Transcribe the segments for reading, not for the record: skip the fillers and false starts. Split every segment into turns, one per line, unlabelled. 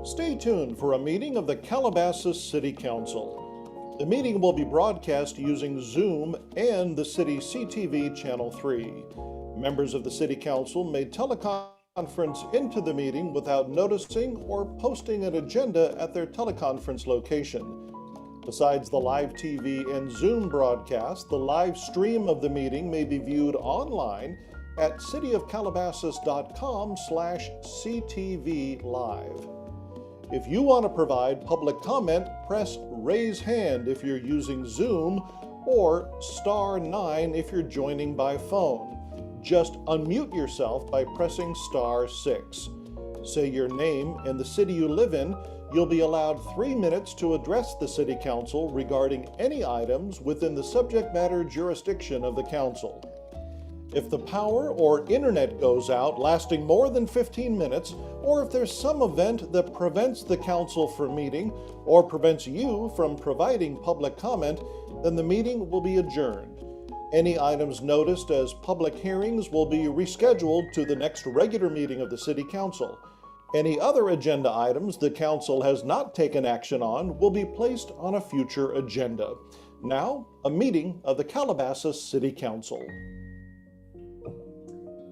Stay tuned for a meeting of the Calabasas City Council. The meeting will be broadcast using Zoom and the city CTV Channel 3. Members of the City Council may teleconference into the meeting without noticing or posting an agenda at their teleconference location. Besides the live TV and Zoom broadcast, the live stream of the meeting may be viewed online at cityofcalabasas.com/CTV Live. If you want to provide public comment, press Raise Hand if you're using Zoom or *9 if you're joining by phone. Just unmute yourself by pressing *6. Say your name and the city you live in. You'll be allowed 3 minutes to address the City Council regarding any items within the subject matter jurisdiction of the Council. If the power or internet goes out lasting more than 15 minutes, or if there's some event that prevents the Council from meeting or prevents you from providing public comment, then the meeting will be adjourned. Any items noticed as public hearings will be rescheduled to the next regular meeting of the City Council. Any other agenda items the Council has not taken action on will be placed on a future agenda. Now, a meeting of the Calabasas City Council.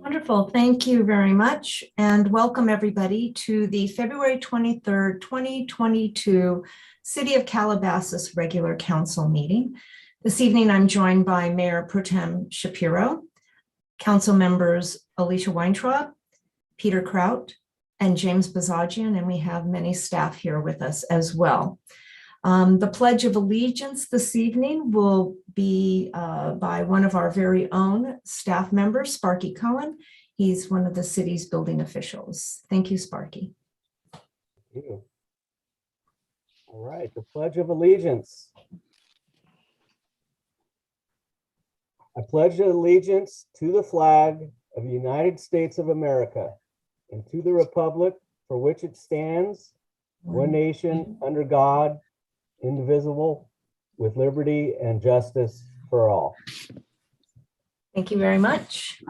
Wonderful. Thank you very much. And welcome everybody to the February 23rd, 2022 City of Calabasas Regular Council meeting. This evening, I'm joined by Mayor Pro Tem Shapiro, Council members Alicia Weintraub, Peter Kraut, and James Bazagian, and we have many staff here with us as well. The Pledge of Allegiance this evening will be by one of our very own staff members, Sparky Cohen. He's one of the city's building officials. Thank you, Sparky.
Thank you. All right, the Pledge of Allegiance. I pledge allegiance to the flag of the United States of America and to the republic for which it stands, one nation, under God, indivisible, with liberty and justice for all.
Thank you very much.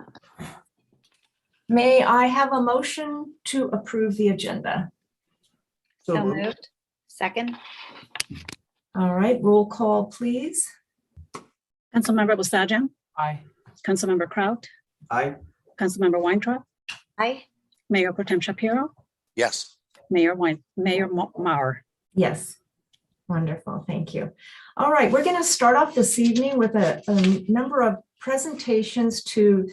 May I have a motion to approve the agenda?
So moved. Second.
All right, roll call, please.
Councilmember Bazagian.
Aye.
Councilmember Kraut.
Aye.
Councilmember Weintraub.
Aye.
Mayor Pro Tem Shapiro.
Yes.
Mayor Maurer.
Yes. Wonderful, thank you. All right, we're going to start off this evening with a number of presentations to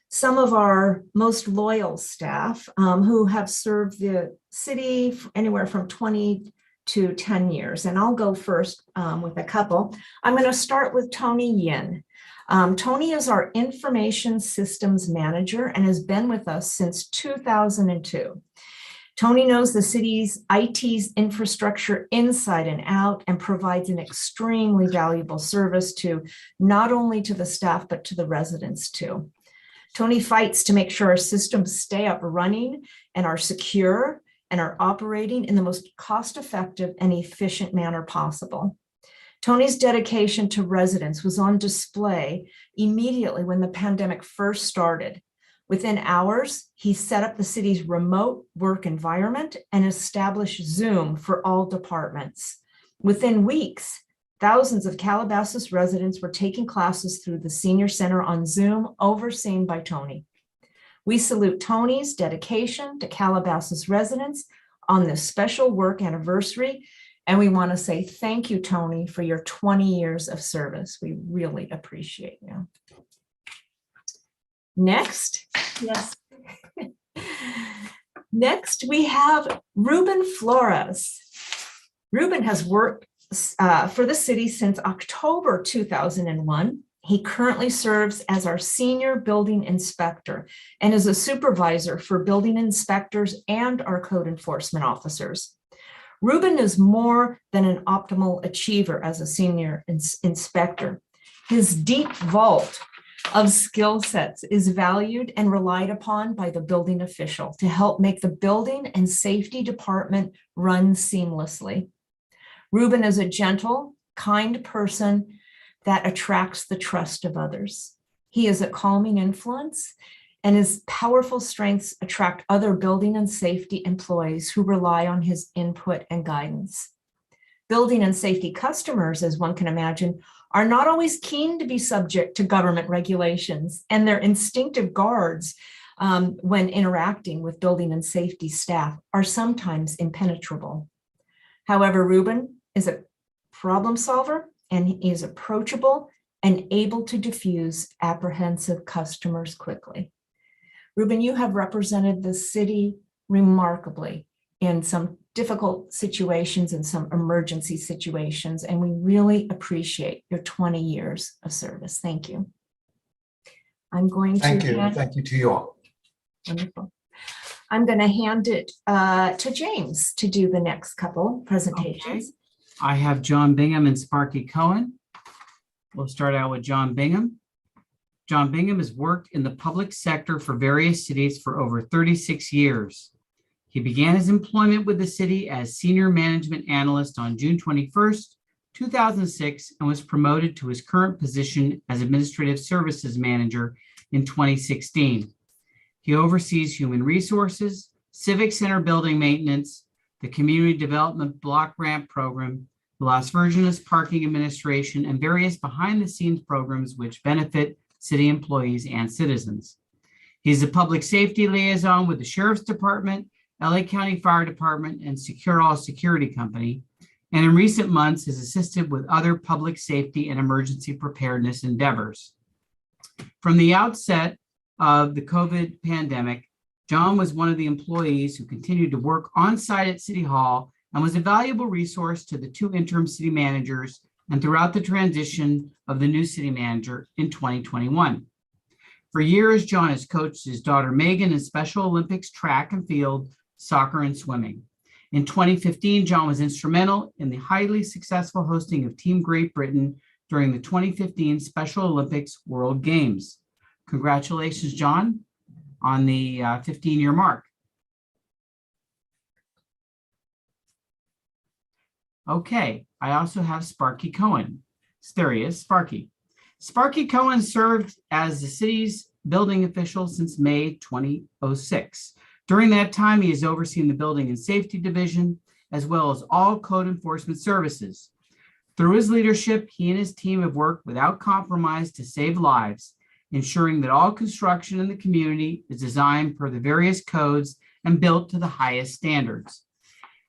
some of our most loyal staff who have served the city anywhere from 20 to 10 years. And I'll go first with a couple. I'm going to start with Tony Yin. Tony is our information systems manager and has been with us since 2002. Tony knows the city's IT's infrastructure inside and out and provides an extremely valuable service to not only to the staff, but to the residents too. Tony fights to make sure our systems stay up running and are secure and are operating in the most cost-effective and efficient manner possible. Tony's dedication to residents was on display immediately when the pandemic first started. Within hours, he set up the city's remote work environment and established Zoom for all departments. Within weeks, thousands of Calabasas residents were taking classes through the Senior Center on Zoom, overseen by Tony. We salute Tony's dedication to Calabasas residents on this special work anniversary, and we want to say thank you, Tony, for your 20 years of service. We really appreciate you. Next, yes. Next, we have Reuben Flores. Reuben has worked for the city since October 2001. He currently serves as our senior building inspector and is a supervisor for building inspectors and our code enforcement officers. Reuben is more than an optimal achiever as a senior inspector. His deep vault of skill sets is valued and relied upon by the building official to help make the building and safety department run seamlessly. Reuben is a gentle, kind person that attracts the trust of others. He is a calming influence and his powerful strengths attract other building and safety employees who rely on his input and guidance. Building and safety customers, as one can imagine, are not always keen to be subject to government regulations, and their instinctive guards when interacting with building and safety staff are sometimes impenetrable. However, Reuben is a problem solver, and he is approachable and able to diffuse apprehensive customers quickly. Reuben, you have represented the city remarkably in some difficult situations and some emergency situations, and we really appreciate your 20 years of service. Thank you. I'm going to
Thank you to you all.
Wonderful. I'm going to hand it to James to do the next couple presentations.
Okay. I have John Bingham and Sparky Cohen. We'll start out with John Bingham. John Bingham has worked in the public sector for various cities for over 36 years. He began his employment with the city as Senior Management Analyst on June 21st, 2006, and was promoted to his current position as Administrative Services Manager in 2016. He oversees human resources, civic center building maintenance, the community development block grant program, the Las Virgenes parking administration, and various behind-the-scenes programs which benefit city employees and citizens. He's a public safety liaison with the Sheriff's Department, LA County Fire Department, and Secure All Security Company, and in recent months has assisted with other public safety and emergency preparedness endeavors. From the outset of the COVID pandemic, John was one of the employees who continued to work on site at City Hall and was a valuable resource to the two interim city managers and throughout the transition of the new city manager in 2021. For years, John has coached his daughter Megan in Special Olympics track and field, soccer, and swimming. In 2015, John was instrumental in the highly successful hosting of Team Great Britain during the 2015 Special Olympics World Games. Congratulations, John, on the 15-year mark. Okay, I also have Sparky Cohen. There he is, Sparky. Sparky Cohen served as the city's building official since May 2006. During that time, he has overseen the Building and Safety Division, as well as all code enforcement services. Through his leadership, he and his team have worked without compromise to save lives, ensuring that all construction in the community is designed per the various codes and built to the highest standards.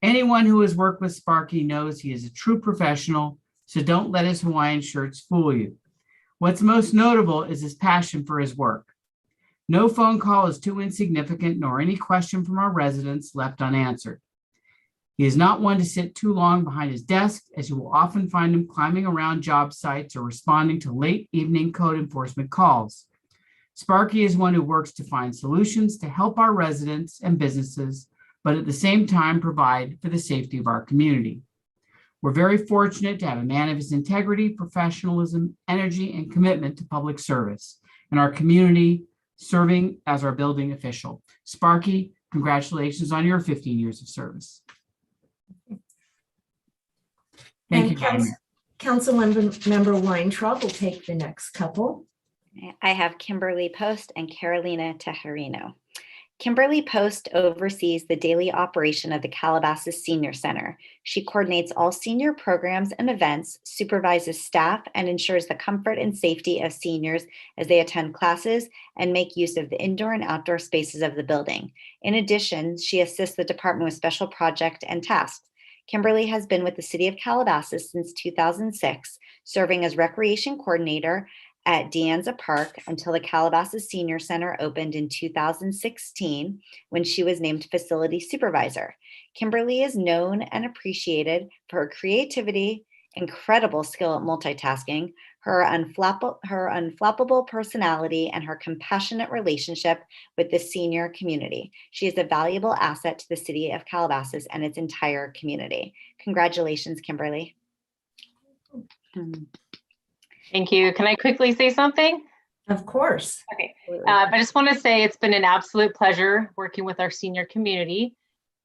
Anyone who has worked with Sparky knows he is a true professional, so don't let his Hawaiian shirts fool you. What's most notable is his passion for his work. No phone call is too insignificant, nor any question from our residents left unanswered. He is not one to sit too long behind his desk, as you will often find him climbing around job sites or responding to late evening code enforcement calls. Sparky is one who works to find solutions to help our residents and businesses, but at the same time provide for the safety of our community. We're very fortunate to have a man of his integrity, professionalism, energy, and commitment to public service in our community, serving as our building official. Sparky, congratulations on your 15 years of service. Thank you, John.
Councilmember Weintraub will take the next couple.
I have Kimberly Post and Carolina Tejerino. Kimberly Post oversees the daily operation of the Calabasas Senior Center. She coordinates all senior programs and events, supervises staff, and ensures the comfort and safety of seniors as they attend classes and make use of the indoor and outdoor spaces of the building. In addition, she assists the department with special projects and tasks. Kimberly has been with the City of Calabasas since 2006, serving as recreation coordinator at Deanza Park until the Calabasas Senior Center opened in 2016 when she was named facility supervisor. Kimberly is known and appreciated for her creativity, incredible skill at multitasking, her unflappable personality, and her compassionate relationship with the senior community. She is a valuable asset to the City of Calabasas and its entire community. Congratulations, Kimberly.
Thank you. Can I quickly say something?
Of course.
Okay. I just want to say it's been an absolute pleasure working with our senior community,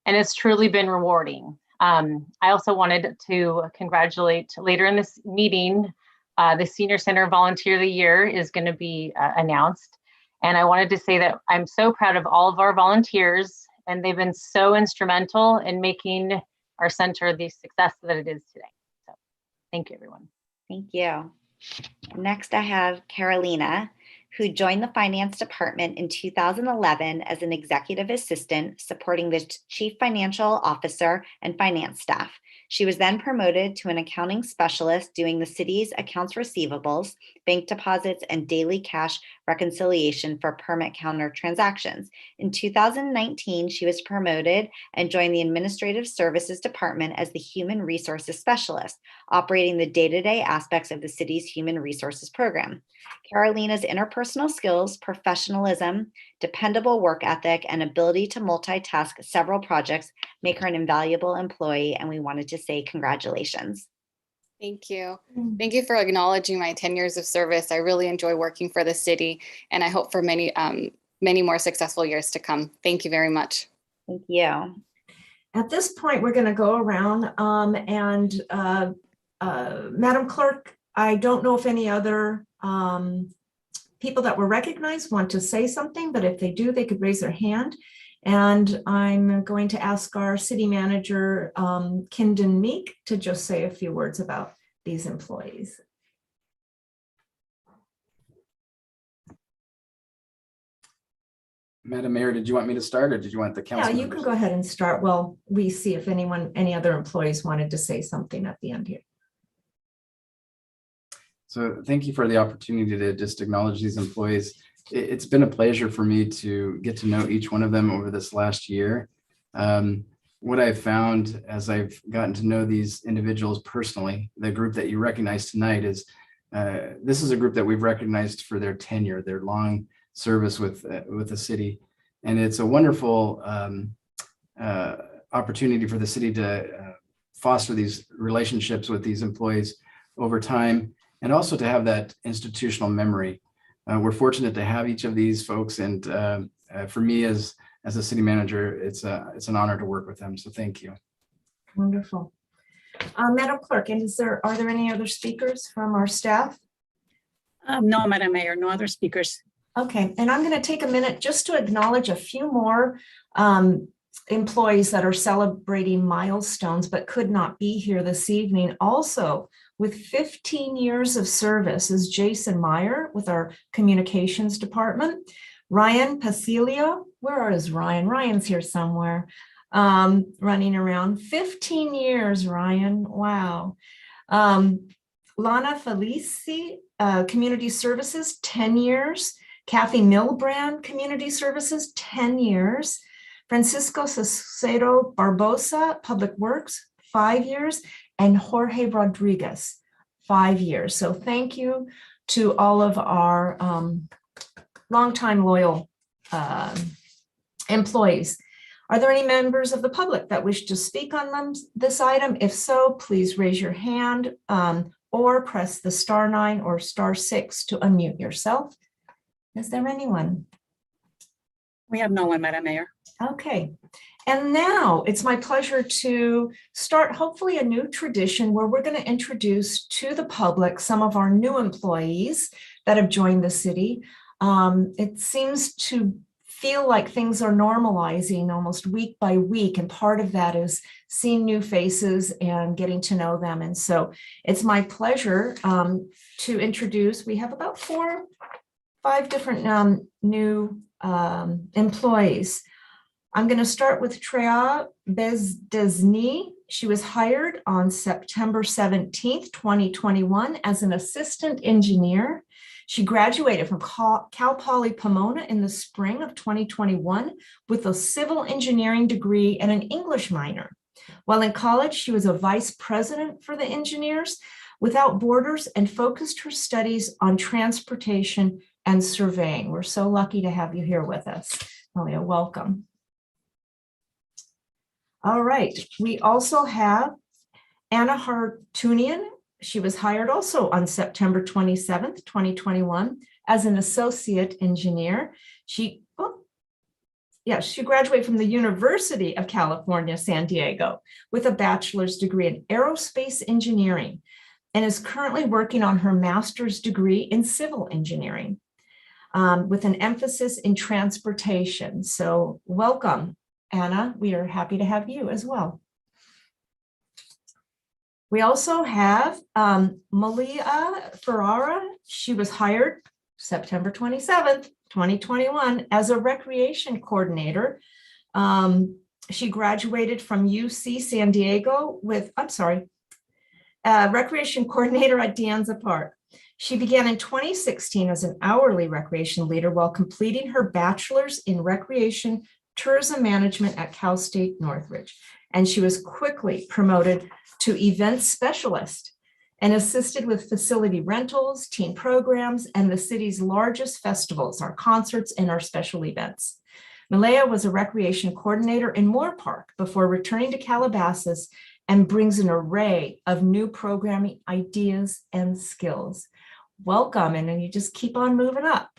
and it's truly been rewarding. I also wanted to congratulate later in this meeting, the Senior Center Volunteer of the Year is going to be announced. And I wanted to say that I'm so proud of all of our volunteers, and they've been so instrumental in making our center the success that it is today. So thank you, everyone.
Thank you. Next, I have Carolina, who joined the finance department in 2011 as an executive assistant supporting the chief financial officer and finance staff. She was then promoted to an accounting specialist doing the city's accounts receivables, bank deposits, and daily cash reconciliation for permit counter transactions. In 2019, she was promoted and joined the administrative services department as the human resources specialist, operating the day-to-day aspects of the city's human resources program. Carolina's interpersonal skills, professionalism, dependable work ethic, and ability to multitask several projects make her an invaluable employee, and we wanted to say congratulations.
Thank you. Thank you for acknowledging my 10 years of service. I really enjoy working for the city, and I hope for many more successful years to come. Thank you very much.
Thank you.
At this point, we're going to go around Madam Clerk, I don't know if any other people that were recognized want to say something, but if they do, they could raise their hand. And I'm going to ask our city manager, Kindon Meek, to just say a few words about these employees.
Madam Mayor, did you want me to start, or did you want the council?
Yeah, you can go ahead and start. Well, we see if any other employees wanted to say something at the end here.
So thank you for the opportunity to just acknowledge these employees. It's been a pleasure for me to get to know each one of them over this last year. What I've found as I've gotten to know these individuals personally, the group that you recognize tonight is, this is a group that we've recognized for their tenure, their long service with the city. And it's a wonderful opportunity for the city to foster these relationships with these employees over time, and also to have that institutional memory. We're fortunate to have each of these folks, and for me as a city manager, it's an honor to work with them. So thank you.
Wonderful. Madam Clerk, and are there any other speakers from our staff?
No, Madam Mayor, no other speakers.
Okay, and I'm going to take a minute just to acknowledge a few more employees that are celebrating milestones but could not be here this evening. Also, with 15 years of service is Jason Meyer with our communications department. Ryan Pasilio, where is Ryan? Ryan's here somewhere, running around. 15 years, Ryan, wow. Lana Felici, community services, 10 years. Kathy Milbrand, community services, 10 years. Francisco Cicero Barbosa, public works, 5 years. And Jorge Rodriguez, 5 years. So thank you to all of our longtime loyal employees. Are there any members of the public that wish to speak on this item? If so, please raise your hand or press the *9 or *6 to unmute yourself. Is there anyone?
We have no one, Madam Mayor.
Okay. And now it's my pleasure to start hopefully a new tradition where we're going to introduce to the public some of our new employees that have joined the city. It seems to feel like things are normalizing almost week by week, and part of that is seeing new faces and getting to know them. And so it's my pleasure to introduce, we have about 4 or 5 different new employees. I'm going to start with Treyarch Disney. She was hired on September 17th, 2021 as an assistant engineer. She graduated from Cal Poly Pomona in the spring of 2021 with a civil engineering degree and an English minor. While in college, she was a vice president for the Engineers Without Borders and focused her studies on transportation and surveying. We're so lucky to have you here with us. Malia, welcome. All right, we also have Anna Hartunian. She was hired also on September 27th, 2021 as an associate engineer. She graduated from the University of California, San Diego with a bachelor's degree in aerospace engineering and is currently working on her master's degree in civil engineering. with an emphasis in transportation. So welcome, Anna. We are happy to have you as well. We also have Malia Ferrara. She was hired September 27th, 2021 as a recreation coordinator. She graduated from UC San Diego with, recreation coordinator at De Anza Park. She began in 2016 as an hourly recreation leader while completing her bachelor's in recreation tourism management at Cal State Northridge. And she was quickly promoted to event specialist and assisted with facility rentals, teen programs, and the city's largest festivals, our concerts and our special events. Malaya was a recreation coordinator in Moore Park before returning to Calabasas and brings an array of new programming ideas and skills. Welcome, and you just keep on moving up.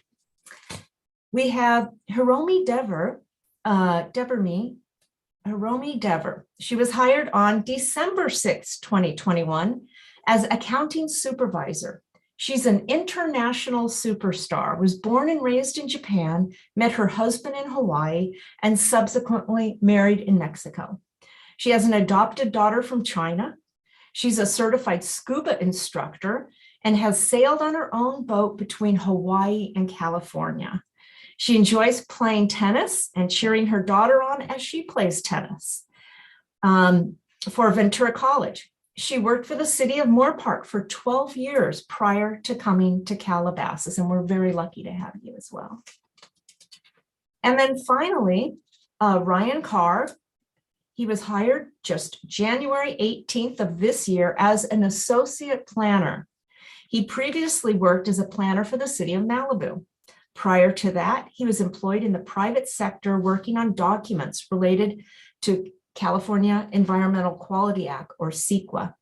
We have Hiromi Dever, Hiromi Dever. She was hired on December 6, 2021 as accounting supervisor. She's an international superstar, was born and raised in Japan, met her husband in Hawaii, and subsequently married in Mexico. She has an adopted daughter from China. She's a certified scuba instructor and has sailed on her own boat between Hawaii and California. She enjoys playing tennis and cheering her daughter on as she plays tennis. For Ventura College, she worked for the city of Moore Park for 12 years prior to coming to Calabasas, and we're very lucky to have you as well. And then finally, Ryan Carr. He was hired just January 18th of this year as an associate planner. He previously worked as a planner for the city of Malibu. Prior to that, he was employed in the private sector working on documents related to California Environmental Quality Act, or CEQA.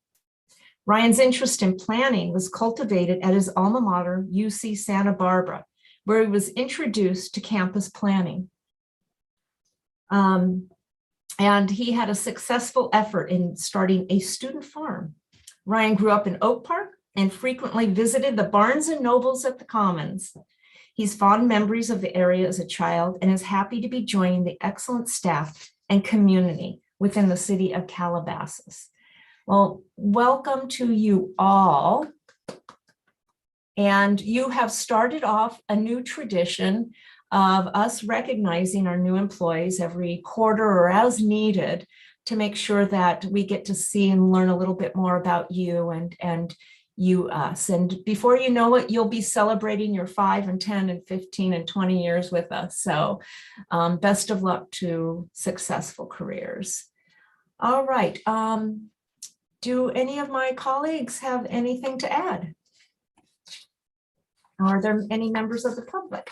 Ryan's interest in planning was cultivated at his alma mater, UC Santa Barbara, where he was introduced to campus planning. And he had a successful effort in starting a student farm. Ryan grew up in Oak Park and frequently visited the Barnes and Nobles at the Commons. He's fond memories of the area as a child and is happy to be joining the excellent staff and community within the city of Calabasas. Well, welcome to you all. And you have started off a new tradition of us recognizing our new employees every quarter or as needed to make sure that we get to see and learn a little bit more about you and you us. And before you know it, you'll be celebrating your 5 and 10 and 15 and 20 years with us. So best of luck to successful careers. All right. Do any of my colleagues have anything to add? Are there any members of the public?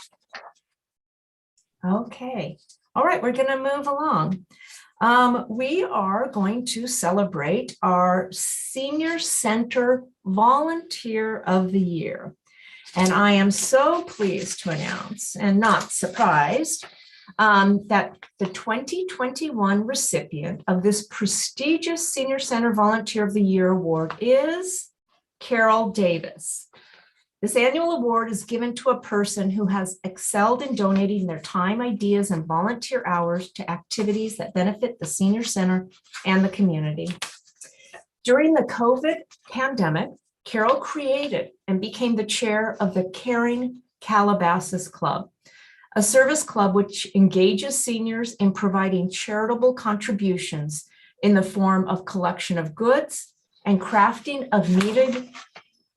Okay. All right, we're going to move along. We are going to celebrate our Senior Center Volunteer of the Year. And I am so pleased to announce, and not surprised, that the 2021 recipient of this prestigious Senior Center Volunteer of the Year award is Carol Davis. This annual award is given to a person who has excelled in donating their time, ideas, and volunteer hours to activities that benefit the Senior Center and the community. During the COVID pandemic, Carol created and became the chair of the Caring Calabasas Club, a service club which engages seniors in providing charitable contributions in the form of collection of goods and crafting of needed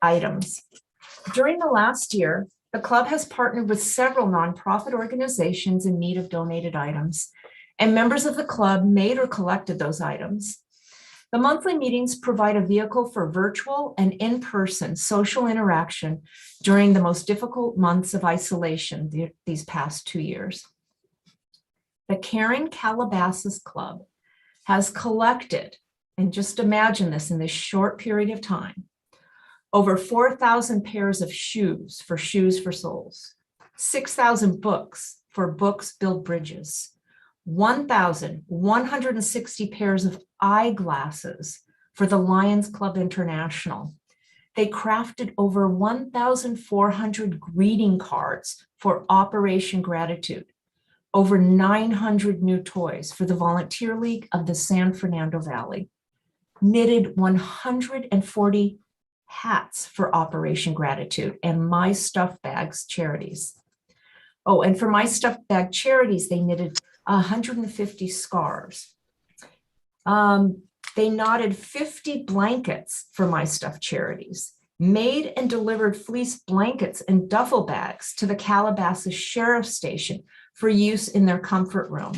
items. During the last year, the club has partnered with several nonprofit organizations in need of donated items, and members of the club made or collected those items. The monthly meetings provide a vehicle for virtual and in-person social interaction during the most difficult months of isolation these past 2 years. The Caring Calabasas Club has collected, and just imagine this in this short period of time, over 4,000 pairs of shoes for Shoes for Souls, 6,000 books for Books Build Bridges, 1,160 pairs of eyeglasses for the Lions Club International, they crafted over 1,400 greeting cards for Operation Gratitude, over 900 new toys for the Volunteer League of the San Fernando Valley, knitted 140 hats for Operation Gratitude and My Stuff Bags charities. Oh, and for My Stuff Bag charities, they knitted 150 scarves. They knotted 50 blankets for My Stuff charities, made and delivered fleece blankets and duffel bags to the Calabasas Sheriff's Station for use in their comfort room,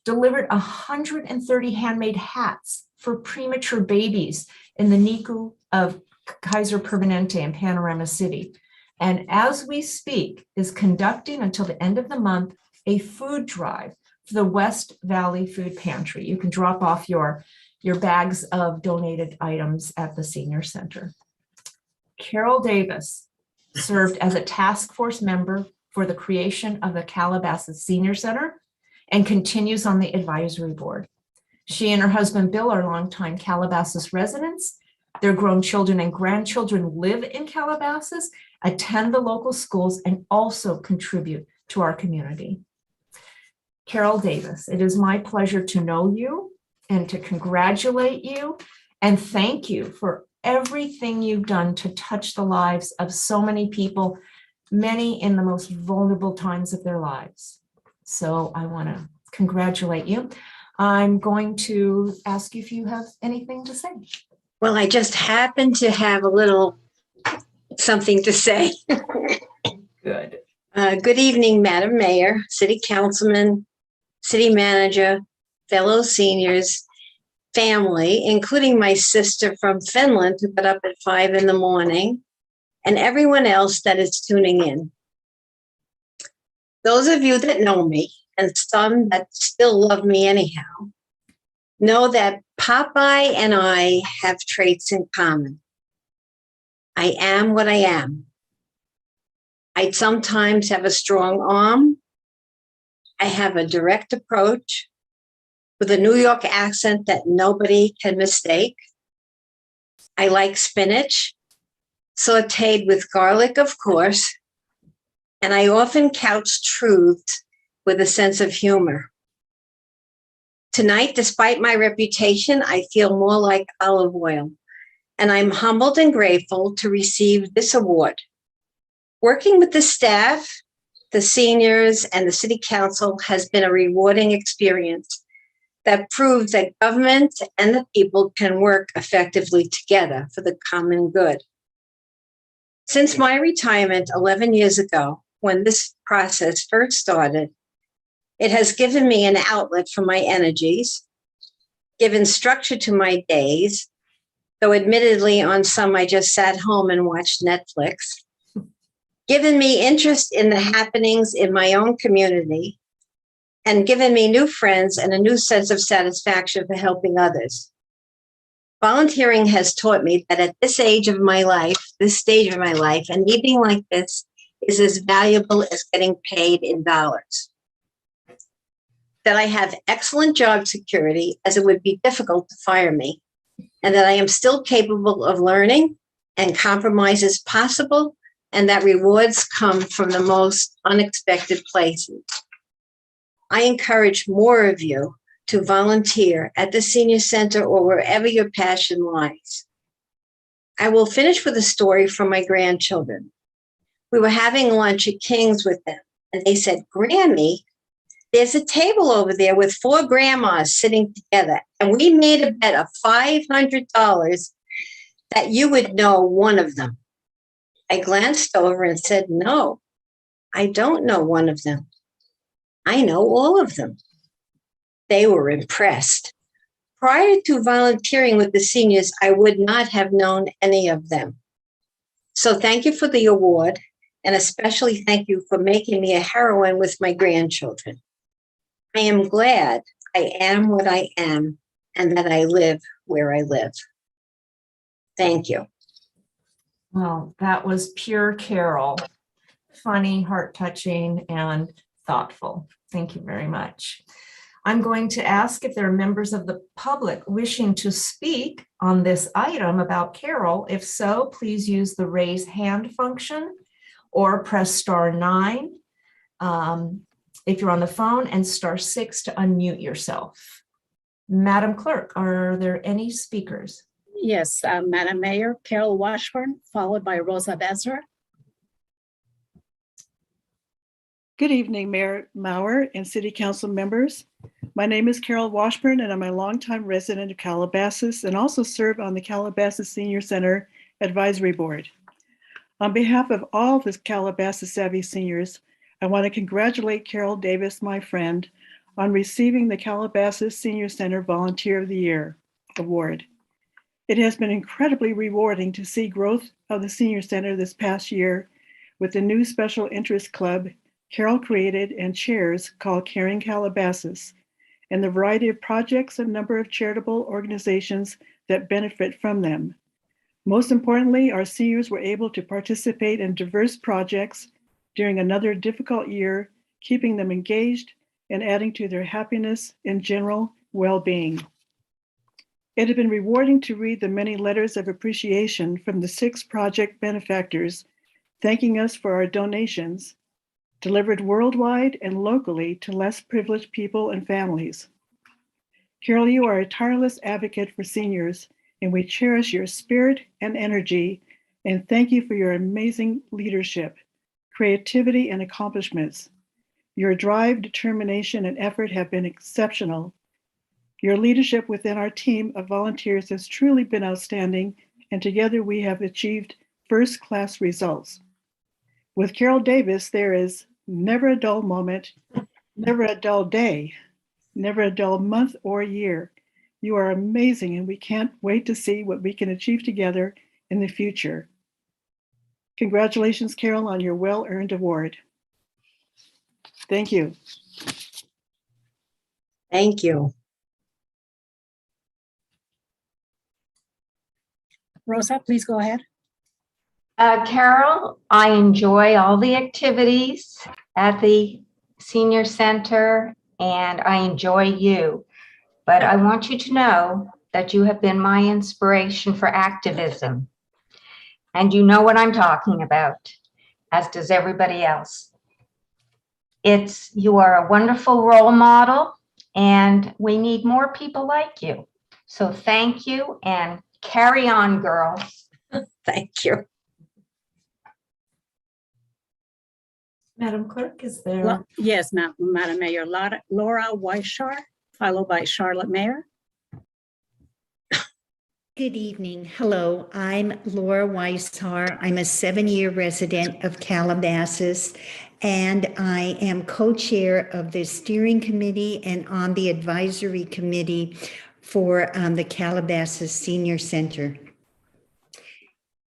delivered 130 handmade hats for premature babies in the NICU of Kaiser Permanente in Panorama City. And as we speak, is conducting until the end of the month a food drive for the West Valley Food Pantry. You can drop off your bags of donated items at the senior center. Carol Davis served as a task force member for the creation of the Calabasas Senior Center and continues on the advisory board. She and her husband, Bill, are longtime Calabasas residents. Their grown children and grandchildren live in Calabasas, attend the local schools, and also contribute to our community. Carol Davis, it is my pleasure to know you and to congratulate you and thank you for everything you've done to touch the lives of so many people, many in the most vulnerable times of their lives. So I want to congratulate you. I'm going to ask you if you have anything to say.
Well, I just happen to have a little something to say.
Good.
Good evening, Madam Mayor, City Councilman, City Manager, fellow seniors, family, including my sister from Finland who got up at 5 a.m, and everyone else that is tuning in. Those of you that know me, and some that still love me anyhow, know that Popeye and I have traits in common. I am what I am. I sometimes have a strong arm. I have a direct approach with a New York accent that nobody can mistake. I like spinach, sauteed with garlic, of course, and I often couch truths with a sense of humor. Tonight, despite my reputation, I feel more like olive oil, and I'm humbled and grateful to receive this award. Working with the staff, the seniors, and the City Council has been a rewarding experience that proves that government and the people can work effectively together for the common good. Since my retirement 11 years ago, when this process first started, it has given me an outlet for my energies, given structure to my days, though admittedly on some I just sat home and watched Netflix, given me interest in the happenings in my own community, and given me new friends and a new sense of satisfaction for helping others. Volunteering has taught me that at this stage of my life, an evening like this is as valuable as getting paid in dollars. That I have excellent job security, as it would be difficult to fire me, and that I am still capable of learning and compromise is possible, and that rewards come from the most unexpected places. I encourage more of you to volunteer at the senior center or wherever your passion lies. I will finish with a story from my grandchildren. We were having lunch at King's with them, and they said, "Grammy, there's a table over there with 4 grandmas sitting together, and we made a bet of $500 that you would know one of them." I glanced over and said, "No, I don't know one of them. I know all of them." They were impressed. Prior to volunteering with the seniors, I would not have known any of them. So thank you for the award, and especially thank you for making me a heroine with my grandchildren. I am glad I am what I am and that I live where I live. Thank you.
Well, that was pure Carol. Funny, heart-touching, and thoughtful. Thank you very much. I'm going to ask if there are members of the public wishing to speak on this item about Carol. If so, please use the raise hand function or press *9 if you're on the phone, and *6 to unmute yourself. Madam Clerk, are there any speakers?
Yes, Madam Mayor, Carol Washburn, followed by Rosa Besser.
Good evening, Mayor Maurer and City Council members. My name is Carol Washburn, and I'm a longtime resident of Calabasas and also serve on the Calabasas Senior Center Advisory Board. On behalf of all the Calabasas Savvy seniors, I want to congratulate Carol Davis, my friend, on receiving the Calabasas Senior Center Volunteer of the Year Award. It has been incredibly rewarding to see growth of the Senior Center this past year with the new special interest club Carol created and chairs called Caring Calabasas, and the variety of projects and number of charitable organizations that benefit from them. Most importantly, our seniors were able to participate in diverse projects during another difficult year, keeping them engaged and adding to their happiness and general well-being. It had been rewarding to read the many letters of appreciation from the 6 project benefactors thanking us for our donations, delivered worldwide and locally to less privileged people and families. Carol, you are a tireless advocate for seniors, and we cherish your spirit and energy, and thank you for your amazing leadership, creativity, and accomplishments. Your drive, determination, and effort have been exceptional. Your leadership within our team of volunteers has truly been outstanding, and together we have achieved first-class results. With Carol Davis, there is never a dull moment, never a dull day, never a dull month or year. You are amazing, and we can't wait to see what we can achieve together in the future. Congratulations, Carol, on your well-earned award. Thank you.
Thank you.
Rosa, please go ahead.
Carol, I enjoy all the activities at the senior center, and I enjoy you. But I want you to know that you have been my inspiration for activism. And you know what I'm talking about, as does everybody else. You are a wonderful role model, and we need more people like you. So thank you, and carry on, girls.
Thank you.
Madam Clerk, is there?
Well, yes, Madam Mayor, Laura Weishar, followed by Charlotte Mayer.
Good evening. Hello, I'm Laura Weishar. I'm a 7-year resident of Calabasas, and I am co-chair of the steering committee and on the advisory committee for the Calabasas Senior Center.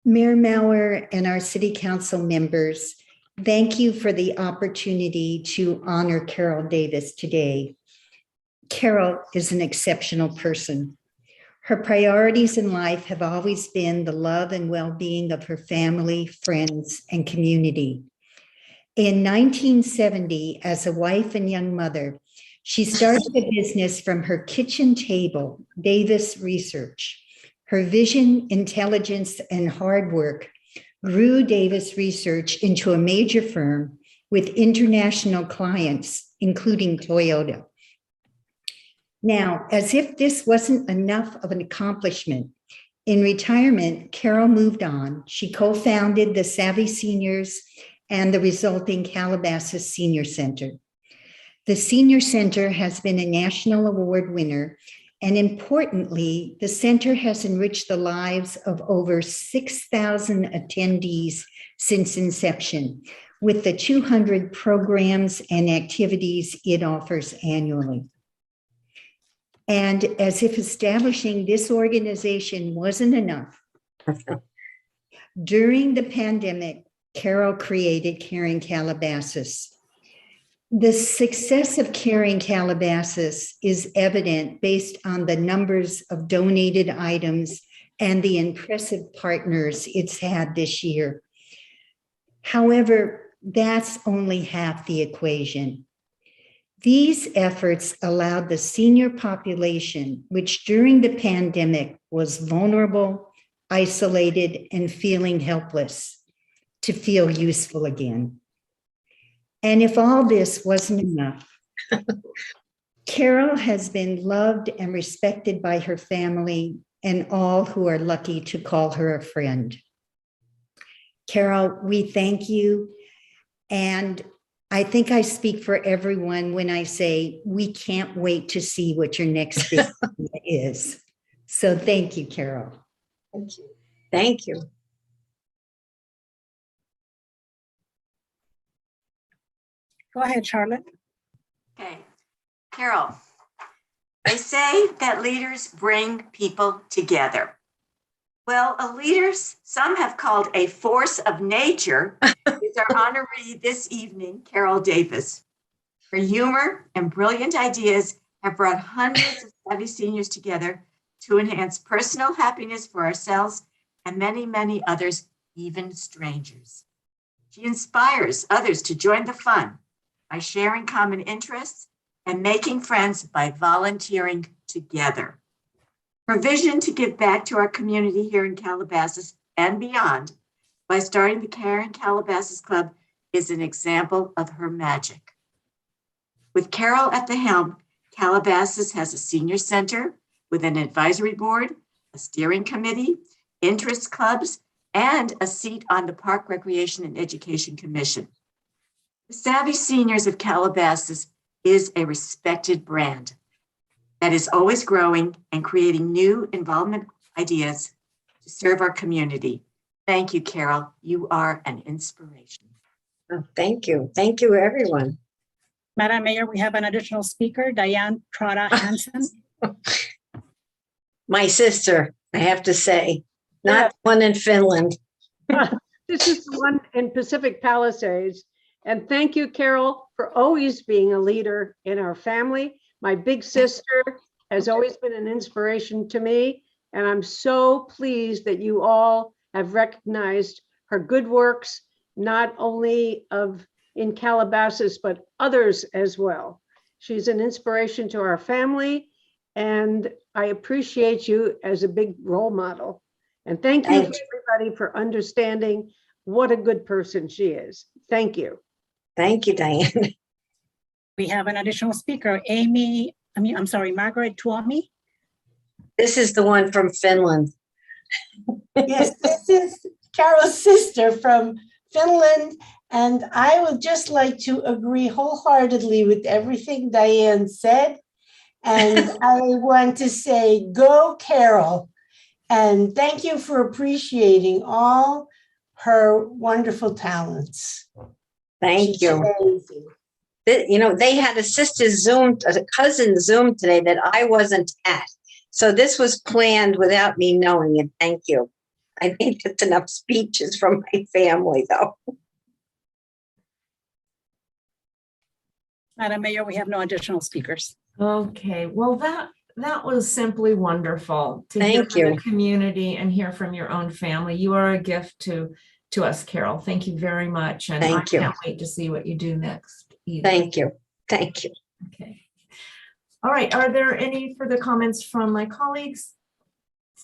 Mayor Maurer and our city council members, thank you for the opportunity to honor Carol Davis today. Carol is an exceptional person. Her priorities in life have always been the love and well-being of her family, friends, and community. In 1970, as a wife and young mother, she started a business from her kitchen table, Davis Research. Her vision, intelligence, and hard work grew Davis Research into a major firm with international clients, including Toyota. Now, as if this wasn't enough of an accomplishment, in retirement, Carol moved on. She co-founded the Savvy Seniors and the resulting Calabasas Senior Center. The Senior Center has been a national award winner, and importantly, the center has enriched the lives of over 6,000 attendees since inception, with the 200 programs and activities it offers annually. And as if establishing this organization wasn't enough, during the pandemic, Carol created Caring Calabasas. The success of Caring Calabasas is evident based on the numbers of donated items and the impressive partners it's had this year. However, that's only half the equation. These efforts allowed the senior population, which during the pandemic was vulnerable, isolated, and feeling helpless, to feel useful again. And if all this wasn't enough, Carol has been loved and respected by her family and all who are lucky to call her a friend. Carol, we thank you. And I think I speak for everyone when I say we can't wait to see what your next big is. So thank you, Carol.
Thank you. Thank you.
Go ahead, Charlotte.
Okay, Carol, they say that leaders bring people together. Well, a leader, some have called a force of nature, is our honoree this evening, Carol Davis. Her humor and brilliant ideas have brought hundreds of savvy seniors together to enhance personal happiness for ourselves and many, many others, even strangers. She inspires others to join the fun by sharing common interests and making friends by volunteering together. Her vision to give back to our community here in Calabasas and beyond by starting the Carr in Calabasas Club is an example of her magic. With Carol at the helm, Calabasas has a senior center with an advisory board, a steering committee, interest clubs, and a seat on the Park Recreation and Education Commission. The Savvy Seniors of Calabasas is a respected brand that is always growing and creating new involvement ideas to serve our community. Thank you, Carol. You are an inspiration.
Oh, thank you. Thank you, everyone.
Madam Mayor, we have an additional speaker, Diane Trotta Hansen.
My sister, I have to say, not one in Finland.
This is the one in Pacific Palisades. And thank you, Carol, for always being a leader in our family. My big sister has always been an inspiration to me. And I'm so pleased that you all have recognized her good works, not only in Calabasas, but others as well. She's an inspiration to our family. And I appreciate you as a big role model. And thank you for everybody for understanding what a good person she is. Thank you.
Thank you, Diane.
We have an additional speaker, Margaret Tuomi.
This is the one from Finland.
Yes, this is Carol's sister from Finland. And I would just like to agree wholeheartedly with everything Diane said. And I want to say, go Carol. And thank you for appreciating all her wonderful talents.
Thank you. You know, they had a cousin Zoom today that I wasn't at. So this was planned without me knowing it. Thank you. I think it's enough speeches from my family, though.
Madam Mayor, we have no additional speakers.
Okay, well, that was simply wonderful to hear
Thank
from
you.
the community and hear from your own family. You are a gift to us, Carol. Thank you very much. And
Thank you.
I can't wait to see what you do next. Either.
Thank you. Thank you.
Okay. All right. Are there any further comments from my colleagues?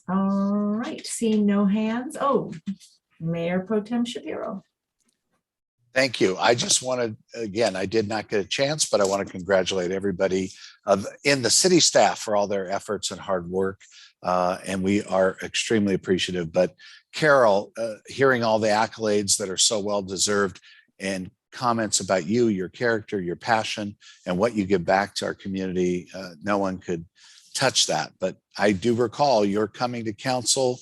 All right. Seeing no hands. Oh, Mayor Pro Tem Shapiro.
Thank you. I just wanted, again, I did not get a chance, but I want to congratulate everybody in the city staff for all their efforts and hard work. And we are extremely appreciative. But Carol, hearing all the accolades that are so well deserved and comments about you, your character, your passion, and what you give back to our community, no one could touch that. But I do recall you're coming to council,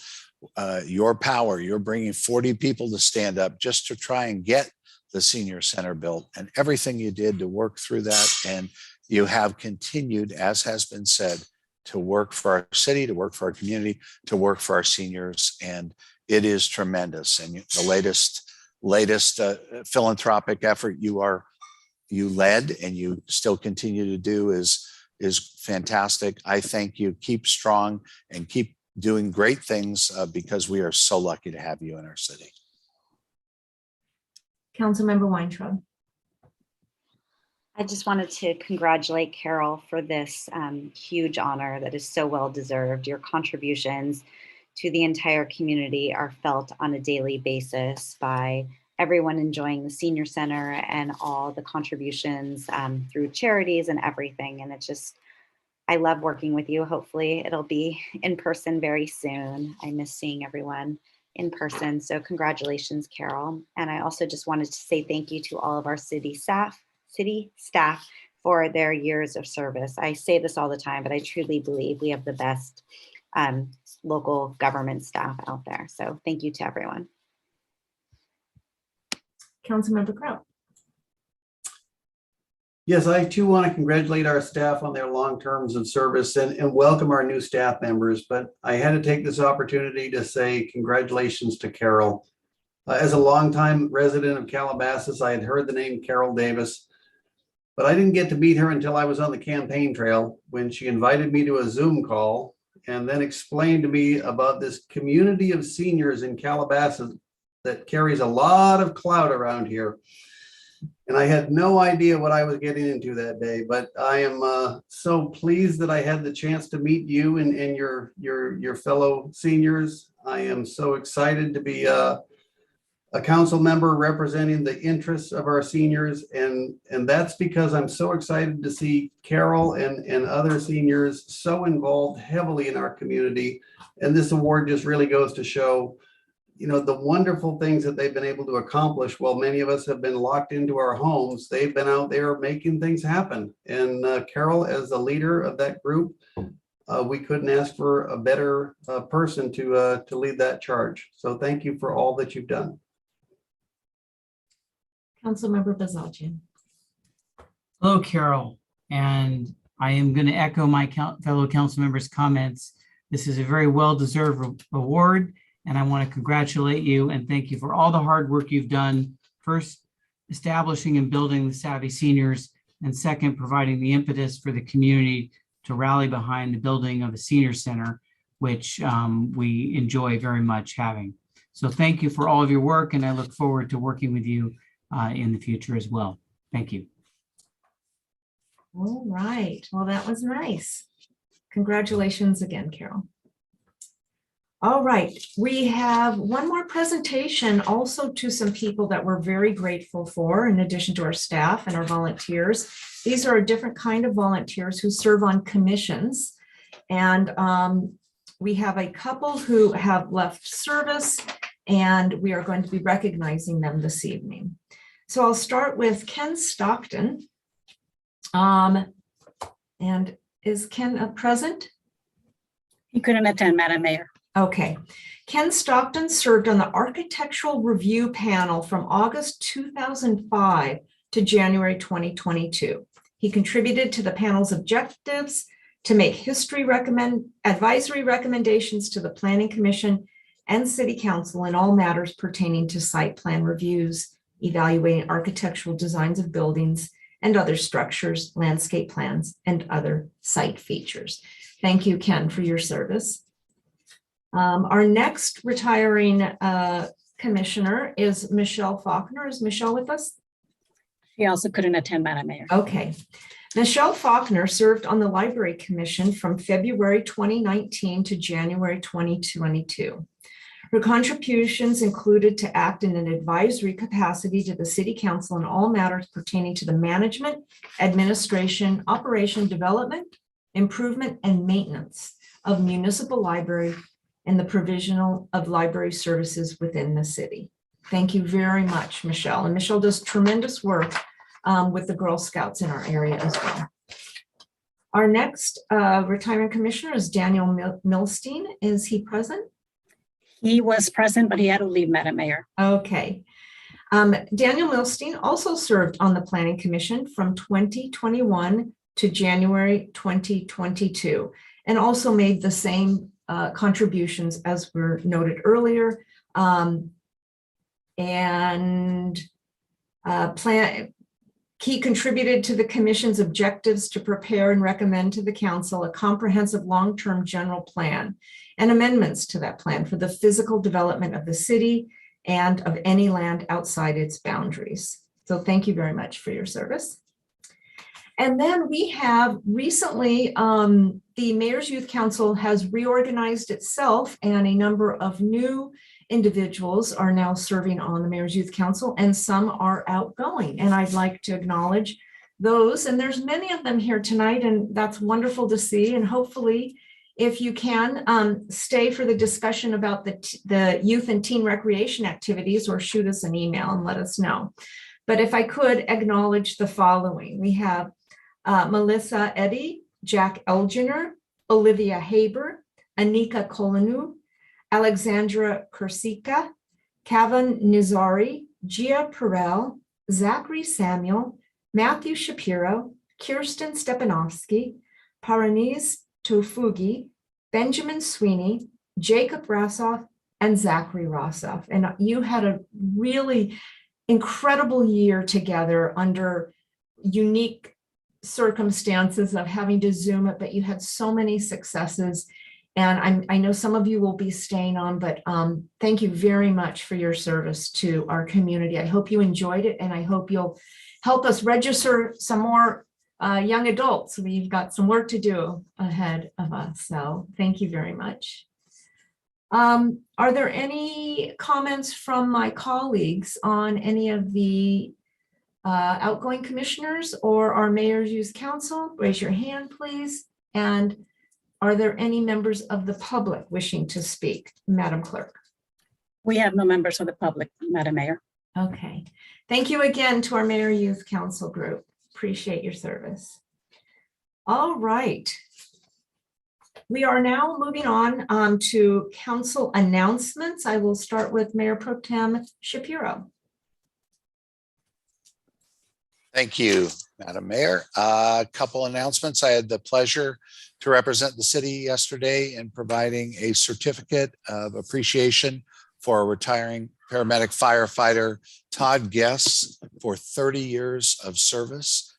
your power, you're bringing 40 people to stand up just to try and get the senior center built, and everything you did to work through that. And you have continued, as has been said, to work for our city, to work for our community, to work for our seniors. And it is tremendous. And the latest philanthropic effort you led and you still continue to do is fantastic. I thank you. Keep strong and keep doing great things because we are so lucky to have you in our city.
Councilmember Weintraub.
I just wanted to congratulate Carol for this huge honor that is so well deserved. Your contributions to the entire community are felt on a daily basis by everyone enjoying the senior center and all the contributions through charities and everything. And it's just, I love working with you. Hopefully it'll be in person very soon. I miss seeing everyone in person. So congratulations, Carol. And I also just wanted to say thank you to all of our city staff for their years of service. I say this all the time, but I truly believe we have the best local government staff out there. So thank you to everyone.
Councilmember Crowe.
Yes, I too want to congratulate our staff on their long terms of service and welcome our new staff members. But I had to take this opportunity to say congratulations to Carol. As a longtime resident of Calabasas, I had heard the name Carol Davis, but I didn't get to meet her until I was on the campaign trail when she invited me to a Zoom call and then explained to me about this community of seniors in Calabasas that carries a lot of clout around here. And I had no idea what I was getting into that day, but I am so pleased that I had the chance to meet you and your fellow seniors. I am so excited to be a council member representing the interests of our seniors. And that's because I'm so excited to see Carol and other seniors so involved heavily in our community. And this award just really goes to show, you know, the wonderful things that they've been able to accomplish while many of us have been locked into our homes. They've been out there making things happen. And Carol, as the leader of that group, we couldn't ask for a better person to lead that charge. So thank you for all that you've done.
Councilmember Bazagian.
Hello, Carol. And I am going to echo my fellow council members' comments. This is a very well-deserved award, and I want to congratulate you and thank you for all the hard work you've done. First, establishing and building the Savvy Seniors, and second, providing the impetus for the community to rally behind the building of a senior center, which we enjoy very much having. So thank you for all of your work, and I look forward to working with you in the future as well. Thank you.
All right. Well, that was nice. Congratulations again, Carol. All right. We have one more presentation also to some people that we're very grateful for, in addition to our staff and our volunteers. These are a different kind of volunteers who serve on commissions. And we have a couple who have left service, and we are going to be recognizing them this evening. So I'll start with Ken Stockton. And is Ken present?
He couldn't attend, Madam Mayor.
Okay. Ken Stockton served on the Architectural Review Panel from August 2005 to January 2022. He contributed to the panel's objectives to make advisory recommendations to the Planning Commission and City Council in all matters pertaining to site plan reviews, evaluating architectural designs of buildings and other structures, landscape plans, and other site features. Thank you, Ken, for your service. Our next retiring commissioner is Michelle Faulkner. Is Michelle with us?
She also couldn't attend, Madam Mayor.
Okay. Michelle Faulkner served on the Library Commission from February 2019 to January 2022. Her contributions included to act in an advisory capacity to the City Council in all matters pertaining to the management, administration, operation, development, improvement, and maintenance of municipal library and the provisional of library services within the city. Thank you very much, Michelle. And Michelle does tremendous work with the Girl Scouts in our area as well. Our next retiring commissioner is Daniel Milstein. Is he present?
He was present, but he had to leave, Madam Mayor.
Okay. Daniel Milstein also served on the Planning Commission from 2021 to January 2022, and also made the same contributions as were noted earlier. He contributed to the Commission's objectives to prepare and recommend to the Council a comprehensive long-term general plan and amendments to that plan for the physical development of the city and of any land outside its boundaries. So thank you very much for your service. And then we have recently, the Mayor's Youth Council has reorganized itself, and a number of new individuals are now serving on the Mayor's Youth Council, and some are outgoing. And I'd like to acknowledge those. And there's many of them here tonight, and that's wonderful to see. And hopefully, if you can, stay for the discussion about the youth and teen recreation activities, or shoot us an email and let us know. But if I could acknowledge the following, we have Melissa Eddy, Jack Elginer, Olivia Haber, Anika Kolanu, Alexandra Kursika, Kevin Nizari, Gia Perel, Zachary Samuel, Matthew Shapiro, Kirsten Stepanovsky, Paranese Tofugi, Benjamin Sweeney, Jacob Rassoff, and Zachary Rassoff. And you had a really incredible year together under unique circumstances of having to Zoom it, but you had so many successes. And I know some of you will be staying on, but thank you very much for your service to our community. I hope you enjoyed it, and I hope you'll help us register some more young adults. We've got some work to do ahead of us. So thank you very much. Are there any comments from my colleagues on any of the outgoing commissioners or our Mayor's Youth Council? Raise your hand, please. And are there any members of the public wishing to speak, Madam Clerk?
We have no members of the public, Madam Mayor.
Okay. Thank you again to our Mayor Youth Council group. Appreciate your service. All right. We are now moving on to council announcements. I will start with Mayor Pro Tem Shapiro.
Thank you, Madam Mayor. A couple announcements. I had the pleasure to represent the city yesterday in providing a certificate of appreciation for a retiring paramedic firefighter, Todd Guess, for 30 years of service.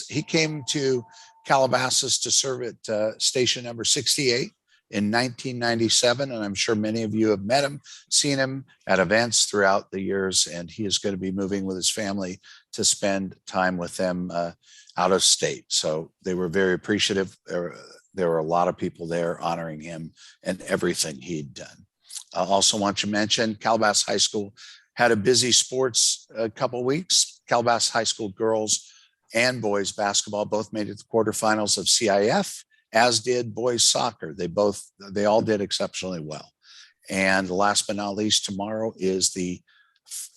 He came to Calabasas to serve at station number 68 in 1997, and I'm sure many of you have met him, seen him at events throughout the years, and he is going to be moving with his family to spend time with them out of state. So they were very appreciative. There were a lot of people there honoring him and everything he'd done. I also want to mention Calabasas High School had a busy sports couple weeks. Calabasas High School girls and boys basketball both made it to the quarterfinals of CIF, as did boys soccer. They all did exceptionally well. And last but not least, tomorrow is the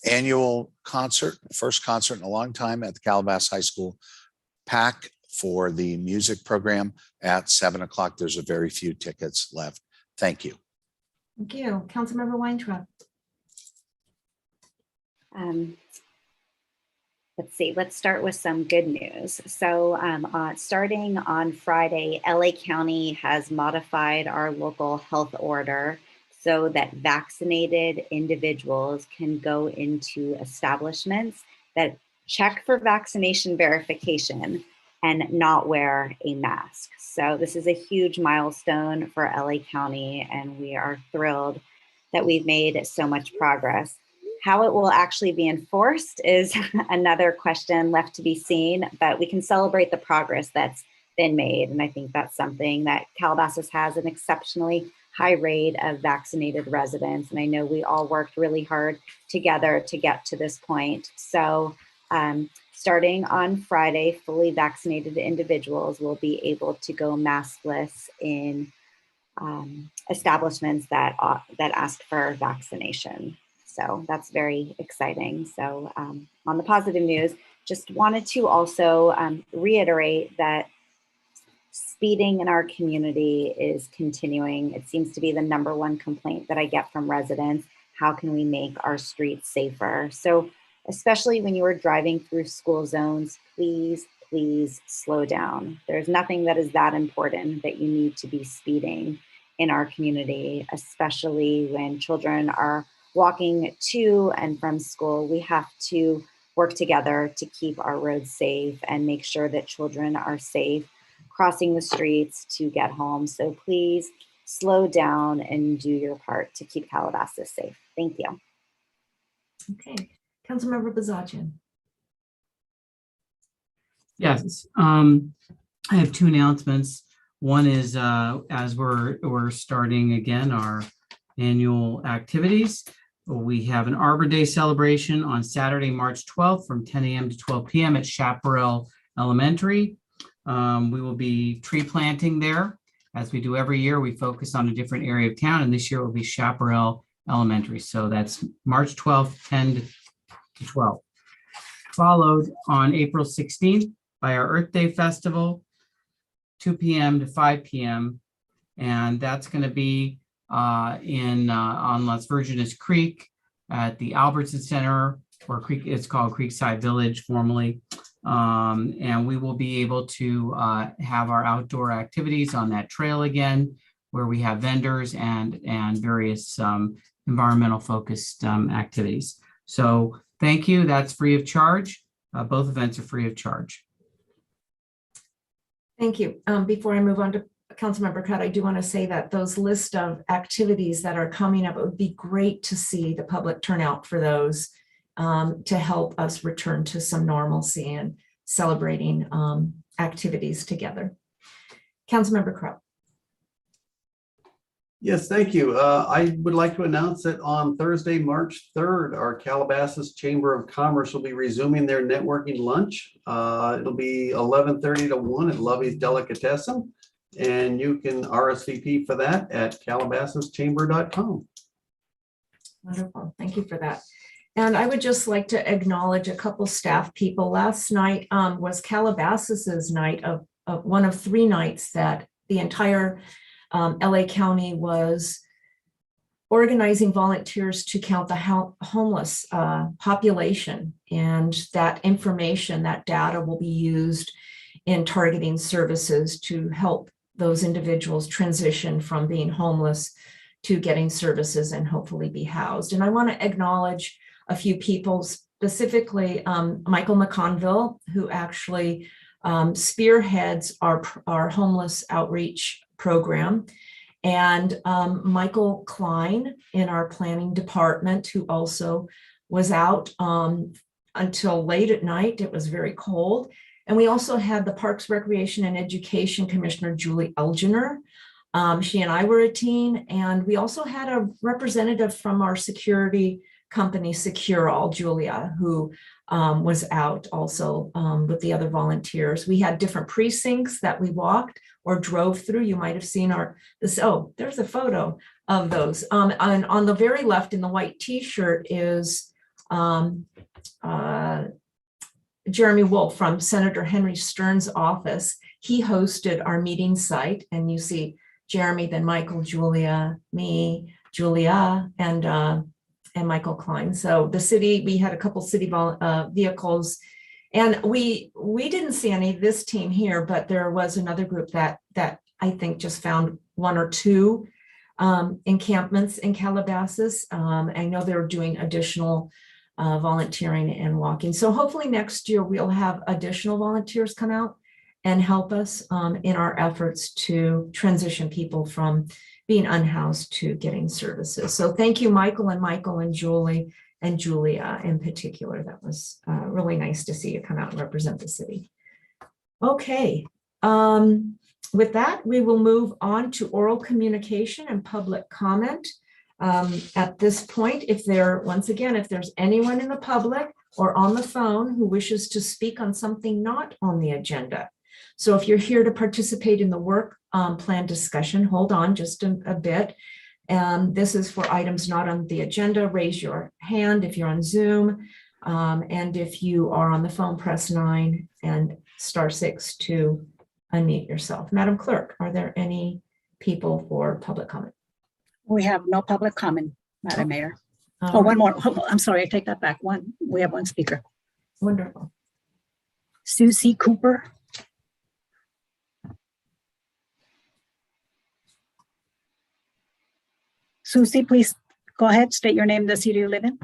annual concert, first concert in a long time at the Calabasas High School PAC for the music program at 7 o'clock. There's a very few tickets left. Thank you.
Thank you. Councilmember Weintraub.
Let's see, let's start with some good news. So starting on Friday, LA County has modified our local health order so that vaccinated individuals can go into establishments that check for vaccination verification and not wear a mask. So this is a huge milestone for LA County, and we are thrilled that we've made so much progress. How it will actually be enforced is another question left to be seen, but we can celebrate the progress that's been made. And I think that's something that Calabasas has an exceptionally high rate of vaccinated residents. And I know we all worked really hard together to get to this point. So starting on Friday, fully vaccinated individuals will be able to go maskless in establishments that ask for vaccination. So that's very exciting. So on the positive news, just wanted to also reiterate that speeding in our community is continuing. It seems to be the #1 complaint that I get from residents. How can we make our streets safer? So especially when you are driving through school zones, please, please slow down. There's nothing that is that important that you need to be speeding in our community, especially when children are walking to and from school. We have to work together to keep our roads safe and make sure that children are safe crossing the streets to get home. So please slow down and do your part to keep Calabasas safe. Thank you.
Okay, Councilmember Bazagian.
Yes, I have two announcements. One is as we're starting again our annual activities, we have an Arbor Day celebration on Saturday, March 12th from 10 a.m. to 12 p.m. at Chaparral Elementary. We will be tree planting there. As we do every year, we focus on a different area of town, and this year will be Chaparral Elementary. So that's March 12th, 10 to 12. Followed on April 16th by our Earth Day Festival, 2 p.m. to 5 p.m. And that's going to be on Las Virgenes Creek at the Albertson Center, or it's called Creekside Village formerly. And we will be able to have our outdoor activities on that trail again, where we have vendors and various environmental focused activities. So thank you. That's free of charge. Both events are free of charge.
Thank you. Before I move on to Councilmember Cutt, I do want to say that those list of activities that are coming up, it would be great to see the public turnout for those to help us return to some normalcy and celebrating activities together. Councilmember Crowe.
Yes, thank you. I would like to announce that on Thursday, March 3rd, our Calabasas Chamber of Commerce will be resuming their networking lunch. It'll be 11:30 to 1 at Lovey's Delicatessen, and you can RSVP for that at calabasaschamber.com.
Wonderful. Thank you for that. And I would just like to acknowledge a couple staff people. Last night was Calabasas's night of one of 3 nights that the entire LA County was organizing volunteers to count the homeless population. And that information, that data will be used in targeting services to help those individuals transition from being homeless to getting services and hopefully be housed. And I want to acknowledge a few people, specifically Michael McConville, who actually spearheads our homeless outreach program, and Michael Klein in our planning department, who also was out until late at night. It was very cold. And we also had the Parks, Recreation, and Education Commissioner, Julie Elginer. She and I were a team, and we also had a representative from our security company, SecureAll, Julia, who was out also with the other volunteers. We had different precincts that we walked or drove through. You might have seen oh, there's a photo of those. And on the very left in the white t-shirt is Jeremy Wolf from Senator Henry Stern's office. He hosted our meeting site, and you see Jeremy, then Michael, Julia, me, Julia, and Michael Klein. So the city, we had a couple city vehicles, and we didn't see any of this team here, but there was another group that I think just found 1 or 2 encampments in Calabasas. I know they're doing additional volunteering and walking. So hopefully next year we'll have additional volunteers come out and help us in our efforts to transition people from being unhoused to getting services. So thank you, Michael and Julie and Julia in particular. That was really nice to see you come out and represent the city. Okay, with that, we will move on to oral communication and public comment. At this point, if there's anyone in the public or on the phone who wishes to speak on something not on the agenda. So if you're here to participate in the work plan discussion, hold on just a bit. This is for items not on the agenda. Raise your hand if you're on Zoom. And if you are on the phone, press 9 and *6 to unmute yourself. Madam Clerk, are there any people for public comment?
We have no public comment, Madam Mayor. Oh, one more. I'm sorry, I take that back. We have one speaker.
Wonderful.
Susie Cooper. Susie, please go ahead, state your name, the city you live in.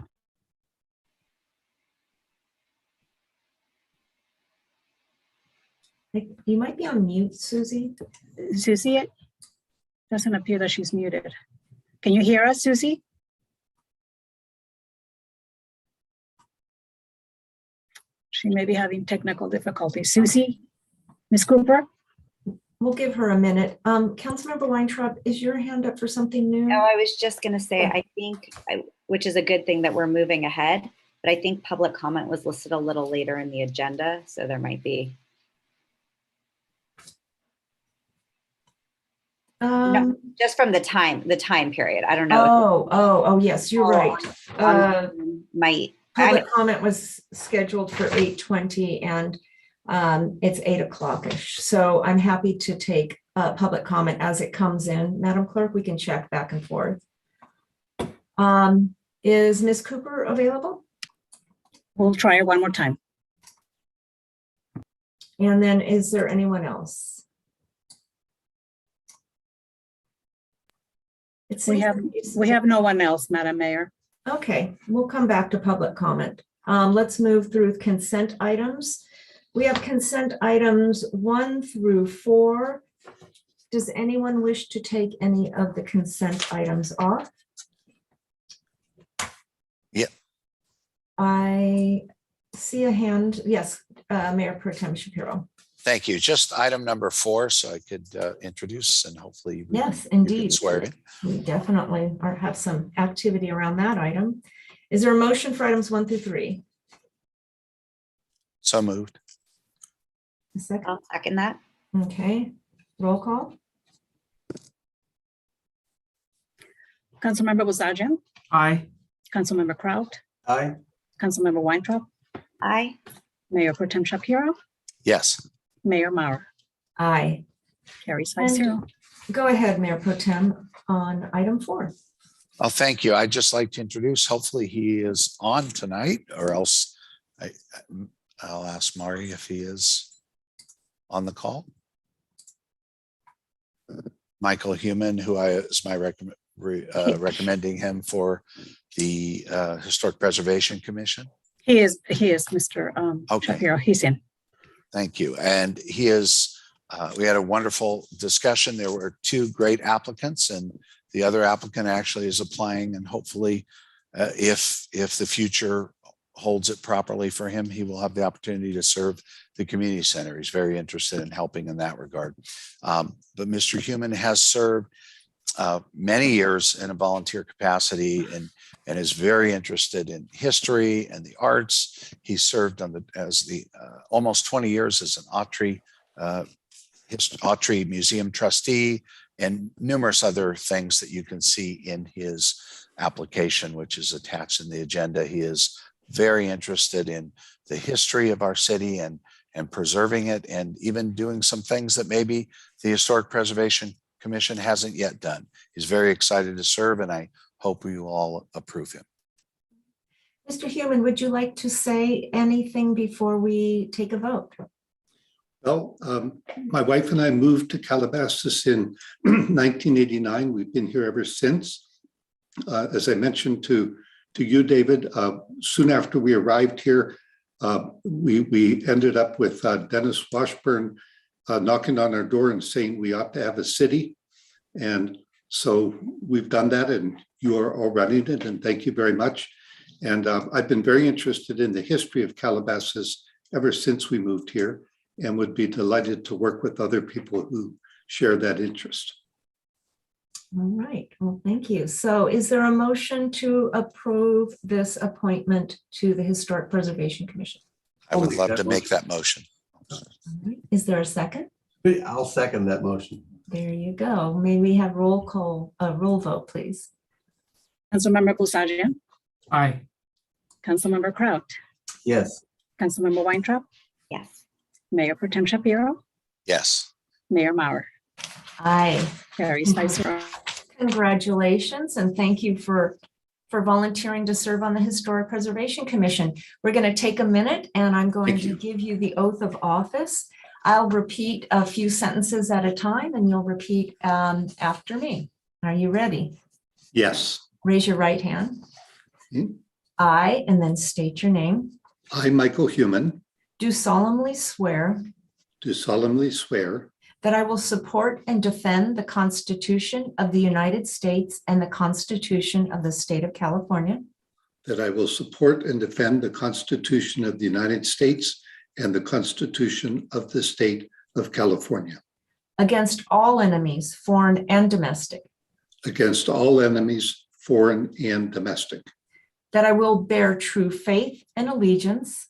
You might be on mute, Susie.
Susie, it doesn't appear that she's muted. Can you hear us, Susie? She may be having technical difficulties. Susie, Ms. Cooper?
We'll give her a minute. Councilmember Weintraub, is your hand up for something new?
No, I was just going to say, I think, which is a good thing that we're moving ahead, but I think public comment was listed a little later in the agenda, so there might be. No, just from the time period. I don't know.
Oh, yes, you're right. Public
Anyway.
comment was scheduled for 8:20 and it's 8 o'clock-ish. So I'm happy to take public comment as it comes in. Madam Clerk, we can check back and forth. Is Ms. Cooper available?
We'll try her one more time.
And then is there anyone else?
We have no one else, Madam Mayor.
Okay, we'll come back to public comment. Let's move through consent items. We have consent items 1 through 4. Does anyone wish to take any of the consent items off?
Yeah.
I see a hand. Yes, Mayor Pro Tem Shapiro.
Thank you. Just item number 4, so I could introduce and hopefully
Yes,
you can
indeed.
swear in.
We definitely have some activity around that item. Is there a motion for items 1 through 3?
So moved.
A second.
I'll second that.
Okay, roll call.
Councilmember Bozajian,
Aye.
Councilmember Kraut,
Aye.
Councilmember Weintraub,
Aye.
Mayor Pro Tem Shapiro,
Yes.
Mayor Maurer.
Aye.
Carries 5-0.
Go ahead, Mayor Pro Tem, on item 4.
Oh, thank you. I'd just like to introduce, hopefully he is on tonight, or else I'll ask Mari if he is on the call. Michael Human, who is my recommending him for the Historic Preservation Commission.
He is Mr.
Okay.
Shapiro. He's in.
Thank you. And he is, we had a wonderful discussion. There were 2 great applicants, and the other applicant actually is applying, and hopefully if the future holds it properly for him, he will have the opportunity to serve the community center. He's very interested in helping in that regard. But Mr. Human has served many years in a volunteer capacity and is very interested in history and the arts. He served as the almost 20 years as an Autry Museum trustee and numerous other things that you can see in his application, which is attached in the agenda. He is very interested in the history of our city and preserving it, and even doing some things that maybe the Historic Preservation Commission hasn't yet done. He's very excited to serve, and I hope we will all approve him.
Mr. Human, would you like to say anything before we take a vote?
Well, my wife and I moved to Calabasas in 1989. We've been here ever since. As I mentioned to you, David, soon after we arrived here, we ended up with Dennis Washburn knocking on our door and saying we ought to have a city. And so we've done that, and you are all running it, and thank you very much. And I've been very interested in the history of Calabasas ever since we moved here, and would be delighted to work with other people who share that interest.
All right, well, thank you. So is there a motion to approve this appointment to the Historic Preservation Commission?
I would love to make that motion.
Is there a second?
I'll second that motion.
There you go. May we have roll vote, please?
Councilmember Bozajian,
Aye.
Councilmember Kraut,
Yes.
Councilmember Weintraub,
Yes.
Mayor Pro Tem Shapiro,
Yes.
Mayor Maurer.
Aye.
Carries 5-0.
Congratulations, and thank you for volunteering to serve on the Historic Preservation Commission. We're going to take a minute, and I'm going to give you the oath of office. I'll repeat a few sentences at a time, and you'll repeat after me. Are you ready?
Yes.
Raise your right hand. I, and then state your name.
I, Michael Human,
Do solemnly swear
do solemnly swear
that I will support and defend the Constitution of the United States and the Constitution of the State of California
that I will support and defend the Constitution of the United States and the Constitution of the State of California
against all enemies, foreign and domestic,
against all enemies, foreign and domestic,
that I will bear true faith and allegiance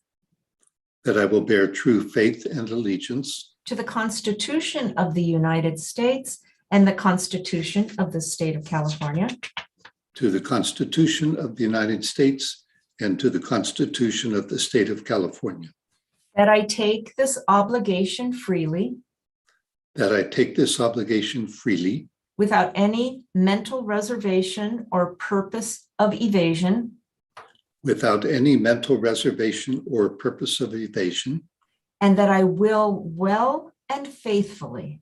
that I will bear true faith and allegiance
to the Constitution of the United States and the Constitution of the State of California,
to the Constitution of the United States and to the Constitution of the State of California,
that I take this obligation freely
that I take this obligation freely
without any mental reservation or purpose of evasion,
without any mental reservation or purpose of evasion,
and that I will well and faithfully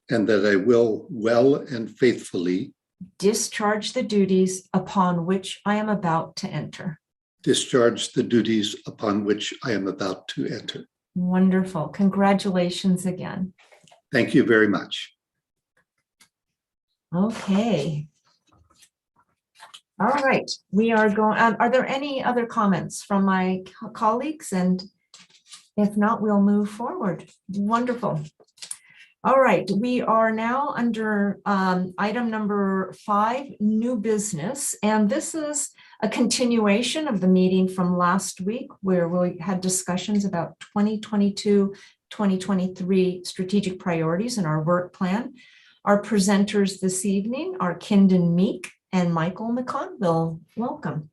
and that I will well and faithfully
discharge the duties upon which I am about to enter.
discharge the duties upon which I am about to enter.
Wonderful. Congratulations again.
Thank you very much.
Okay. All right, we are going, are there any other comments from my colleagues? And if not, we'll move forward. Wonderful. All right, we are now under item number 5, new business. And this is a continuation of the meeting from last week where we had discussions about 2022-2023 strategic priorities in our work plan. Our presenters this evening are Kindon Meek and Michael McConville. Welcome.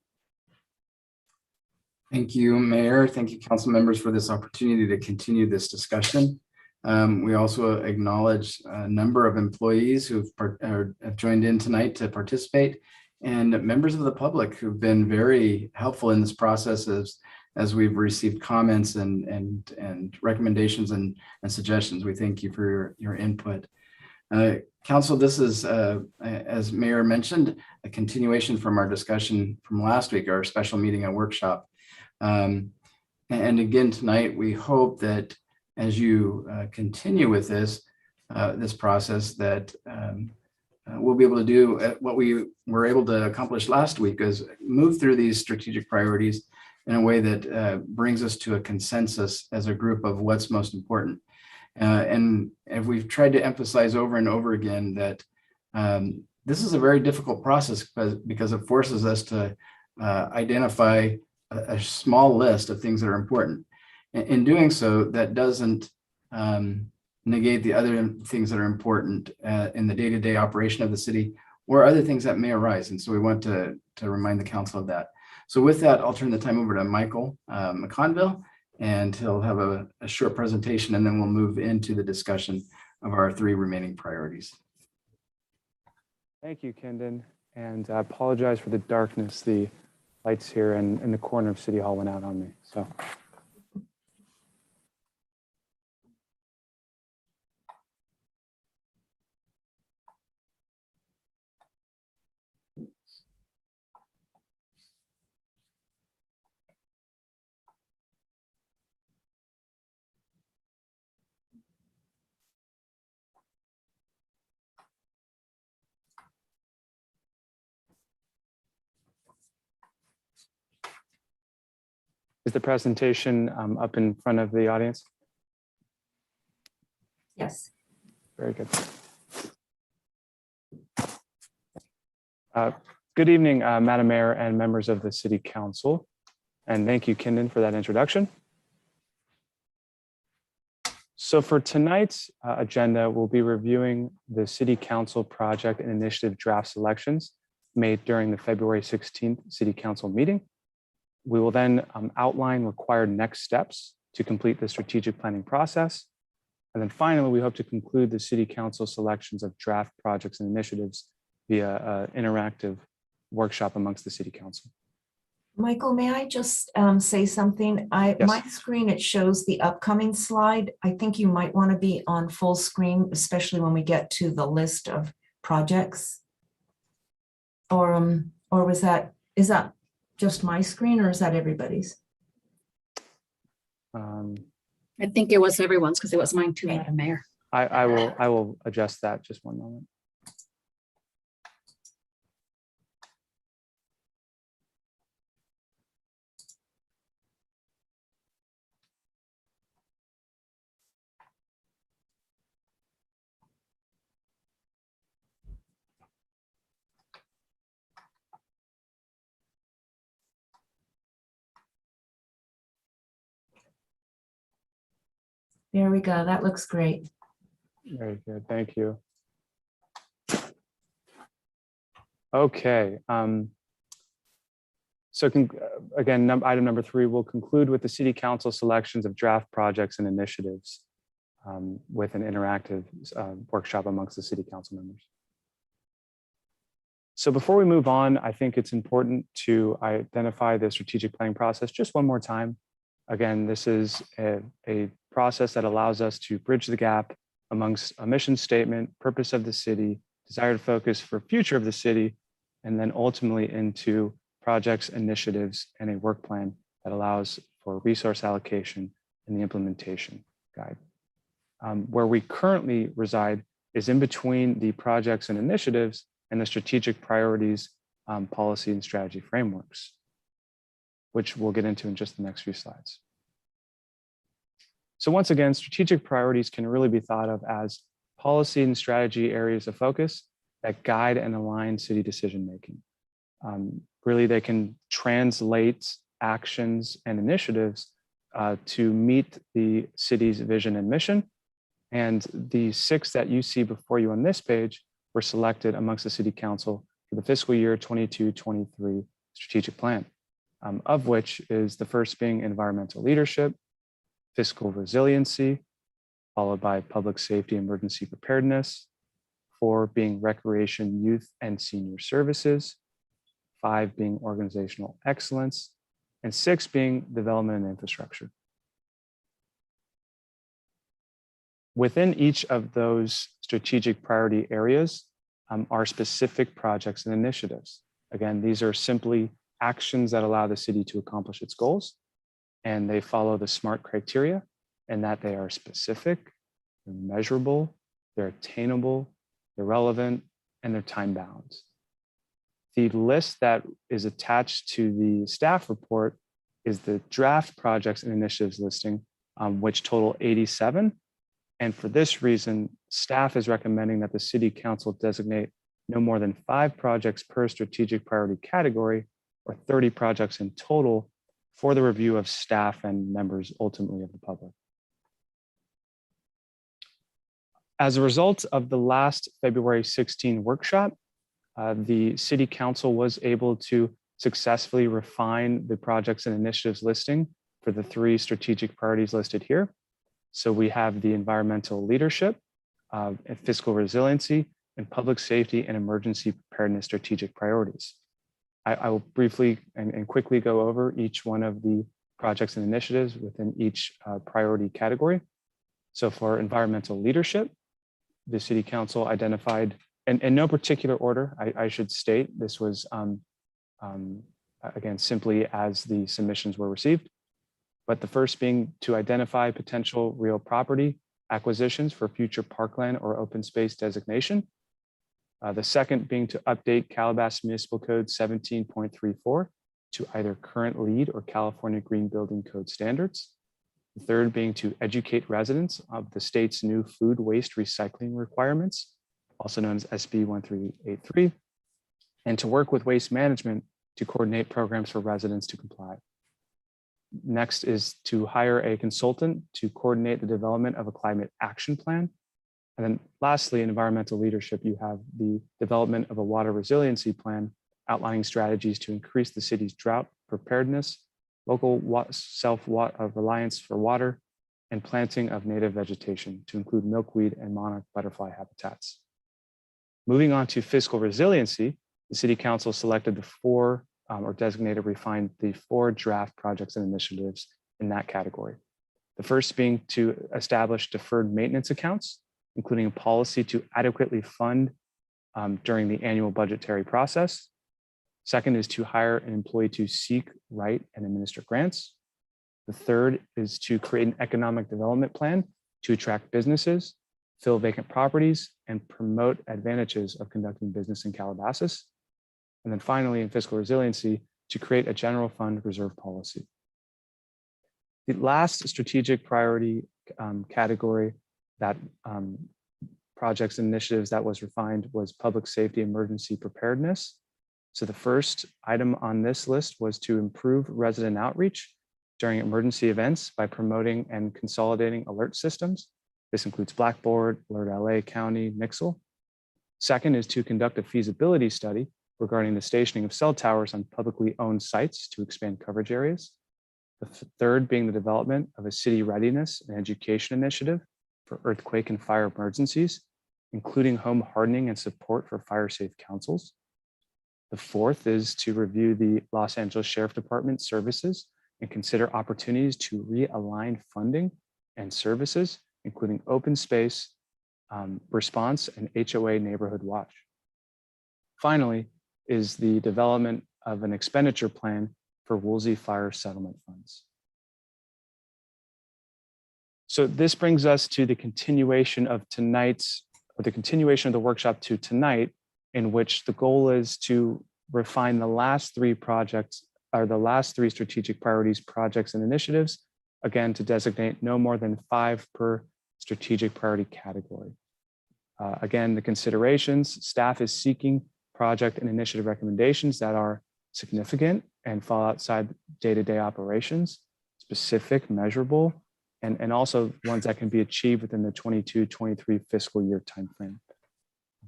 Thank you, Mayor. Thank you, council members, for this opportunity to continue this discussion. We also acknowledge a number of employees who have joined in tonight to participate, and members of the public who've been very helpful in this process as we've received comments and recommendations and suggestions. We thank you for your input. Council, this is, as Mayor mentioned, a continuation from our discussion from last week, our special meeting and workshop. And again, tonight, we hope that as you continue with this process, that we'll be able to do what we were able to accomplish last week, is move through these strategic priorities in a way that brings us to a consensus as a group of what's most important. And we've tried to emphasize over and over again that this is a very difficult process because it forces us to identify a small list of things that are important. In doing so, that doesn't negate the other things that are important in the day-to-day operation of the city or other things that may arise. And so we want to remind the council of that. So with that, I'll turn the time over to Michael McConville, and he'll have a short presentation, and then we'll move into the discussion of our 3 remaining priorities.
Thank you, Kindon, and I apologize for the darkness. The lights here in the corner of City Hall went out on me. So. Is the presentation up in front of the audience?
Yes.
Very good. Good evening, Madam Mayor and members of the City Council. And thank you, Kindon, for that introduction. So for tonight's agenda, we'll be reviewing the City Council project and initiative draft selections made during the February 16th City Council meeting. We will then outline required next steps to complete the strategic planning process. And then finally, we hope to conclude the City Council selections of draft projects and initiatives via interactive workshop amongst the City Council.
Michael, may I just say something?
Yes.
My screen, it shows the upcoming slide. I think you might want to be on full screen, especially when we get to the list of projects. Or is that just my screen, or is that everybody's?
I think it was everyone's because it was mine too, Madam Mayor.
I will adjust that. Just one moment.
There we go. That looks great.
Very good. Thank you. Okay. So again, item number 3 will conclude with the City Council selections of draft projects and initiatives with an interactive workshop amongst the City Council members. So before we move on, I think it's important to identify the strategic planning process just one more time. Again, this is a process that allows us to bridge the gap amongst a mission statement, purpose of the city, desired focus for future of the city, and then ultimately into projects, initiatives, and a work plan that allows for resource allocation and the implementation guide. Where we currently reside is in between the projects and initiatives and the strategic priorities, policy and strategy frameworks, which we'll get into in just the next few slides. So once again, strategic priorities can really be thought of as policy and strategy areas of focus that guide and align city decision-making. Really, they can translate actions and initiatives to meet the city's vision and mission. And the 6 that you see before you on this page were selected amongst the City Council for the fiscal year 22-23 strategic plan, of which is the first being environmental leadership, fiscal resiliency, followed by public safety, emergency preparedness, 4 being recreation, youth, and senior services, 5 being organizational excellence, and 6 being development and infrastructure. Within each of those strategic priority areas are specific projects and initiatives. Again, these are simply actions that allow the city to accomplish its goals, and they follow the SMART criteria, and that they are specific, they're measurable, they're attainable, they're relevant, and they're time bound. The list that is attached to the staff report is the draft projects and initiatives listing, which total 87. And for this reason, staff is recommending that the City Council designate no more than 5 projects per strategic priority category, or 30 projects in total for the review of staff and members ultimately of the public. As a result of the last February 16 workshop, the City Council was able to successfully refine the projects and initiatives listing for the 3 strategic priorities listed here. So we have the environmental leadership, and fiscal resiliency, and public safety and emergency preparedness strategic priorities. I will briefly and quickly go over each one of the projects and initiatives within each priority category. So for environmental leadership, the City Council identified, and in no particular order, I should state, this was again, simply as the submissions were received, but the first being to identify potential real property acquisitions for future parkland or open space designation. The second being to update Calabasas Municipal Code 17.34 to either current LEED or California Green Building Code standards. The third being to educate residents of the state's new food waste recycling requirements, also known as SB 1383, and to work with waste management to coordinate programs for residents to comply. Next is to hire a consultant to coordinate the development of a climate action plan. And then lastly, in environmental leadership, you have the development of a water resiliency plan outlining strategies to increase the city's drought preparedness, local self-reliance for water, and planting of native vegetation to include milkweed and monarch butterfly habitats. Moving on to fiscal resiliency, the City Council selected the 4 or designated, refined the 4 draft projects and initiatives in that category. The first being to establish deferred maintenance accounts, including a policy to adequately fund during the annual budgetary process. Second is to hire an employee to seek, write, and administer grants. The third is to create an economic development plan to attract businesses, fill vacant properties, and promote advantages of conducting business in Calabasas. And then finally, in fiscal resiliency, to create a general fund reserve policy. The last strategic priority category that projects and initiatives that was refined was public safety emergency preparedness. So the first item on this list was to improve resident outreach during emergency events by promoting and consolidating alert systems. This includes Blackboard, Alert LA County, Nixle. Second is to conduct a feasibility study regarding the stationing of cell towers on publicly owned sites to expand coverage areas. The third being the development of a city readiness and education initiative for earthquake and fire emergencies, including home hardening and support for fire safe councils. The fourth is to review the Los Angeles Sheriff Department services and consider opportunities to realign funding and services, including open space, response, and HOA neighborhood watch. Finally, is the development of an expenditure plan for Woolsey Fire Settlement Funds. So this brings us to the continuation of the workshop to tonight, in which the goal is to refine the last three projects, or the last three strategic priorities, projects, and initiatives, again, to designate no more than 5 per strategic priority category. Again, the considerations: staff is seeking project and initiative recommendations that are significant and fall outside day-to-day operations, specific, measurable, and also ones that can be achieved within the 22-23 fiscal year timeframe.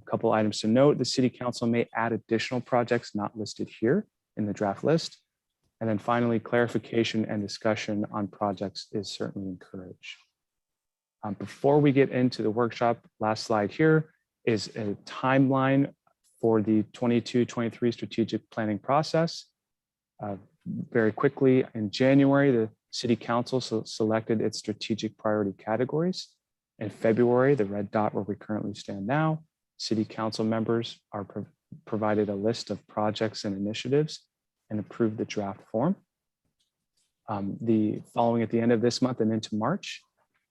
A couple items to note: the City Council may add additional projects not listed here in the draft list. And then finally, clarification and discussion on projects is certainly encouraged. Before we get into the workshop, last slide here is a timeline for the 22-23 strategic planning process. Very quickly, in January, the City Council selected its strategic priority categories. In February, the red dot where we currently stand now, City Council members are provided a list of projects and initiatives and approved the draft form. Following at the end of this month and into March,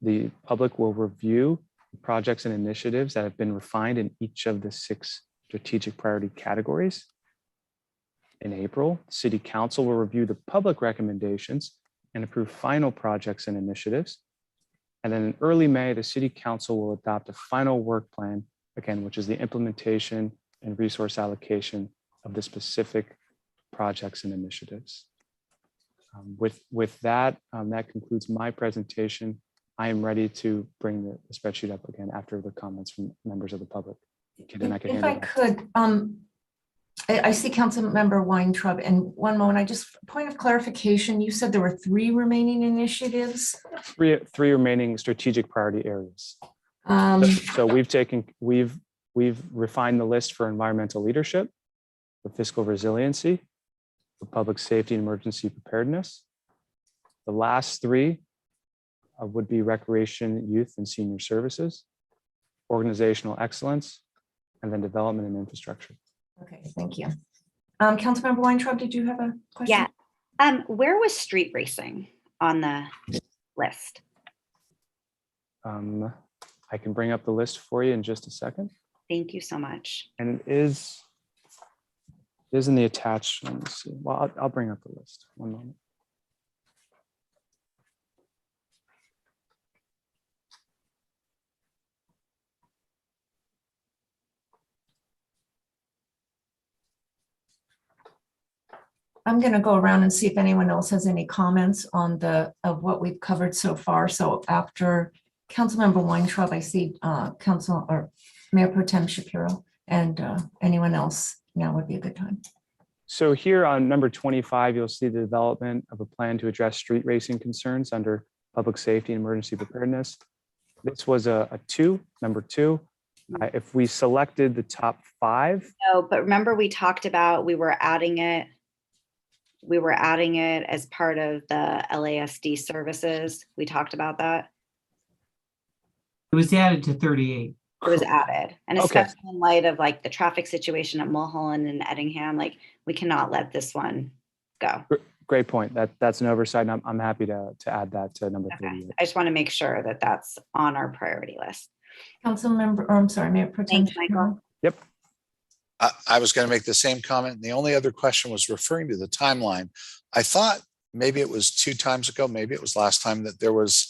the public will review projects and initiatives that have been refined in each of the 6 strategic priority categories. In April, City Council will review the public recommendations and approve final projects and initiatives. And then in early May, the City Council will adopt a final work plan, again, which is the implementation and resource allocation of the specific projects and initiatives. With that, that concludes my presentation. I am ready to bring the spreadsheet up again after the comments from members of the public.
If I could, I see Councilmember Weintraub, and one moment, point of clarification, you said there were 3 remaining initiatives?
Three remaining strategic priority areas. So we've refined the list for environmental leadership, for fiscal resiliency, for public safety and emergency preparedness. The last 3 would be recreation, youth, and senior services, organizational excellence, and then development and infrastructure.
Okay, thank you. Councilmember Weintraub, did you have a question?
Yeah. Where was street racing on the list?
I can bring up the list for you in just a second.
Thank you so much.
And it is in the attached. Let me see. Well, I'll bring up the list. One moment.
I'm going to go around and see if anyone else has any comments on of what we've covered so far. So after Councilmember Weintraub, I see Mayor Pro Tem Shapiro, and anyone else, now would be a good time.
So here on number 25, you'll see the development of a plan to address street racing concerns under public safety and emergency preparedness. This was a 2, number 2. If we selected the top 5.
No, but remember we talked about we were adding it as part of the LASD services. We talked about that.
It was added to 38.
It was added. And especially in light of like the traffic situation at Mulholland and Eddingham, like we cannot let this one go.
Great point. That's an oversight. And I'm happy to add that to number 38.
I just want to make sure that that's on our priority list.
Mayor Pro Tem Michael.
Yep.
I was going to make the same comment. The only other question was referring to the timeline. I thought maybe it was 2 times ago, maybe it was last time, that there was,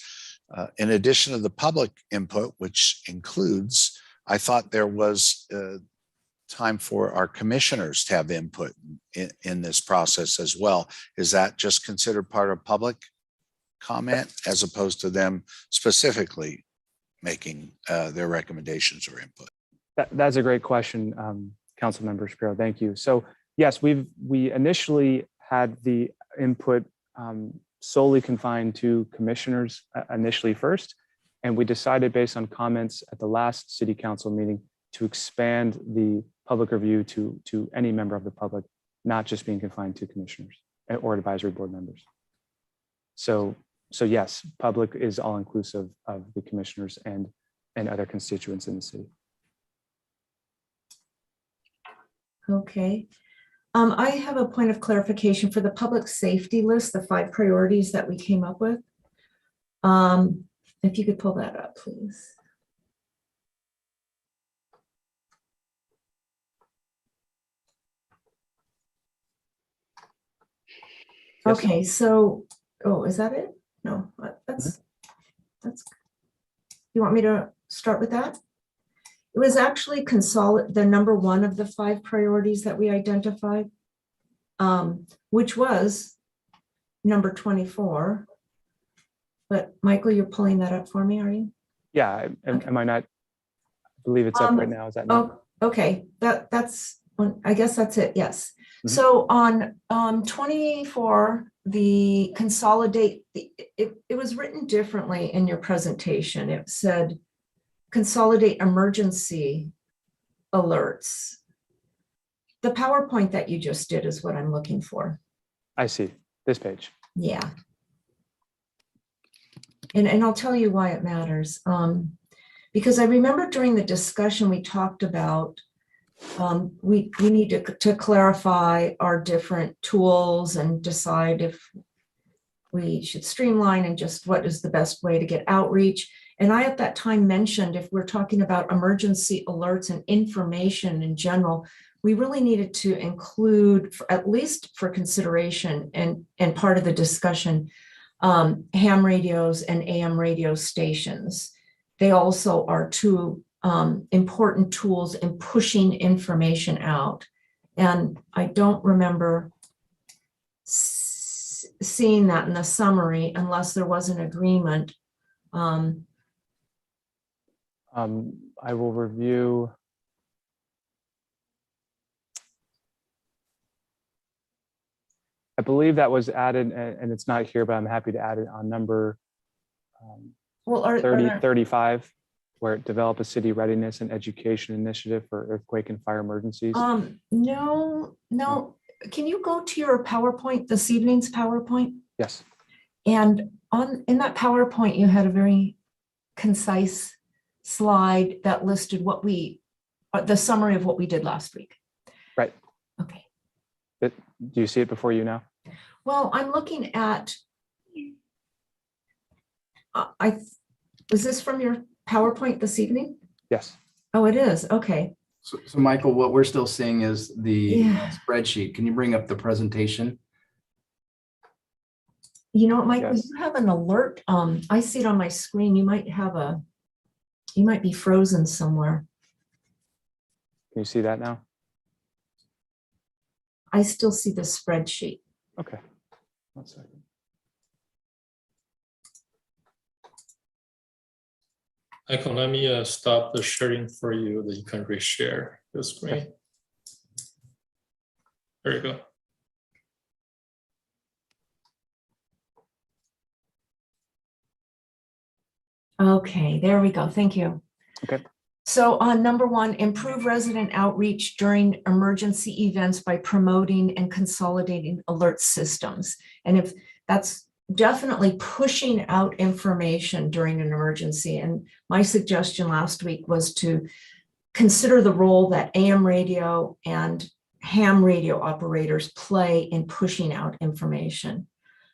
in addition to the public input, which includes, I thought there was time for our commissioners to have input in this process as well. Is that just considered part of public comment as opposed to them specifically making their recommendations or input?
That's a great question, Councilmember Shapiro. Thank you. So yes, we initially had the input solely confined to commissioners initially first, and we decided based on comments at the last City Council meeting to expand the public review to any member of the public, not just being confined to commissioners or advisory board members. So yes, public is all inclusive of the commissioners and other constituents in the city.
Okay. I have a point of clarification for the public safety list, the 5 priorities that we came up with. If you could pull that up, please. Yes. Okay, so, oh, is that it? No, that's, you want me to start with that? It was actually the number 1 of the 5 priorities that we identified, which was number 24. But Michael, you're pulling that up for me, are you?
Yeah, am I not? I believe it's up right now. Is that not?
Oh, okay, that's one. I guess that's it. Yes. Mm-hmm. So on 24, the consolidate. It was written differently in your presentation. It said consolidate emergency alerts. The PowerPoint that you just did is what I'm looking for.
I see this page.
Yeah. And I'll tell you why it matters. Because I remember during the discussion we talked about we need to clarify our different tools and decide if we should streamline and just what is the best way to get outreach. And I at that time mentioned if we're talking about emergency alerts and information in general, we really needed to include, at least for consideration and part of the discussion, ham radios and AM radio stations. They also are 2 important tools in pushing information out. And I don't remember seeing that in the summary unless there was an agreement.
I will review. I believe that was added, and it's not here, but I'm happy to add it on number 35, where it develop a city readiness and education initiative for earthquake and fire emergencies.
No. Can you go to your PowerPoint, this evening's PowerPoint?
Yes.
And in that PowerPoint, you had a very concise slide that listed what the summary of what we did last week.
Right.
Okay.
Do you see it before you now?
Well, I'm looking at, was this from your PowerPoint this evening?
Yes.
Oh, it is. Okay.
So Michael, what we're still seeing is the spreadsheet. Can you bring up the presentation?
You know what, Michael,
Yes.
you have an alert. I see it on my screen. You might be frozen somewhere.
Can you see that now?
I still see the spreadsheet.
Okay. 1 second.
Michael, let me stop the sharing for you that you can reshare the screen. Okay. There you go.
Okay, there we go. Thank you.
Okay.
So on number 1, improve resident outreach during emergency events by promoting and consolidating alert systems. And if that's definitely pushing out information during an emergency. And my suggestion last week was to consider the role that AM radio and ham radio operators play in pushing out information,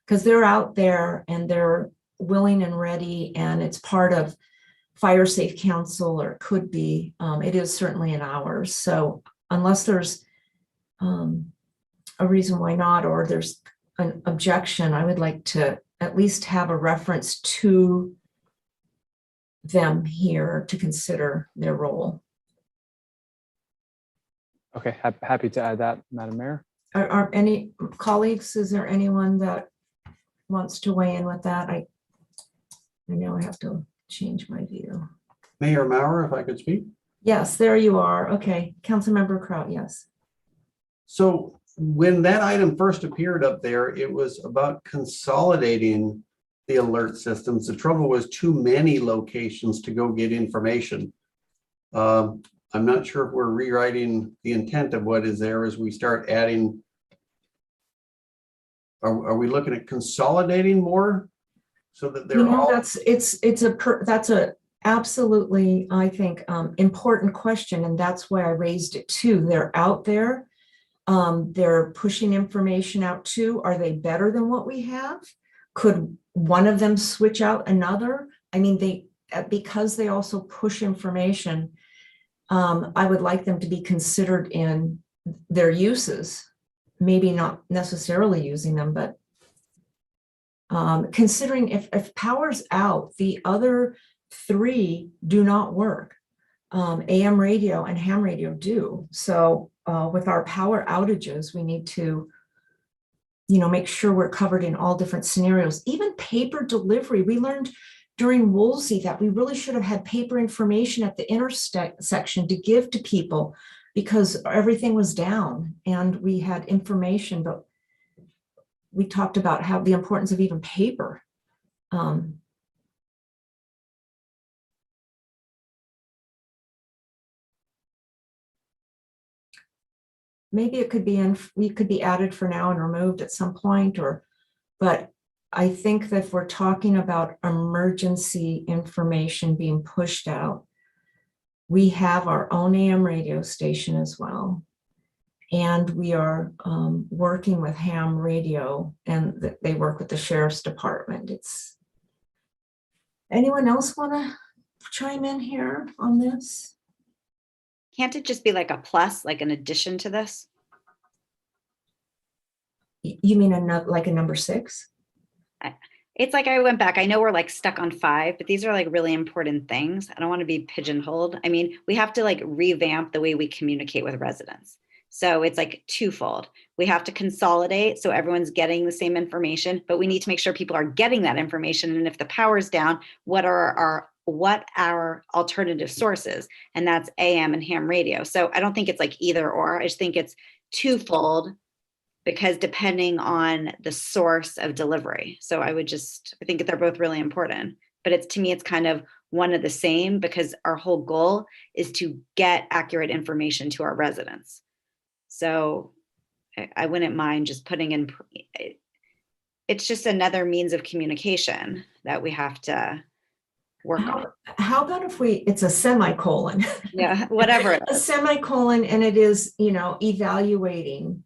because they're out there and they're willing and ready, and it's part of Fire Safe Council, or it could be. It is certainly in ours. So unless there's a reason why not, or there's an objection, I would like to at least have a reference to them here to consider their role.
Okay, happy to add that, Madam Mayor.
Are any colleagues, is there anyone that wants to weigh in with that? I know I have to change my view.
Mayor Maurer, if I could speak.
Yes, there you are. Okay, Councilmember Kraut, yes.
So when that item first appeared up there, it was about consolidating the alert systems. The trouble was too many locations to go get information. I'm not sure if we're rewriting the intent of what is there as we start adding. Are we looking at consolidating more so that they're all?
That's a absolutely, I think, important question, and that's why I raised it too. They're out there. They're pushing information out too. Are they better than what we have? Could one of them switch out another? I mean, because they also push information, I would like them to be considered in their uses, maybe not necessarily using them, but considering if power's out, the other three do not work. AM radio and ham radio do. So with our power outages, we need to, make sure we're covered in all different scenarios. Even paper delivery, we learned during Woolsey that we really should have had paper information at the intersection to give to people because everything was down and we had information, but we talked about how the importance of even paper. Maybe it could be added for now and removed at some point, but I think that if we're talking about emergency information being pushed out, we have our own AM radio station as well. And we are working with ham radio, and they work with the sheriff's department. Anyone else want to chime in here on this?
Can't it just be like a plus, like an addition to this?
You mean like a number 6?
It's like I went back. I know we're like stuck on 5, but these are like really important things. I don't want to be pigeonholed. I mean, we have to like revamp the way we communicate with residents. So it's like twofold. We have to consolidate so everyone's getting the same information, but we need to make sure people are getting that information. And if the power's down, what are our alternative sources? And that's AM and ham radio. So I don't think it's like either or. I just think it's twofold because depending on the source of delivery. So I think that they're both really important, but to me, it's kind of one of the same because our whole goal is to get accurate information to our residents. So I wouldn't mind just putting in, it's just another means of communication that we have to work on.
How about if it's a semicolon?
Yeah, whatever.
A semicolon, and it is, evaluating.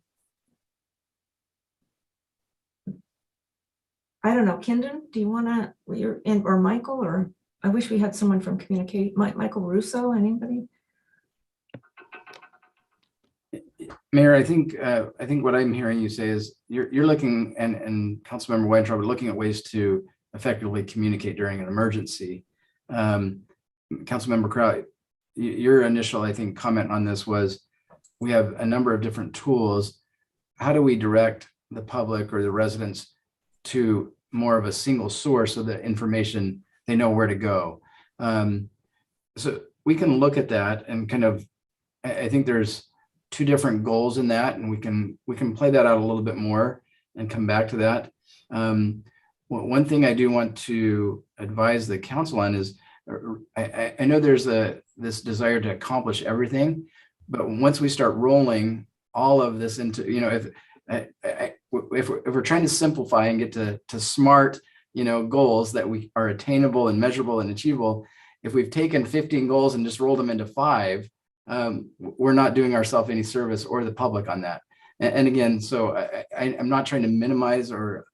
I don't know, Kendon, do you want to, or Michael, or I wish we had someone from communicate, Michael Russo, anybody?
Mayor, I think what I'm hearing you say is you're looking, and Councilmember Weintraub, looking at ways to effectively communicate during an emergency. Councilmember Kraut, your initial, I think, comment on this was we have a number of different tools. How do we direct the public or the residents to more of a single source of the information, they know where to go? So we can look at that and kind of, I think there's 2 different goals in that, and we can play that out a little bit more and come back to that. One thing I do want to advise the council on is I know there's this desire to accomplish everything, but once we start rolling all of this into, if we're trying to simplify and get to smart, goals that we are attainable and measurable and achievable, if we've taken 15 goals and just rolled them into 5, we're not doing ourselves any service or the public on that. And again, so I'm not trying to minimize or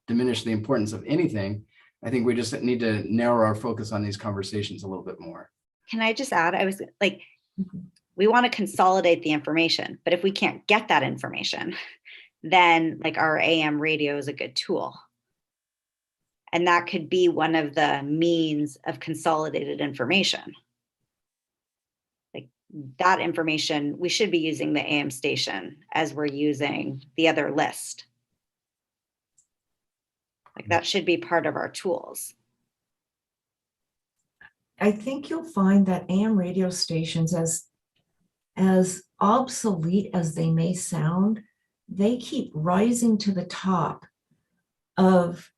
diminish the importance of anything. I think we just need to narrow our focus on these conversations a little bit more.
Can I just add, I was like, we want to consolidate the information, but if we can't get that information, then like our AM radio is a good tool. And that could be one of the means of consolidated information. Like that information, we should be using the AM station as we're using the other list. Like that should be part of our tools.
I think you'll find that AM radio stations, as obsolete as they may sound, they keep rising to the top of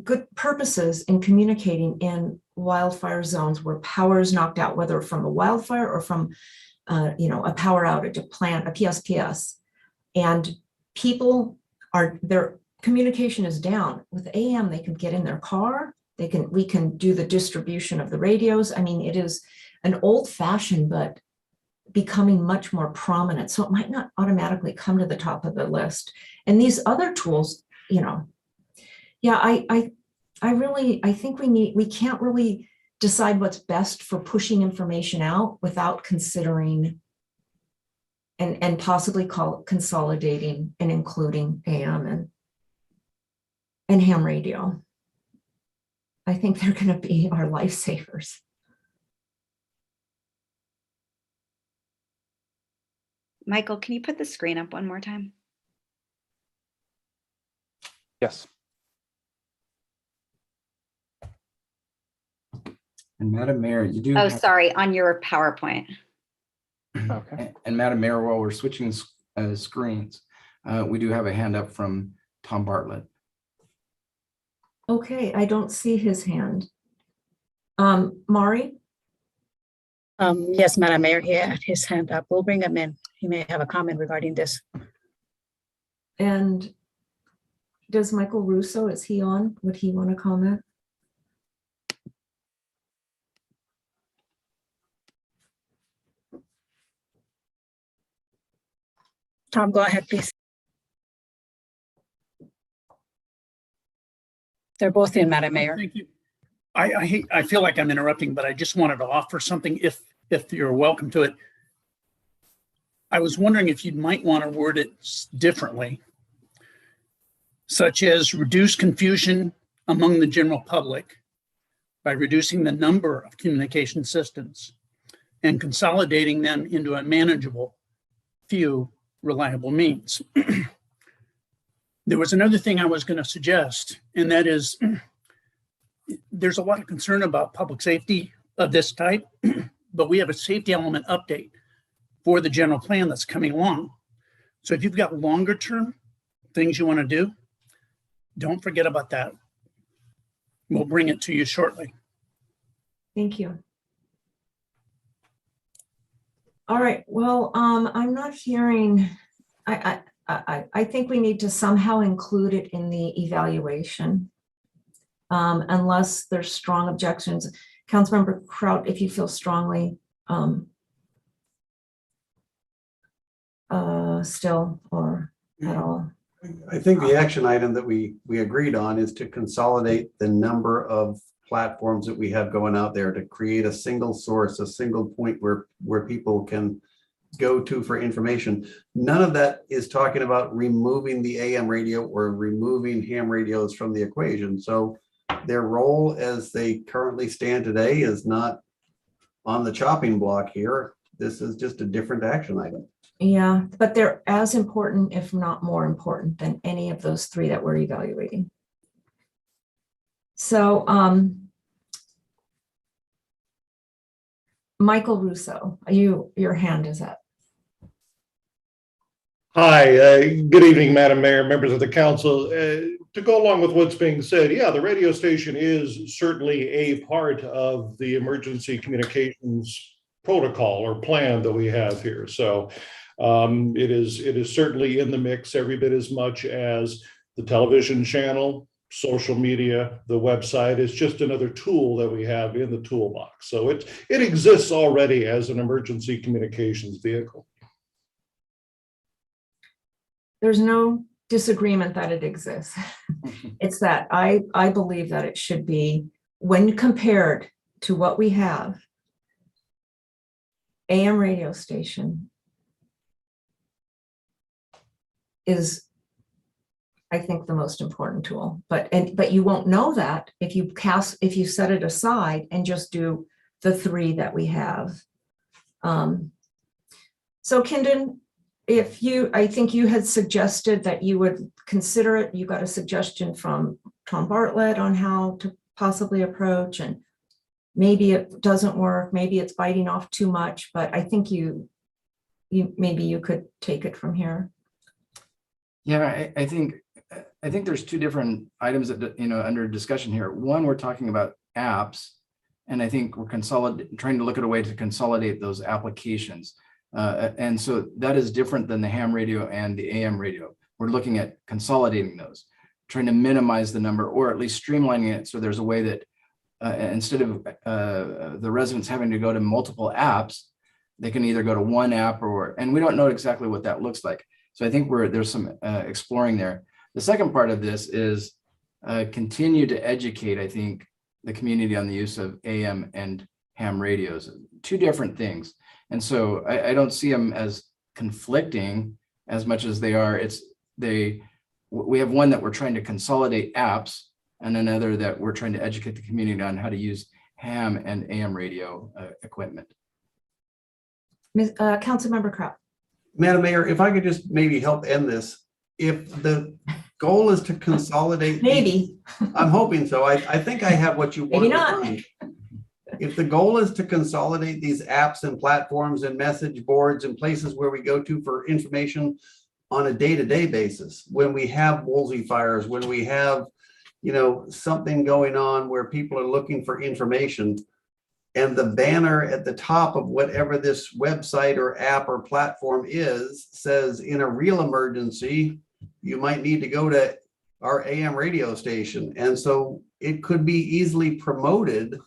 good purposes in communicating in wildfire zones where power is knocked out, whether from a wildfire or from a power outage, a plant, a PSPS. And people their communication is down. With AM, they can get in their car, we can do the distribution of the radios. I mean, it is an old fashioned, but becoming much more prominent. So it might not automatically come to the top of the list. And these other tools, I think we can't really decide what's best for pushing information out without considering and possibly consolidating and including AM and ham radio. I think they're going to be our lifesavers.
Michael, can you put the screen up one more time?
Yes.
And Madam Mayor, you do.
Oh, sorry, on your PowerPoint.
Okay.
And Madam Mayor, while we're switching screens, we do have a hand up from Tom Bartlett.
Okay, I don't see his hand. Mari?
Yes, Madam Mayor, he had his hand up. We'll bring him in. He may have a comment regarding this.
And does Michael Russo, is he on? Would he want to comment?
Tom, go ahead, please. They're both in, Madam Mayor.
Thank you. I feel like I'm interrupting, but I just wanted to offer something if you're welcome to it. I was wondering if you might want to word it differently, such as reduce confusion among the general public by reducing the number of communication systems and consolidating them into a manageable few reliable means. There was another thing I was going to suggest, and that is there's a lot of concern about public safety of this type, but we have a safety element update for the general plan that's coming along. So if you've got longer term things you want to do, don't forget about that. We'll bring it to you shortly.
Thank you. All right, well, I'm not hearing, I think we need to somehow include it in the evaluation. Unless there's strong objections. Councilmember Kraut, if you feel strongly still or at all.
I think the action item that we agreed on is to consolidate the number of platforms that we have going out there to create a single source, a single point where people can go to for information. None of that is talking about removing the AM radio or removing ham radios from the equation. So their role as they currently stand today is not on the chopping block here. This is just a different action item.
Yeah, but they're as important, if not more important, than any of those three that we're evaluating. So, Michael Russo, your hand is up.
Hi, good evening, Madam Mayor, members of the council. To go along with what's being said, yeah, the radio station is certainly a part of the emergency communications protocol or plan that we have here. So it is certainly in the mix every bit as much as the television channel, social media, the website is just another tool that we have in the toolbox. So it exists already as an emergency communications vehicle.
There's no disagreement that it exists. It's that I believe that it should be, when compared to what we have, AM radio station is, I think, the most important tool. But you won't know that if you set it aside and just do the three that we have. So Kindon, I think you had suggested that you would consider it. You got a suggestion from Tom Bartlett on how to possibly approach, and maybe it doesn't work. Maybe it's biting off too much, but I think maybe you could take it from here.
Yeah, I think there's two different items that, under discussion here. One, we're talking about apps, and I think we're trying to look at a way to consolidate those applications. And so that is different than the ham radio and the AM radio. We're looking at consolidating those, trying to minimize the number, or at least streamlining it so there's a way that instead of the residents having to go to multiple apps, they can either go to one app and we don't know exactly what that looks like. So I think there's some exploring there. The second part of this is continue to educate, I think, the community on the use of AM and ham radios, two different things. And so I don't see them as conflicting as much as they are. We have one that we're trying to consolidate apps, and another that we're trying to educate the community on how to use ham and AM radio equipment.
Councilmember Kraft.
Madam Mayor, if I could just maybe help end this. If the goal is to consolidate.
Maybe.
I'm hoping so. I think I have what you want.
Maybe not.
If the goal is to consolidate these apps and platforms and message boards and places where we go to for information on a day-to-day basis, when we have Woolsey fires, when we have, something going on where people are looking for information, and the banner at the top of whatever this website or app or platform is says, in a real emergency, you might need to go to our AM radio station. And so it could be easily promoted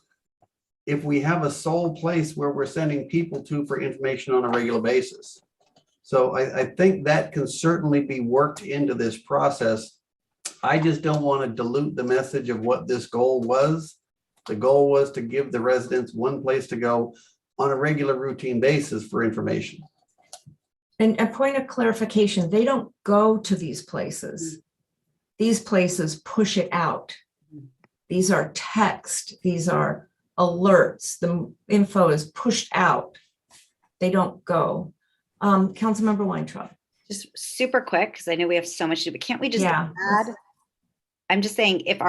if we have a sole place where we're sending people to for information on a regular basis. So I think that can certainly be worked into this process. I just don't want to dilute the message of what this goal was. The goal was to give the residents one place to go on a regular routine basis for information.
And a point of clarification, they don't go to these places. These places push it out. These are text, these are alerts. The info is pushed out. They don't go. Councilmember Weintraub.
Just super quick, because I know we have so much to do, but can't we just
Yeah.
add? I'm just saying, if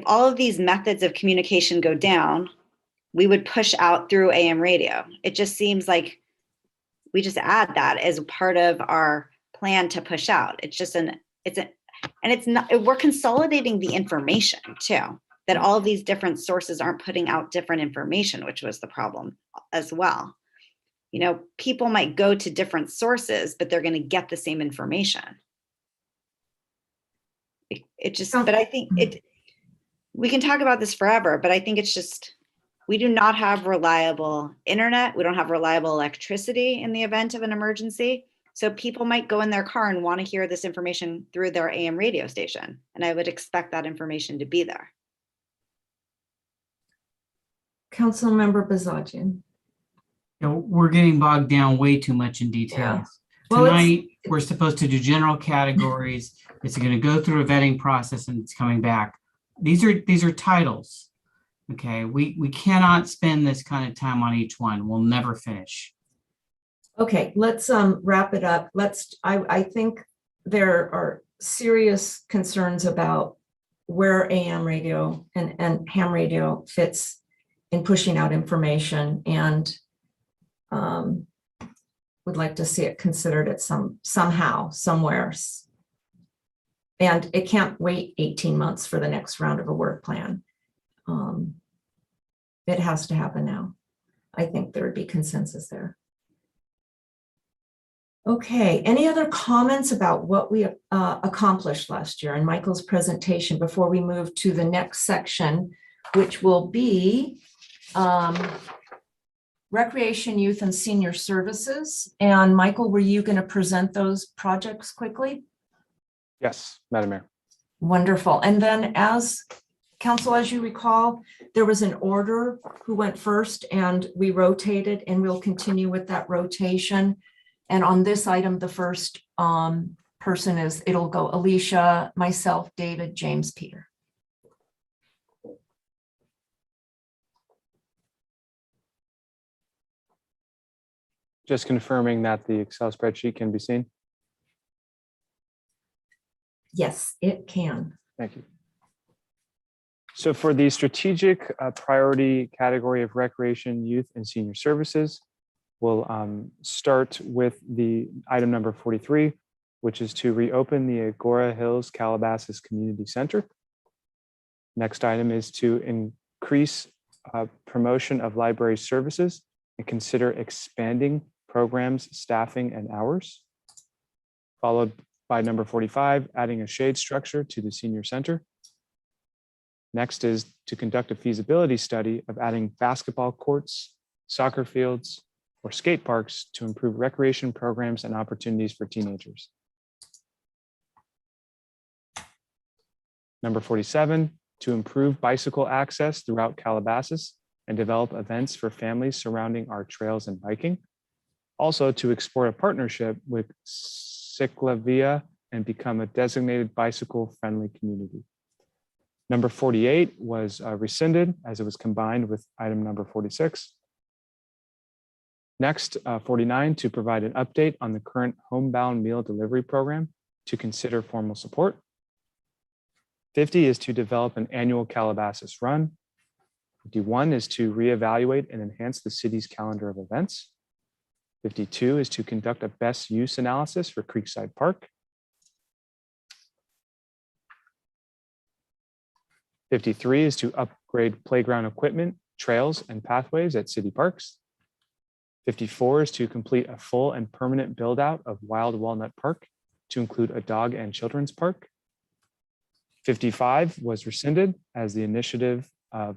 all of these methods of communication go down, we would push out through AM radio. It just seems like we just add that as part of our plan to push out. We're consolidating the information too, that all of these different sources aren't putting out different information, which was the problem as well. People might go to different sources, but they're going to get the same information. But I think we can talk about this forever, but I think it's just, we do not have reliable internet. We don't have reliable electricity in the event of an emergency. So people might go in their car and want to hear this information through their AM radio station. And I would expect that information to be there.
Councilmember Bazagian.
We're getting bogged down way too much in details.
Yeah. Well,
Tonight, we're supposed to do general categories. It's going to go through a vetting process and it's coming back. These are titles. Okay, we cannot spend this kind of time on each one. We'll never finish.
Okay, let's wrap it up. I think there are serious concerns about where AM radio and ham radio fits in pushing out information, and would like to see it considered at somehow, somewhere. And it can't wait 18 months for the next round of a work plan. It has to happen now. I think there would be consensus there. Okay, any other comments about what we accomplished last year in Michael's presentation before we move to the next section, which will be Recreation, Youth, and Senior Services. And Michael, were you going to present those projects quickly?
Yes, Madam Mayor.
Wonderful. And then as council, as you recall, there was an order who went first and we rotated, and we'll continue with that rotation. And on this item, the first person it'll go Alicia, myself, David, James, Peter.
Just confirming that the Excel spreadsheet can be seen.
Yes, it can.
Thank you. So for the strategic priority category of recreation, youth, and senior services, we'll start with the item number 43, which is to reopen the Agora Hills Calabasas Community Center. Next item is to increase promotion of library services and consider expanding programs, staffing, and hours. Followed by number 45, adding a shade structure to the senior center. Next is to conduct a feasibility study of adding basketball courts, soccer fields, or skate parks to improve recreation programs and opportunities for teenagers. Number 47, to improve bicycle access throughout Calabasas and develop events for families surrounding our trails and biking. Also to explore a partnership with Ciclavia and become a designated bicycle-friendly community. Number 48 was rescinded as it was combined with item number 46. Next, 49, to provide an update on the current homebound meal delivery program to consider formal support. 50 is to develop an annual Calabasas run. 51 is to reevaluate and enhance the city's calendar of events. 52 is to conduct a best use analysis for Creekside Park. 53 is to upgrade playground equipment, trails, and pathways at city parks. 54 is to complete a full and permanent build out of Wild Walnut Park to include a dog and children's park. 55 was rescinded as the initiative of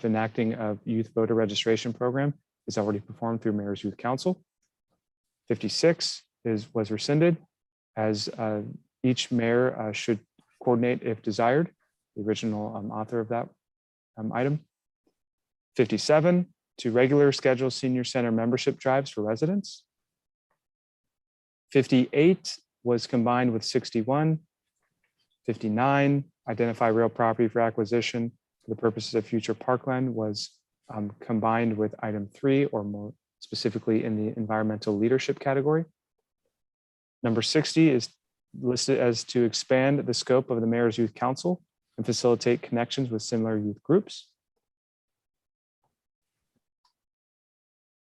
enacting a youth voter registration program is already performed through Mayor's Youth Council. 56 was rescinded as each mayor should coordinate if desired, the original author of that item. 57, to regular schedule senior center membership drives for residents. 58 was combined with 61. 59, identify real property for acquisition for the purposes of future parkland was combined with item 3, or more specifically in the environmental leadership category. Number 60 is listed as to expand the scope of the Mayor's Youth Council and facilitate connections with similar youth groups.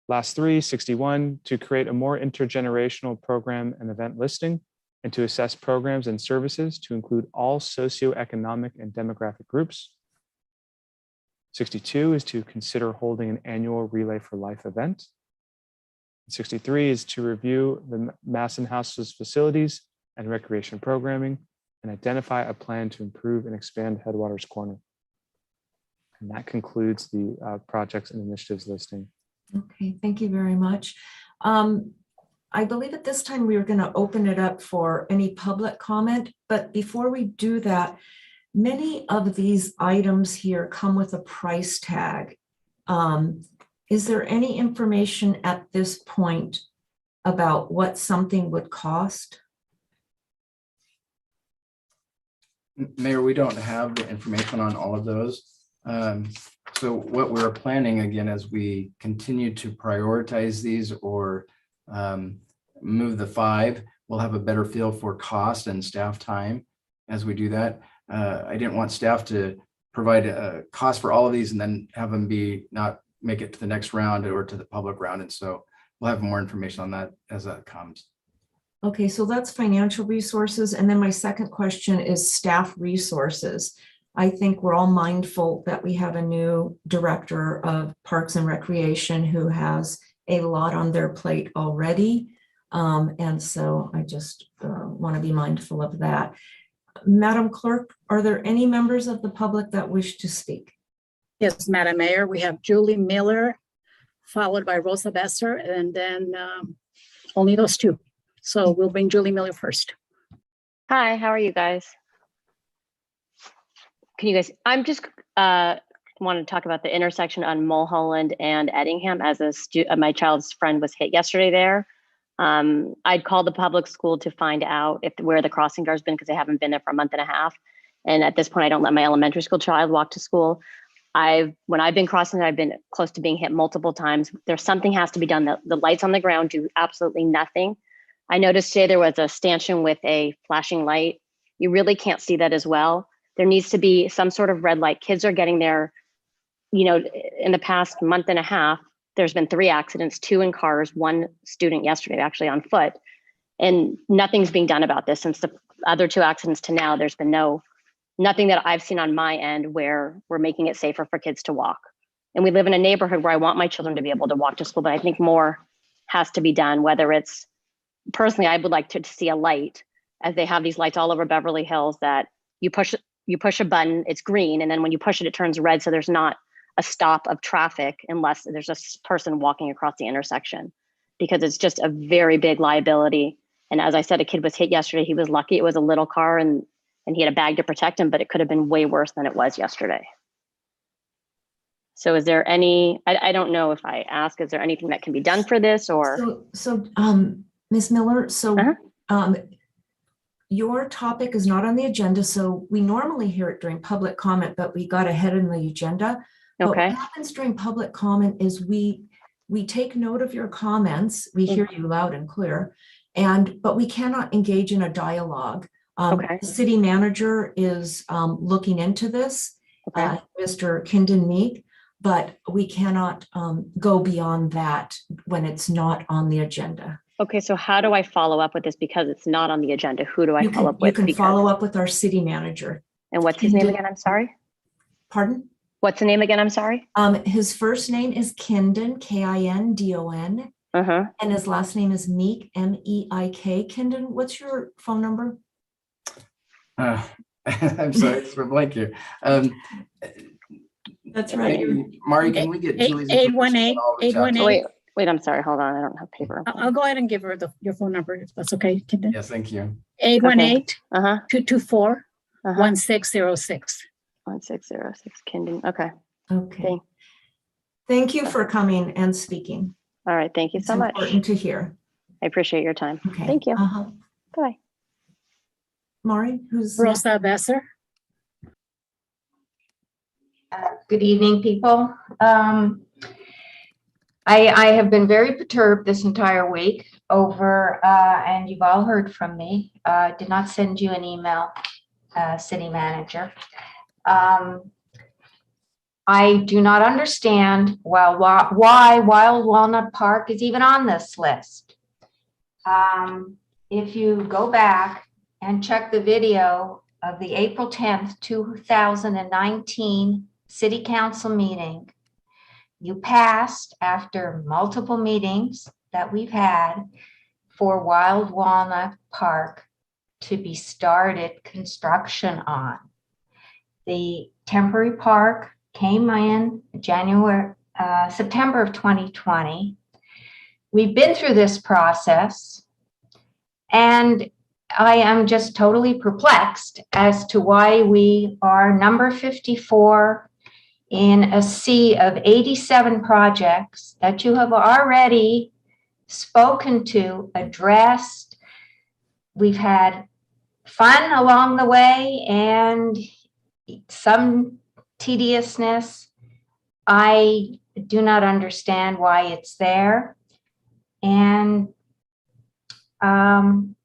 Last 3, 61, to create a more intergenerational program and event listing and to assess programs and services to include all socioeconomic and demographic groups. 62 is to consider holding an annual Relay for Life event. 63 is to review the Masson House's facilities and recreation programming and identify a plan to improve and expand Headwaters Corner. And that concludes the projects and initiatives listing.
Okay, thank you very much. I believe at this time we are going to open it up for any public comment, but before we do that, many of these items here come with a price tag. Is there any information at this point about what something would cost?
Mayor, we don't have the information on all of those. So what we're planning, again, as we continue to prioritize these or move the 5, we'll have a better feel for cost and staff time as we do that. I didn't want staff to provide a cost for all of these and then have them not make it to the next round or to the public round. And so we'll have more information on that as that comes.
Okay, so that's financial resources. And then my second question is staff resources. I think we're all mindful that we have a new director of Parks and Recreation who has a lot on their plate already. And so I just want to be mindful of that. Madam Clerk, are there any members of the public that wish to speak?
Yes, Madam Mayor, we have Julie Miller, followed by Rosa Besser, and then only those 2. So we'll bring Julie Miller first.
Hi, how are you guys? I'm just want to talk about the intersection on Mulholland and Eddingham as my child's friend was hit yesterday there. I'd called the public school to find out where the crossing guard's been because they haven't been there for a month and a half. And at this point, I don't let my elementary school child walk to school. When I've been crossing it, I've been close to being hit multiple times. There's something has to be done. The lights on the ground do absolutely nothing. I noticed today there was a stanchion with a flashing light. You really can't see that as well. There needs to be some sort of red light. Kids are getting there, in the past month and a half, there's been 3 accidents, 2 in cars, 1 student yesterday actually on foot. And nothing's being done about this since the other 2 accidents to now. There's been nothing that I've seen on my end where we're making it safer for kids to walk. And we live in a neighborhood where I want my children to be able to walk to school, but I think more has to be done, whether it's, personally, I would like to see a light, as they have these lights all over Beverly Hills that you push a button, it's green, and then when you push it, it turns red, so there's not a stop of traffic unless there's a person walking across the intersection, because it's just a very big liability. And as I said, a kid was hit yesterday. He was lucky it was a little car and he had a bag to protect him, but it could have been way worse than it was yesterday. So is there any, I don't know if I ask, is there anything that can be done for this or?
So Ms. Miller, your topic is not on the agenda. So we normally hear it during public comment, but we got ahead in the agenda. But
Okay.
what happens during public comment is we take note of your comments. We hear you loud and clear, but we cannot engage in a dialogue.
Okay.
The city manager is looking into this,
Okay.
Mr. Kindon Meek, but we cannot go beyond that when it's not on the agenda.
Okay, so how do I follow up with this because it's not on the agenda? Who do I follow up with?
You can follow up with our city manager.
And what's his name again? I'm sorry.
Pardon?
What's the name again? I'm sorry.
His first name is Kindon, Kindon, and his last name is Meek, Meik. Kindon, what's your phone number?
I'm sorry, it's for blank here.
That's right.
Mari, can we get Julie's?
818.
Wait, I'm sorry. Hold on. I don't have paper.
I'll go ahead and give her your phone number if that's okay.
Yes, thank you.
818-224-1606.
1606. Kindon. Okay.
Okay. Thank you for coming and speaking.
All right. Thank you so much.
It's important to hear.
I appreciate your time.
Okay.
Thank you. Bye.
Mari, who's
Rosa Besser?
Good evening, people. I have been very perturbed this entire week over, and you've all heard from me, did not send you an email, city manager. I do not understand why Wild Walnut Park is even on this list. If you go back and check the video of the April 10th, 2019 City Council meeting, you passed, after multiple meetings that we've had, for Wild Walnut Park to be started construction on. The temporary park came in September of 2020. We've been through this process, and I am just totally perplexed as to why we are number 54 in a sea of 87 projects that you have already spoken to, addressed. We've had fun along the way and some tediousness. I do not understand why it's there. And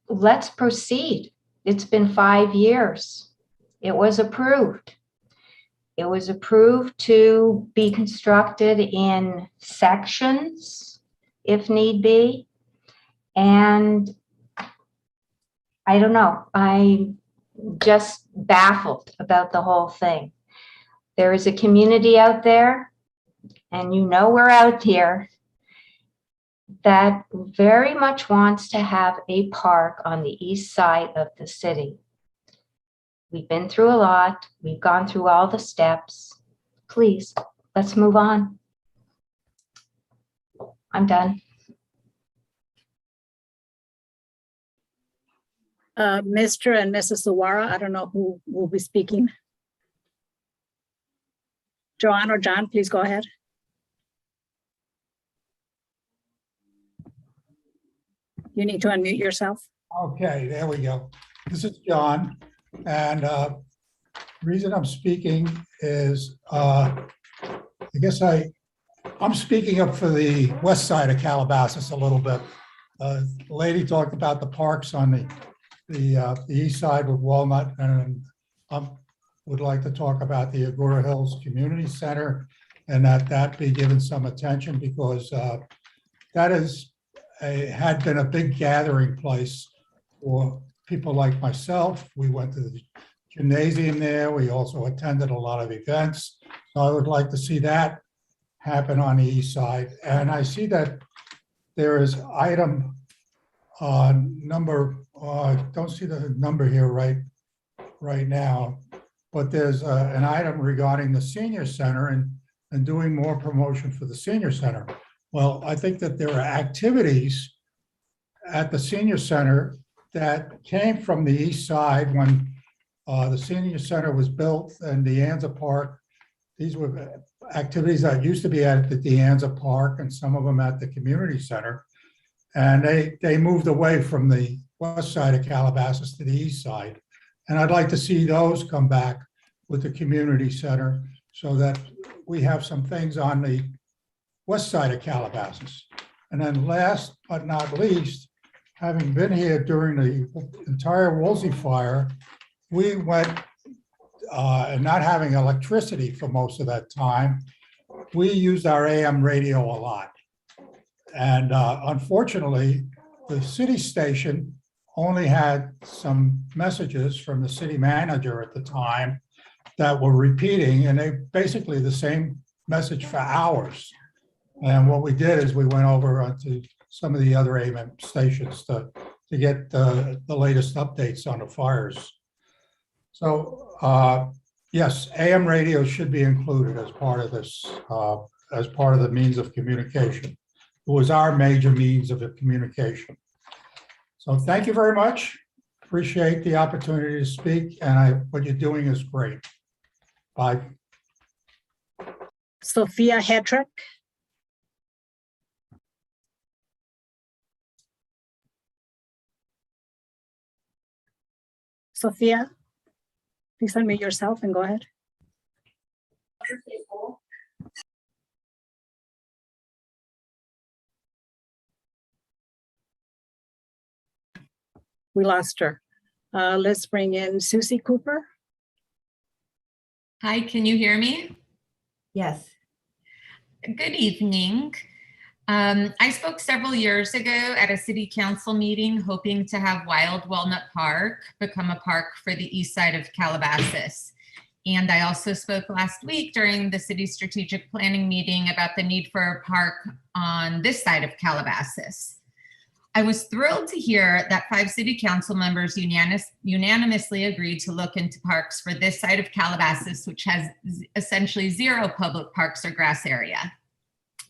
let's proceed. It's been 5 years. It was approved. It was approved to be constructed in sections, if need be. And I don't know, I'm just baffled about the whole thing. There is a community out there, and you know we're out here, that very much wants to have a park on the east side of the city. We've been through a lot. We've gone through all the steps. Please, let's move on. I'm done.
Mr. and Mrs. Sawara, I don't know who will be speaking. Joanne or John, please go ahead. You need to unmute yourself.
Okay, there we go. This is John. And reason I'm speaking is, I guess I'm speaking up for the west side of Calabasas a little bit. The lady talked about the parks on the east side with Walnut, and I would like to talk about the Agora Hills Community Center, and that be given some attention, because that had been a big gathering place for people like myself. We went to the gymnasium there. We also attended a lot of events. So I would like to see that happen on the east side. And I see that there is item number, I don't see the number here right now, but there's an item regarding the senior center and doing more promotion for the senior center. Well, I think that there are activities at the senior center that came from the east side when the senior center was built, and De Anza Park. These were activities that used to be at the De Anza Park and some of them at the community center. And they moved away from the west side of Calabasas to the east side. And I'd like to see those come back with the community center so that we have some things on the west side of Calabasas. And then last but not least, having been here during the entire Woolsey fire, we went, and not having electricity for most of that time, we used our AM radio a lot. And unfortunately, the city station only had some messages from the city manager at the time that were repeating, and they basically the same message for hours. And what we did is we went over onto some of the other AM stations to get the latest updates on the fires. So yes, AM radio should be included as part of this, as part of the means of communication. It was our major means of communication. So thank you very much. Appreciate the opportunity to speak, and what you're doing is great. Bye.
Sophia Hedrick. Sophia, please unmute yourself and go ahead. We lost her. Let's bring in Susie Cooper.
Hi, can you hear me?
Yes.
Good evening. I spoke several years ago at a city council meeting hoping to have Wild Walnut Park become a park for the east side of Calabasas. And I also spoke last week during the city strategic planning meeting about the need for a park on this side of Calabasas. I was thrilled to hear that 5 city council members unanimously agreed to look into parks for this side of Calabasas, which has essentially 0 public parks or grass area.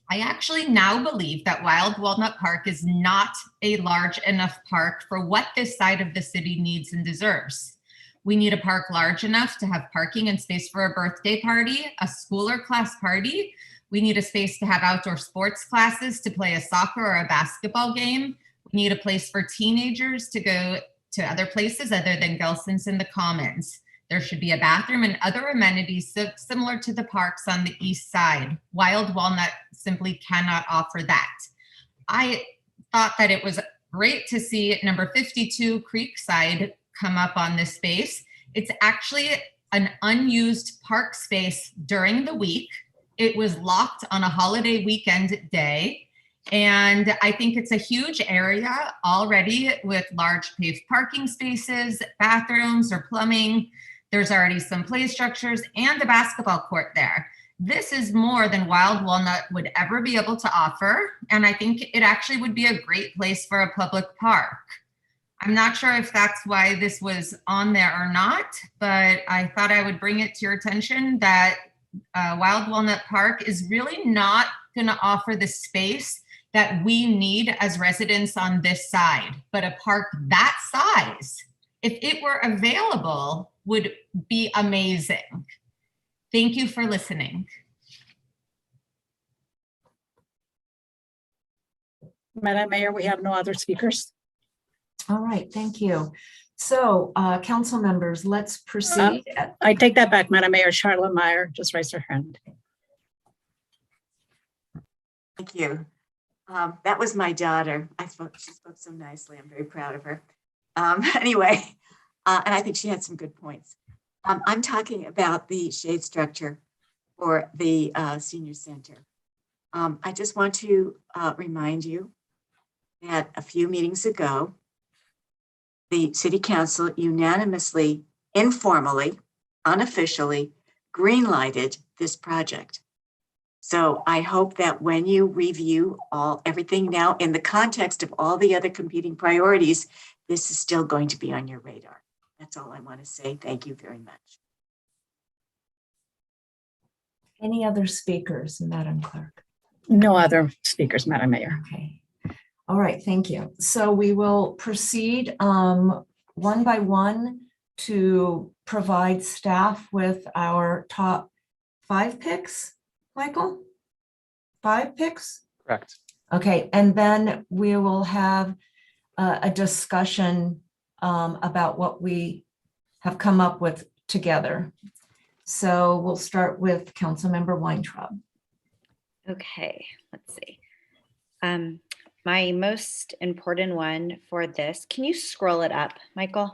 I actually now believe that Wild Walnut Park is not a large enough park for what this side of the city needs and deserves. We need a park large enough to have parking and space for a birthday party, a school or class party. We need a space to have outdoor sports classes, to play a soccer or a basketball game. We need a place for teenagers to go to other places other than Gelson's in the Commons. There should be a bathroom and other amenities similar to the parks on the east side. Wild Walnut simply cannot offer that. I thought that it was great to see number 52 Creekside come up on this space. It's actually an unused park space during the week. It was locked on a holiday weekend day. And I think it's a huge area already with large paved parking spaces, bathrooms or plumbing. There's already some play structures and a basketball court there. This is more than Wild Walnut would ever be able to offer. And I think it actually would be a great place for a public park. I'm not sure if that's why this was on there or not, but I thought I would bring it to your attention that Wild Walnut Park is really not going to offer the space that we need as residents on this side, but a park that size, if it were available, would be amazing. Thank you for listening.
Madam Mayor, we have no other speakers.
All right, thank you. So, council members, let's proceed.
I take that back, Madam Mayor. Charlotte Meyer just raised her hand.
Thank you. That was my daughter. She spoke so nicely. I'm very proud of her. Anyway, and I think she had some good points. I'm talking about the shade structure for the senior center. I just want to remind you that a few meetings ago, the city council unanimously, informally, unofficially green-lighted this project. So I hope that when you review everything now in the context of all the other competing priorities, this is still going to be on your radar. That's all I want to say. Thank you very much.
Any other speakers, Madam Clerk?
No other speakers, Madam Mayor.
Okay. All right, thank you. So we will proceed one by one to provide staff with our top 5 picks. Michael? 5 picks?
Correct.
Okay, and then we will have a discussion about what we have come up with together. So we'll start with Councilmember Weintraub.
Okay, let's see. My most important one for this, can you scroll it up, Michael?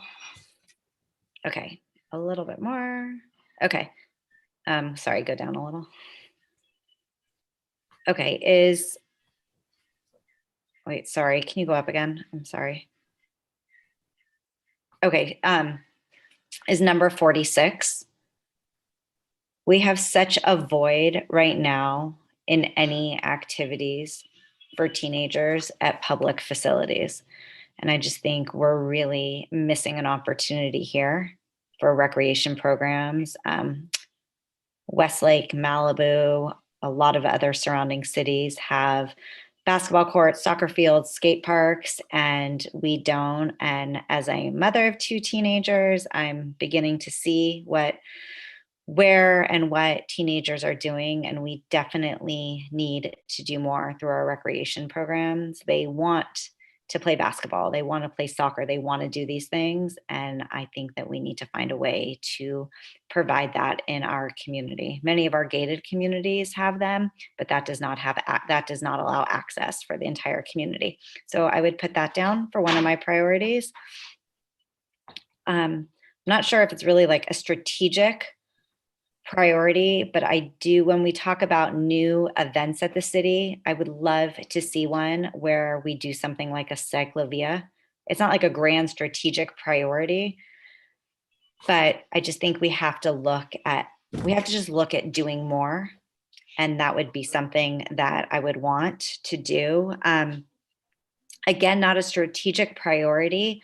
Okay, a little bit more. Okay, sorry, go down a little. Okay, wait, sorry, can you go up again? I'm sorry. Okay, is number 46. We have such a void right now in any activities for teenagers at public facilities. And I just think we're really missing an opportunity here for recreation programs. Westlake, Malibu, a lot of other surrounding cities have basketball courts, soccer fields, skate parks, and we don't. And as a mother of 2 teenagers, I'm beginning to see where and what teenagers are doing, and we definitely need to do more through our recreation programs. They want to play basketball, they want to play soccer, they want to do these things, and I think that we need to find a way to provide that in our community. Many of our gated communities have them, but that does not allow access for the entire community. So I would put that down for one of my priorities. I'm not sure if it's really like a strategic priority, but I do, when we talk about new events at the city, I would love to see one where we do something like a cyclovia. It's not like a grand strategic priority, but I just think we have to just look at doing more. And that would be something that I would want to do. Again, not a strategic priority,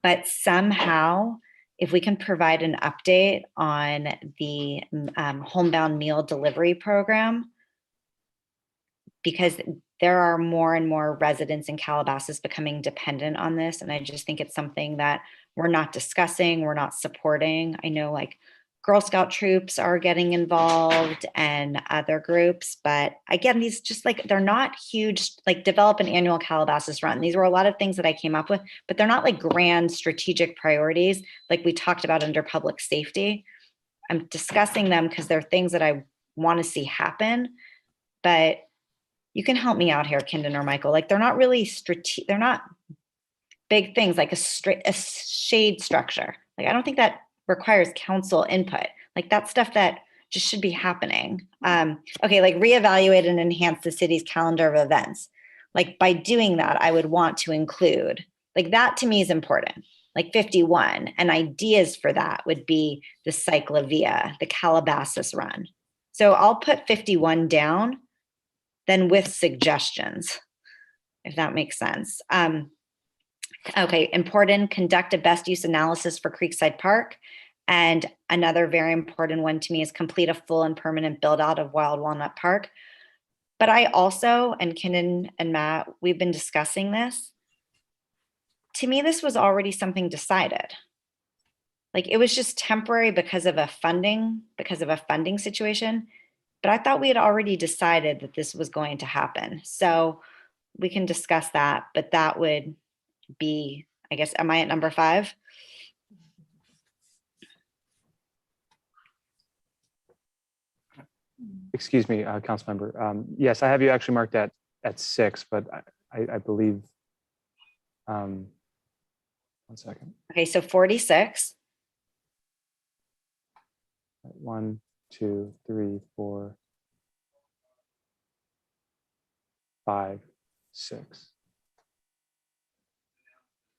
but somehow if we can provide an update on the homebound meal delivery program, because there are more and more residents in Calabasas becoming dependent on this. And I just think it's something that we're not discussing, we're not supporting. I know like Girl Scout troops are getting involved and other groups, but again, these just like, they're not huge, like develop an annual Calabasas run. These were a lot of things that I came up with, but they're not like grand strategic priorities like we talked about under public safety. I'm discussing them because they're things that I want to see happen, but you can help me out here, Kindon or Michael. Like they're not really they're not big things like a shade structure. Like I don't think that requires council input. Like that's stuff that just should be happening. Okay, like reevaluate and enhance the city's calendar of events. Like by doing that, I would want to include, like that to me is important. Like 51, and ideas for that would be the cyclovia, the Calabasas run. So I'll put 51 down, then with suggestions, if that makes sense. Okay, important, conduct a best use analysis for Creekside Park. And another very important one to me is complete a full and permanent build out of Wild Walnut Park. But I also, and Kindon and Matt, we've been discussing this. To me, this was already something decided. Like it was just temporary because of a funding situation. But I thought we had already decided that this was going to happen. So we can discuss that, but that would be I guess, am I at number 5?
Excuse me, Councilmember. Yes, I have you actually marked at 6, but I believe, 1 second.
Okay, so 46.
1, 2, 3, 4, 5, 6.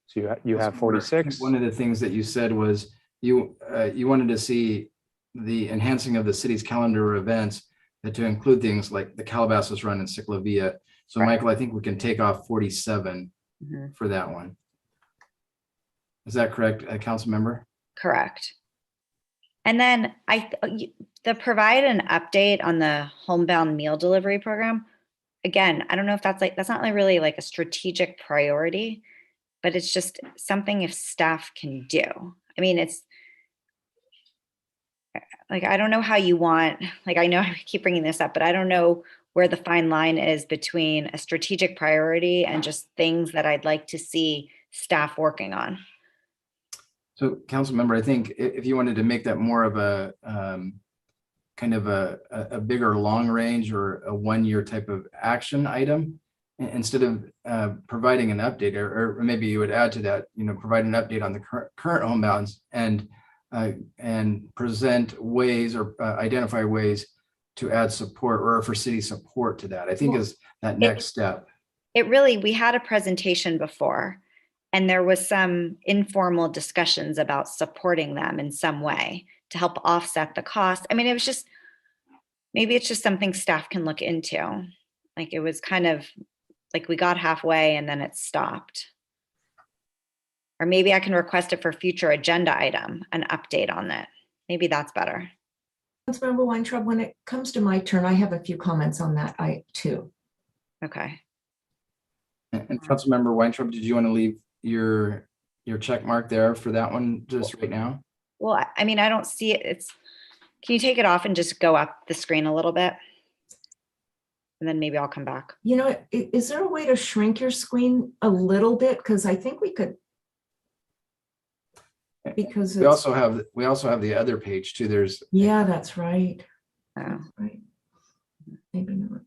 So you have 46.
One of the things that you said was you wanted to see the enhancing of the city's calendar of events to include things like the Calabasas Run and Ciclovia. So Michael, I think we can take off 47 for that one. Is that correct, council member?
Correct. And then the provide an update on the homebound meal delivery program. Again, I don't know if that's not really like a strategic priority, but it's just something if staff can do. I mean, it's like, I don't know how you want, like, I know I keep bringing this up, but I don't know where the fine line is between a strategic priority and just things that I'd like to see staff working on.
So council member, I think if you wanted to make that more of a kind of a bigger long range or a 1-year type of action item, instead of providing an update, or maybe you would add to that, provide an update on the current homebounds and present ways or identify ways to add support or for city support to that, I think is that next step.
We had a presentation before, and there was some informal discussions about supporting them in some way to help offset the cost. I mean, it was just, maybe it's just something staff can look into. Like, it was kind of like we got halfway and then it stopped. Or maybe I can request it for future agenda item, an update on that. Maybe that's better.
Councilmember Weintraub, when it comes to my turn, I have a few comments on that too.
Okay.
And Councilmember Weintraub, did you want to leave your check mark there for that one just right now?
Well, I mean, I don't see it. Can you take it off and just go up the screen a little bit? And then maybe I'll come back.
Is there a way to shrink your screen a little bit? Because I think we could. Because
we also have the other page too.
Yeah, that's right.
Oh.
That's right. Maybe not.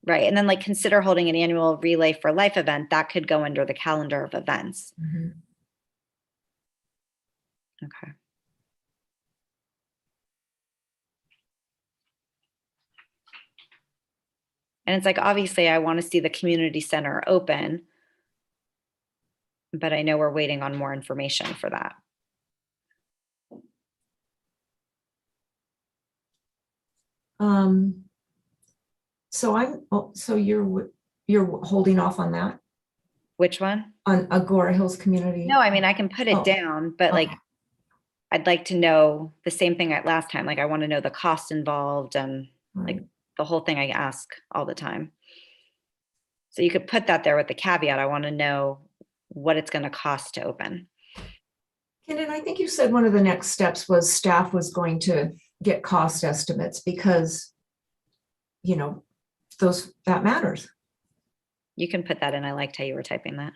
Right. And then like consider holding an annual Relay for Life event that could go under the calendar of events.
Mm-hmm.
Okay. And it's like, obviously I want to see the community center open, but I know we're waiting on more information for that.
So you're holding off on that?
Which one?
On Agora Hills Community?
No, I mean, I can put it down, but like, I'd like to know the same thing at last time. Like, I want to know the cost involved and like the whole thing I ask all the time. So you could put that there with the caveat. I want to know what it's going to cost to open.
And I think you said one of the next steps was staff was going to get cost estimates because, that matters.
You can put that in. I liked how you were typing that.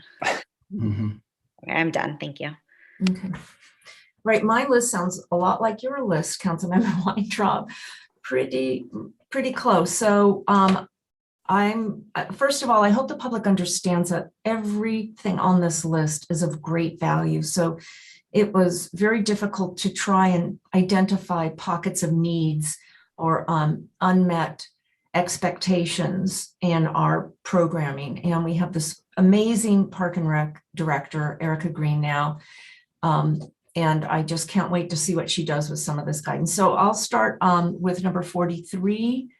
Mm-hmm.
Okay, I'm done. Thank you.
Okay. Right. My list sounds a lot like your list, Councilmember Weintraub. Pretty close. So first of all, I hope the public understands that everything on this list is of great value. So it was very difficult to try and identify pockets of needs or unmet expectations in our programming. And we have this amazing Park and Rec director, Erica Green, now. And I just can't wait to see what she does with some of this guidance. So I'll start with number 43,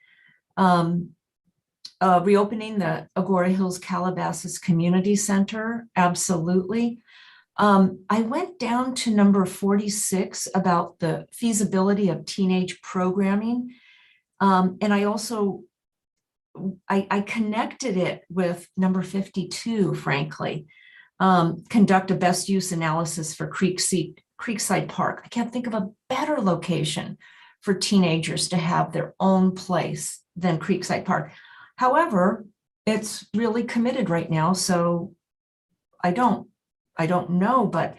reopening the Agora Hills Calabasas Community Center. Absolutely. I went down to number 46 about the feasibility of teenage programming. And I also, I connected it with number 52, frankly, conduct a best use analysis for Creekside Park. I can't think of a better location for teenagers to have their own place than Creekside Park. However, it's really committed right now, so I don't know, but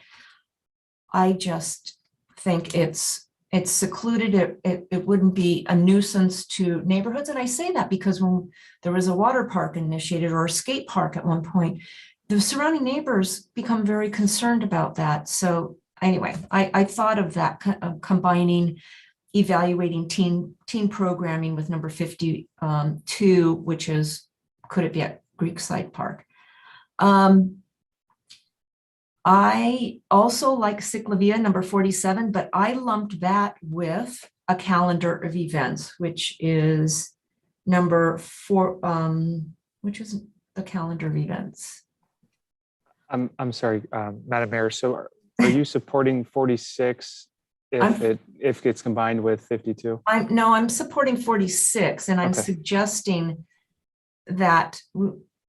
I just think it's secluded. It wouldn't be a nuisance to neighborhoods. And I say that because when there was a water park initiated or a skate park at one point, the surrounding neighbors become very concerned about that. So anyway, I thought of that, combining evaluating teen programming with number 52, which is, could it be at Creekside Park? I also like Ciclavia number 47, but I lumped that with a calendar of events, which is number 4, which is the calendar of events.
I'm sorry, Madam Mayor. So are you supporting 46 if it's combined with 52?
I'm supporting 46, and I'm suggesting that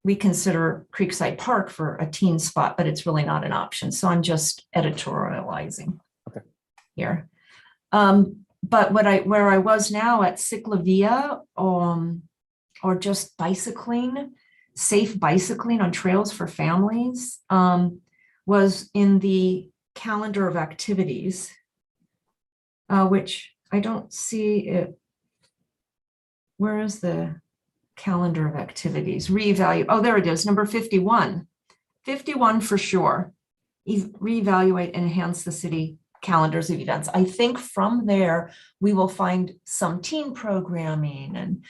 we consider Creekside Park for a teen spot, but it's really not an option. So I'm just editorializing here. But where I was now at Ciclavia, or just bicycling, safe bicycling on trails for families, was in the calendar of activities, which I don't see it. Where is the calendar of activities? Reevaluate. Oh, there it is. Number 51. 51 for sure. Reevaluate and enhance the city calendars of events. I think from there we will find some teen programming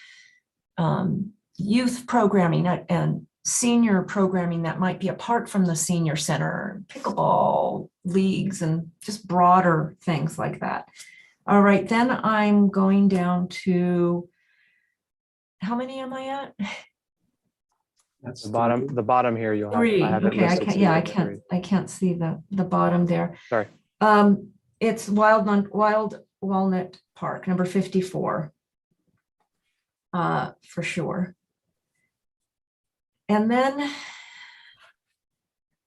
and youth programming and senior programming that might be apart from the senior center, pickleball leagues, and just broader things like that. All right, then I'm going down to, how many am I at?
That's the bottom here. You'll have,
3.
I have it
Okay,
listed, so
I can't see the bottom there.
Sorry.
It's Wild Walnut Park, number 54. For sure. And then,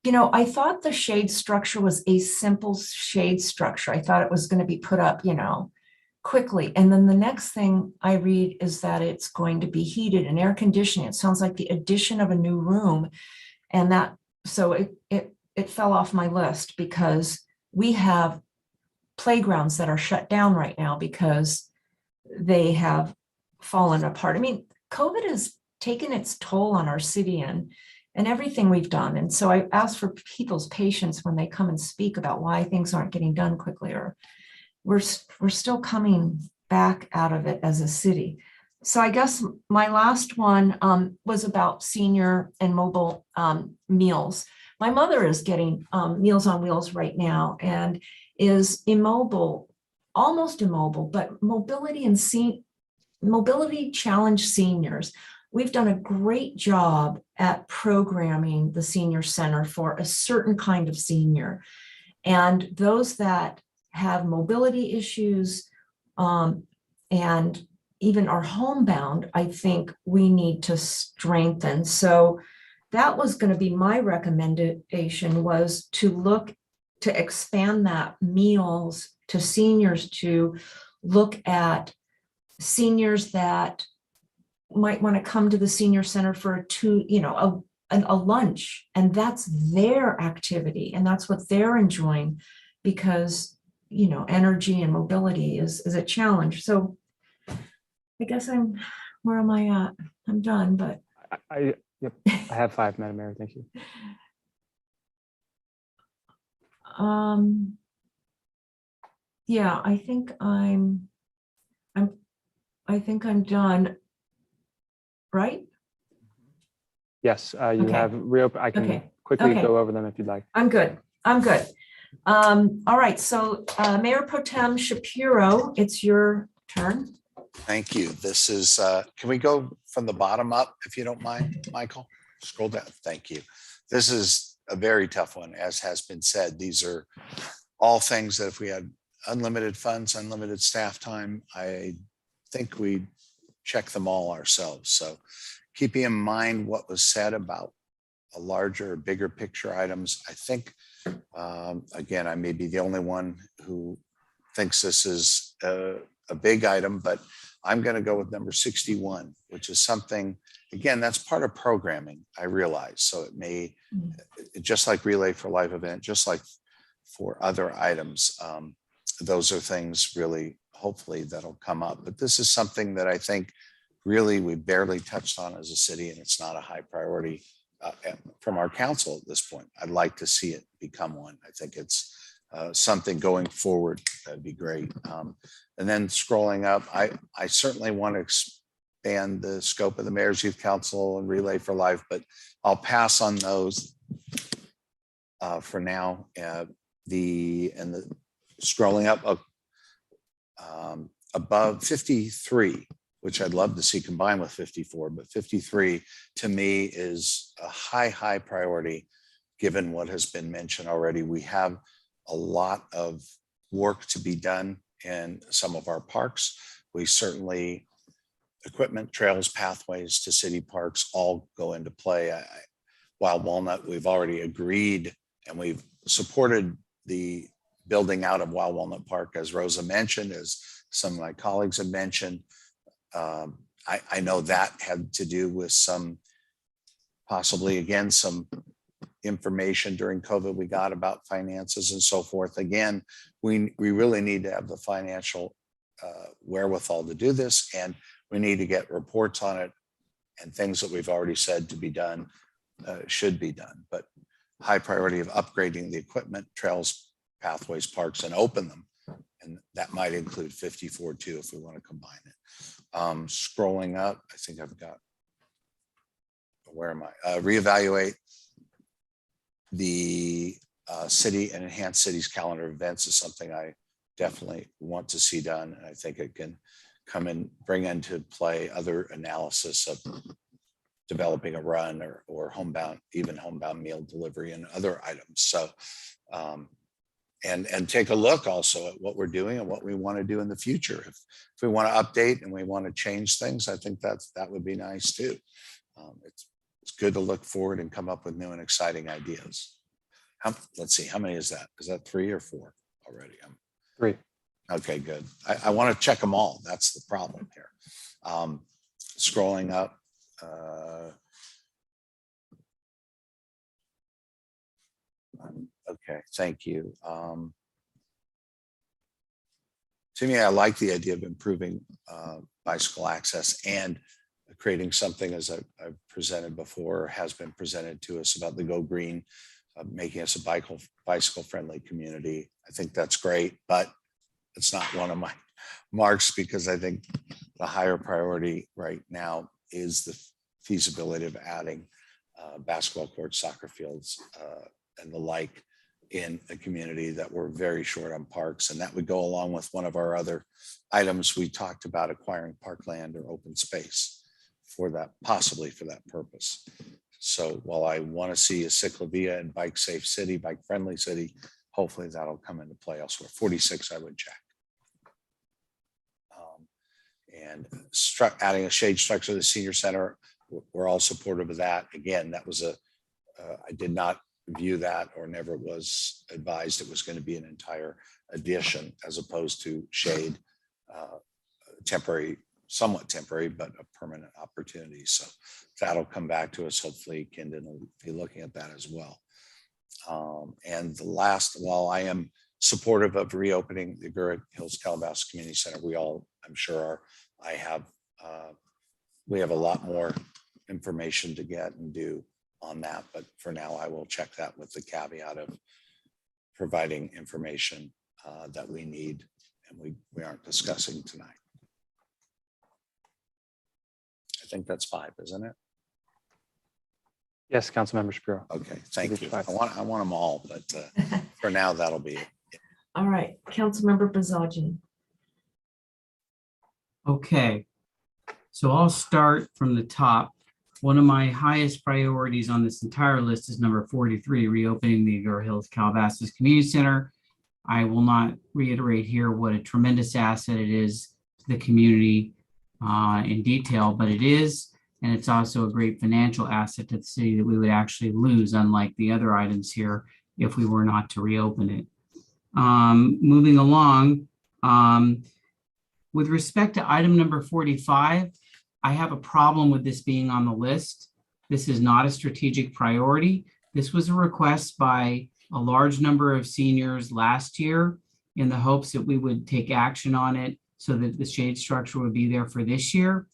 you know, I thought the shade structure was a simple shade structure. I thought it was going to be put up, you know, quickly. And then the next thing I read is that it's going to be heated and air conditioning. It sounds like the addition of a new room. And that, so it fell off my list because we have playgrounds that are shut down right now because they have fallen apart. I mean, COVID has taken its toll on our city and everything we've done. And so I ask for people's patience when they come and speak about why things aren't getting done quickly, or we're still coming back out of it as a city. So I guess my last one was about senior and mobile meals. My mother is getting Meals on Wheels right now and is immobile, almost immobile, but mobility challenged seniors. We've done a great job at programming the senior center for a certain kind of senior. And those that have mobility issues and even are homebound, I think we need to strengthen. So that was going to be my recommendation, was to look to expand that meals to seniors, to look at seniors that might want to come to the senior center for a lunch, and that's their activity and that's what they're enjoying, because you know, energy and mobility is a challenge. So I guess where am I at? I'm done, but
Yep, I have 5, Madam Mayor. Thank you.
Yeah, I think I'm done. Right?
Yes, you have reopened. I can quickly go over them if you'd like.
I'm good. All right, so Mayor Pro Tem Shapiro, it's your turn.
Thank you. This is, can we go from the bottom up, if you don't mind, Michael? Scroll down. Thank you. This is a very tough one, as has been said. These are all things that if we had unlimited funds, unlimited staff time, I think we'd check them all ourselves. So keeping in mind what was said about a larger, bigger picture items, I think, again, I may be the only one who thinks this is a big item, but I'm going to go with number 61, which is something, again, that's part of programming, I realize. So it may, just like Relay for Life event, just like for other items, those are things really, hopefully that'll come up. But this is something that I think really we barely touched on as a city, and it's not a high priority from our council at this point. I'd like to see it become one. I think it's something going forward that'd be great. And then scrolling up, I certainly want to expand the scope of the Mayor's Youth Council and Relay for Life, but I'll pass on those for now. Scrolling up above 53, which I'd love to see combined with 54, but 53 to me is a high priority given what has been mentioned already. We have a lot of work to be done in some of our parks. We certainly, equipment, trails, pathways to city parks all go into play. Wild Walnut, we've already agreed and we've supported the building out of Wild Walnut Park, as Rosa mentioned, as some of my colleagues have mentioned. I know that had to do with possibly again, some information during COVID we got about finances and so forth. Again, we really need to have the financial wherewithal to do this, and we need to get reports on it, and things that we've already said to be done should be done. But high priority of upgrading the equipment, trails, pathways, parks, and open them. And that might include 54 too, if we want to combine it. Scrolling up, I think I've got, where am I? Reevaluate the city and enhance city's calendar of events is something I definitely want to see done. And I think it can come and bring into play other analysis of developing a run or homebound, even homebound meal delivery and other items. So, and take a look also at what we're doing and what we want to do in the future. If we want to update and we want to change things, I think that would be nice too. It's good to look forward and come up with new and exciting ideas. Let's see, how many is that? Is that 3 or 4 already?
3.
Okay, good. I want to check them all. That's the problem here. Scrolling up. Okay, thank you. To me, I like the idea of improving bicycle access and creating something, as I've presented before, has been presented to us about the Go Green, making us a bicycle friendly community. I think that's great, but it's not one of my marks, because I think the higher priority right now is the feasibility of adding basketball courts, soccer fields, and the like in a community that we're very short on parks. And that would go along with one of our other items. We talked about acquiring parkland or open space for that, possibly for that purpose. So while I want to see a cyclovia and bike safe city, bike friendly city, hopefully that'll come into play elsewhere. 46, I would check. And adding a shade structure to the senior center, we're all supportive of that. Again, that was I did not view that, or never was advised it was going to be an entire addition as opposed to shade, temporary, somewhat temporary, but a permanent opportunity. So that'll come back to us. Hopefully Kendon will be looking at that as well. And the last, while I am supportive of reopening the Agoura Hills Calabasas Community Center, we all, I'm sure, are. We have a lot more information to get and do on that, but for now I will check that with the caveat of providing information that we need and we aren't discussing tonight. I think that's 5, isn't it?
Yes, Councilmember Shapiro.
Okay, thank you. I want them all, but for now that'll be it.
All right, Councilmember Bazagian.
Okay, so I'll start from the top. One of my highest priorities on this entire list is number 43, reopening the Agoura Hills Calabasas Community Center. I will not reiterate here what a tremendous asset it is to the community in detail, but it is, and it's also a great financial asset to the city that we would actually lose, unlike the other items here, if we were not to reopen it. Moving along, With respect to item number 45, I have a problem with this being on the list. This is not a strategic priority. This was a request by a large number of seniors last year in the hopes that we would take action on it so that the shade structure would be there for this year.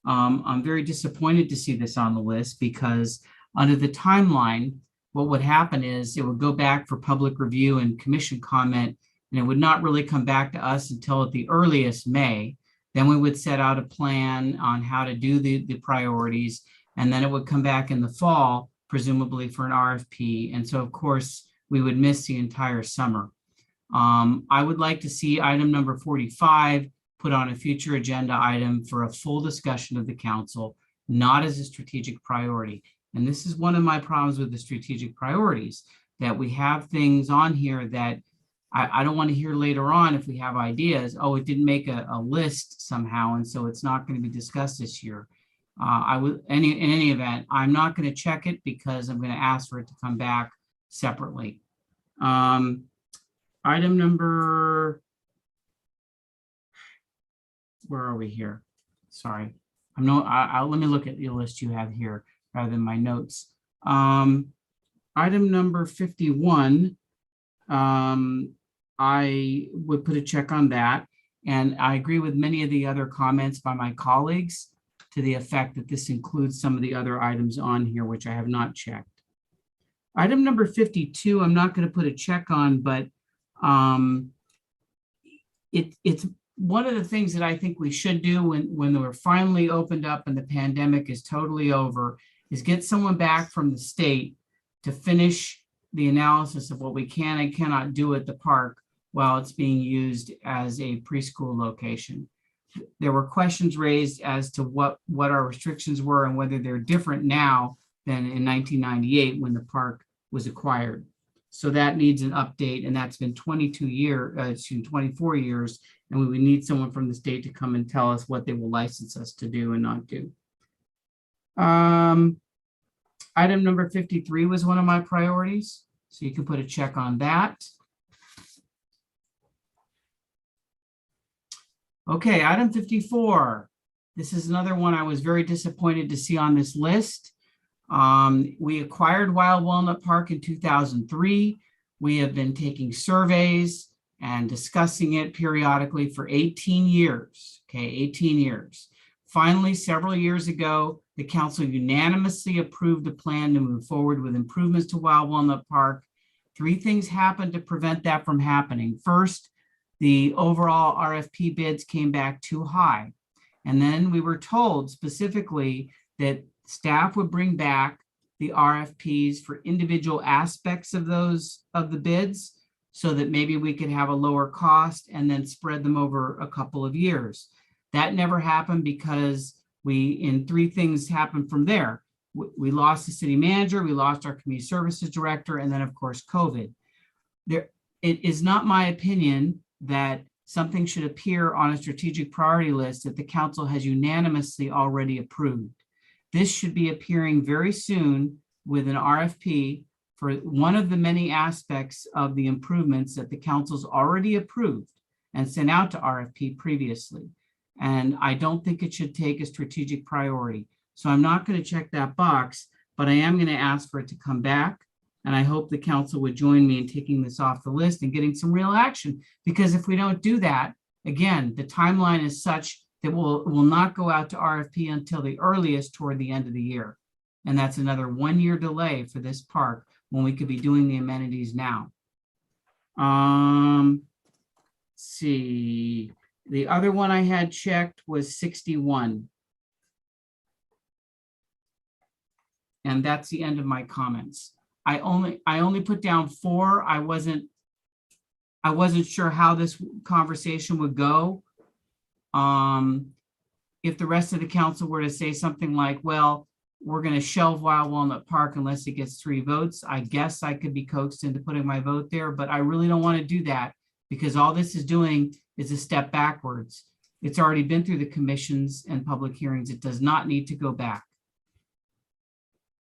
I'm very disappointed to see this on the list because under the timeline, what would happen is it would go back for public review and commission comment, and it would not really come back to us until at the earliest May. Then we would set out a plan on how to do the priorities, and then it would come back in the fall, presumably for an RFP. And so, of course, we would miss the entire summer. I would like to see item number 45 put on a future agenda item for a full discussion of the council, not as a strategic priority. And this is one of my problems with the strategic priorities, that we have things on here that I don't want to hear later on if we have ideas, oh, it didn't make a list somehow, and so it's not going to be discussed this year. In any event, I'm not going to check it because I'm going to ask for it to come back separately. Item number, where are we here? Sorry, let me look at the list you have here rather than my notes. Item number 51, I would put a check on that. And I agree with many of the other comments by my colleagues to the effect that this includes some of the other items on here, which I have not checked. Item number 52, I'm not going to put a check on, but it's one of the things that I think we should do when we're finally opened up and the pandemic is totally over, is get someone back from the state to finish the analysis of what we can and cannot do at the park while it's being used as a preschool location. There were questions raised as to what our restrictions were and whether they're different now than in 1998 when the park was acquired. So that needs an update, and that's been 24 years, and we would need someone from the state to come and tell us what they will license us to do and not do. Item number 53 was one of my priorities, so you can put a check on that. Okay, item 54. This is another one I was very disappointed to see on this list. We acquired Wild Walnut Park in 2003. We have been taking surveys and discussing it periodically for 18 years, okay, 18 years. Finally, several years ago, the council unanimously approved a plan to move forward with improvements to Wild Walnut Park. 3 things happened to prevent that from happening. First, the overall RFP bids came back too high. And then we were told specifically that staff would bring back the RFPs for individual aspects of the bids so that maybe we could have a lower cost and then spread them over a couple of years. That never happened because 3 things happened from there. We lost the city manager, we lost our community services director, and then of course, COVID. It is not my opinion that something should appear on a strategic priority list that the council has unanimously already approved. This should be appearing very soon with an RFP for one of the many aspects of the improvements that the council's already approved and sent out to RFP previously. And I don't think it should take a strategic priority. So I'm not going to check that box, but I am going to ask for it to come back. And I hope the council would join me in taking this off the list and getting some real action. Because if we don't do that, again, the timeline is such that will not go out to RFP until the earliest toward the end of the year. And that's another 1-year delay for this park when we could be doing the amenities now. Let's see, the other one I had checked was 61. And that's the end of my comments. I only put down 4. I wasn't sure how this conversation would go. If the rest of the council were to say something like, well, we're going to shelve Wild Walnut Park unless it gets 3 votes, I guess I could be coaxed into putting my vote there, but I really don't want to do that because all this is doing is a step backwards. It's already been through the commissions and public hearings. It does not need to go back.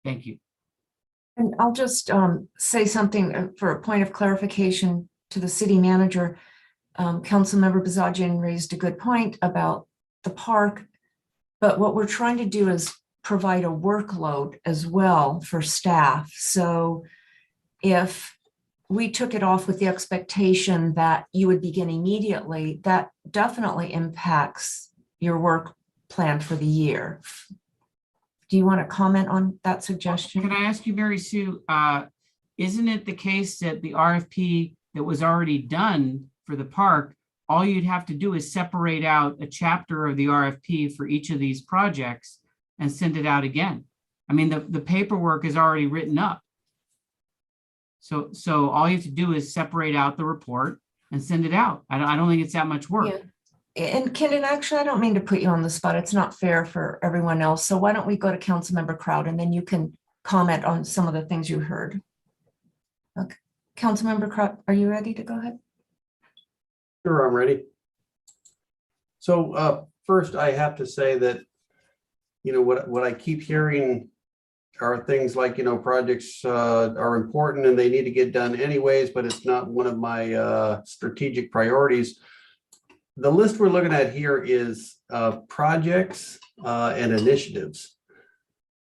Thank you.
And I'll just say something for a point of clarification to the city manager. Councilmember Bazagian raised a good point about the park, but what we're trying to do is provide a workload as well for staff. So if we took it off with the expectation that you would begin immediately, that definitely impacts your work plan for the year. Do you want to comment on that suggestion?
Can I ask you, Mary Sue, isn't it the case that the RFP that was already done for the park, all you'd have to do is separate out a chapter of the RFP for each of these projects and send it out again? I mean, the paperwork is already written up. So all you have to do is separate out the report and send it out. I don't think it's that much work.
Yeah. And Kenan, actually, I don't mean to put you on the spot. It's not fair for everyone else. So why don't we go to Councilmember Crowd and then you can comment on some of the things you heard. Okay. Councilmember Crowd, are you ready to go ahead?
Sure, I'm ready. So first, I have to say that, you know, what I keep hearing are things like, you know, projects are important and they need to get done anyways, but it's not one of my strategic priorities. The list we're looking at here is projects and initiatives.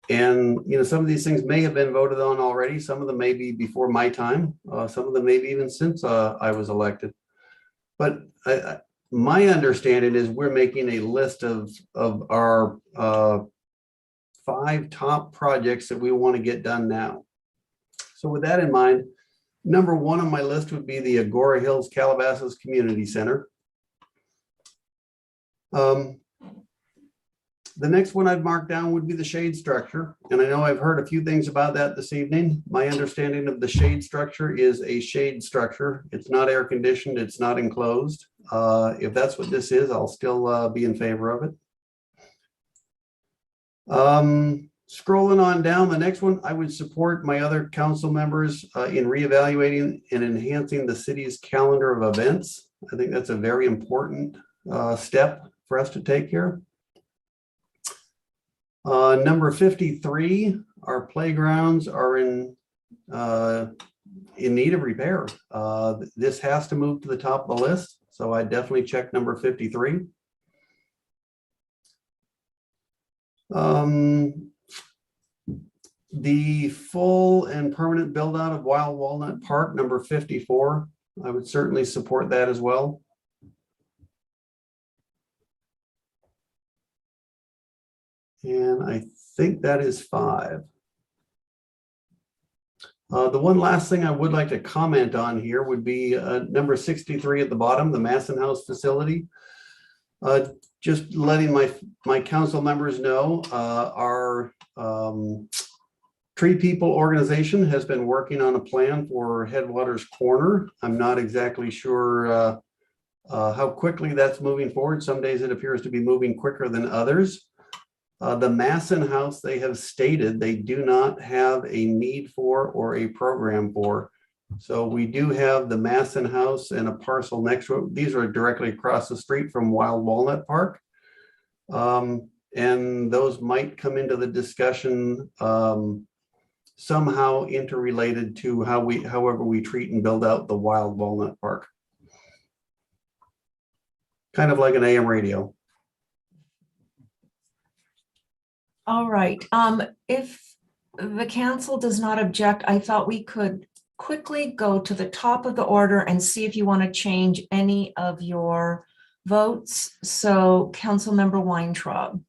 And, you know, some of these things may have been voted on already. Some of them may be before my time. Some of them maybe even since I was elected. But my understanding is we're making a list of our 5 top projects that we want to get done now. So with that in mind, number 1 on my list would be the Agora Hills Calabasas Community Center. The next one I've marked down would be the shade structure. And I know I've heard a few things about that this evening. My understanding of the shade structure is a shade structure. It's not air conditioned, it's not enclosed. If that's what this is, I'll still be in favor of it. Scrolling on down, the next one, I would support my other council members in reevaluating and enhancing the city's calendar of events. I think that's a very important step for us to take here. Number 53, our playgrounds are in need of repair. This has to move to the top of the list, so I definitely check number 53. The full and permanent build out of Wild Walnut Park, number 54, I would certainly support that as well. And I think that is 5. The one last thing I would like to comment on here would be number 63 at the bottom, the Masson House facility. Just letting my council members know, our Tree People organization has been working on a plan for Headwaters Corner. I'm not exactly sure how quickly that's moving forward. Some days it appears to be moving quicker than others. The Masson House, they have stated they do not have a need for or a program for. So we do have the Masson House and a parcel next to it. These are directly across the street from Wild Walnut Park. And those might come into the discussion somehow interrelated to however we treat and build out the Wild Walnut Park. Kind of like an AM radio.
All right. If the council does not object, I thought we could quickly go to the top of the order and see if you want to change any of your votes. So Councilmember Weintraub.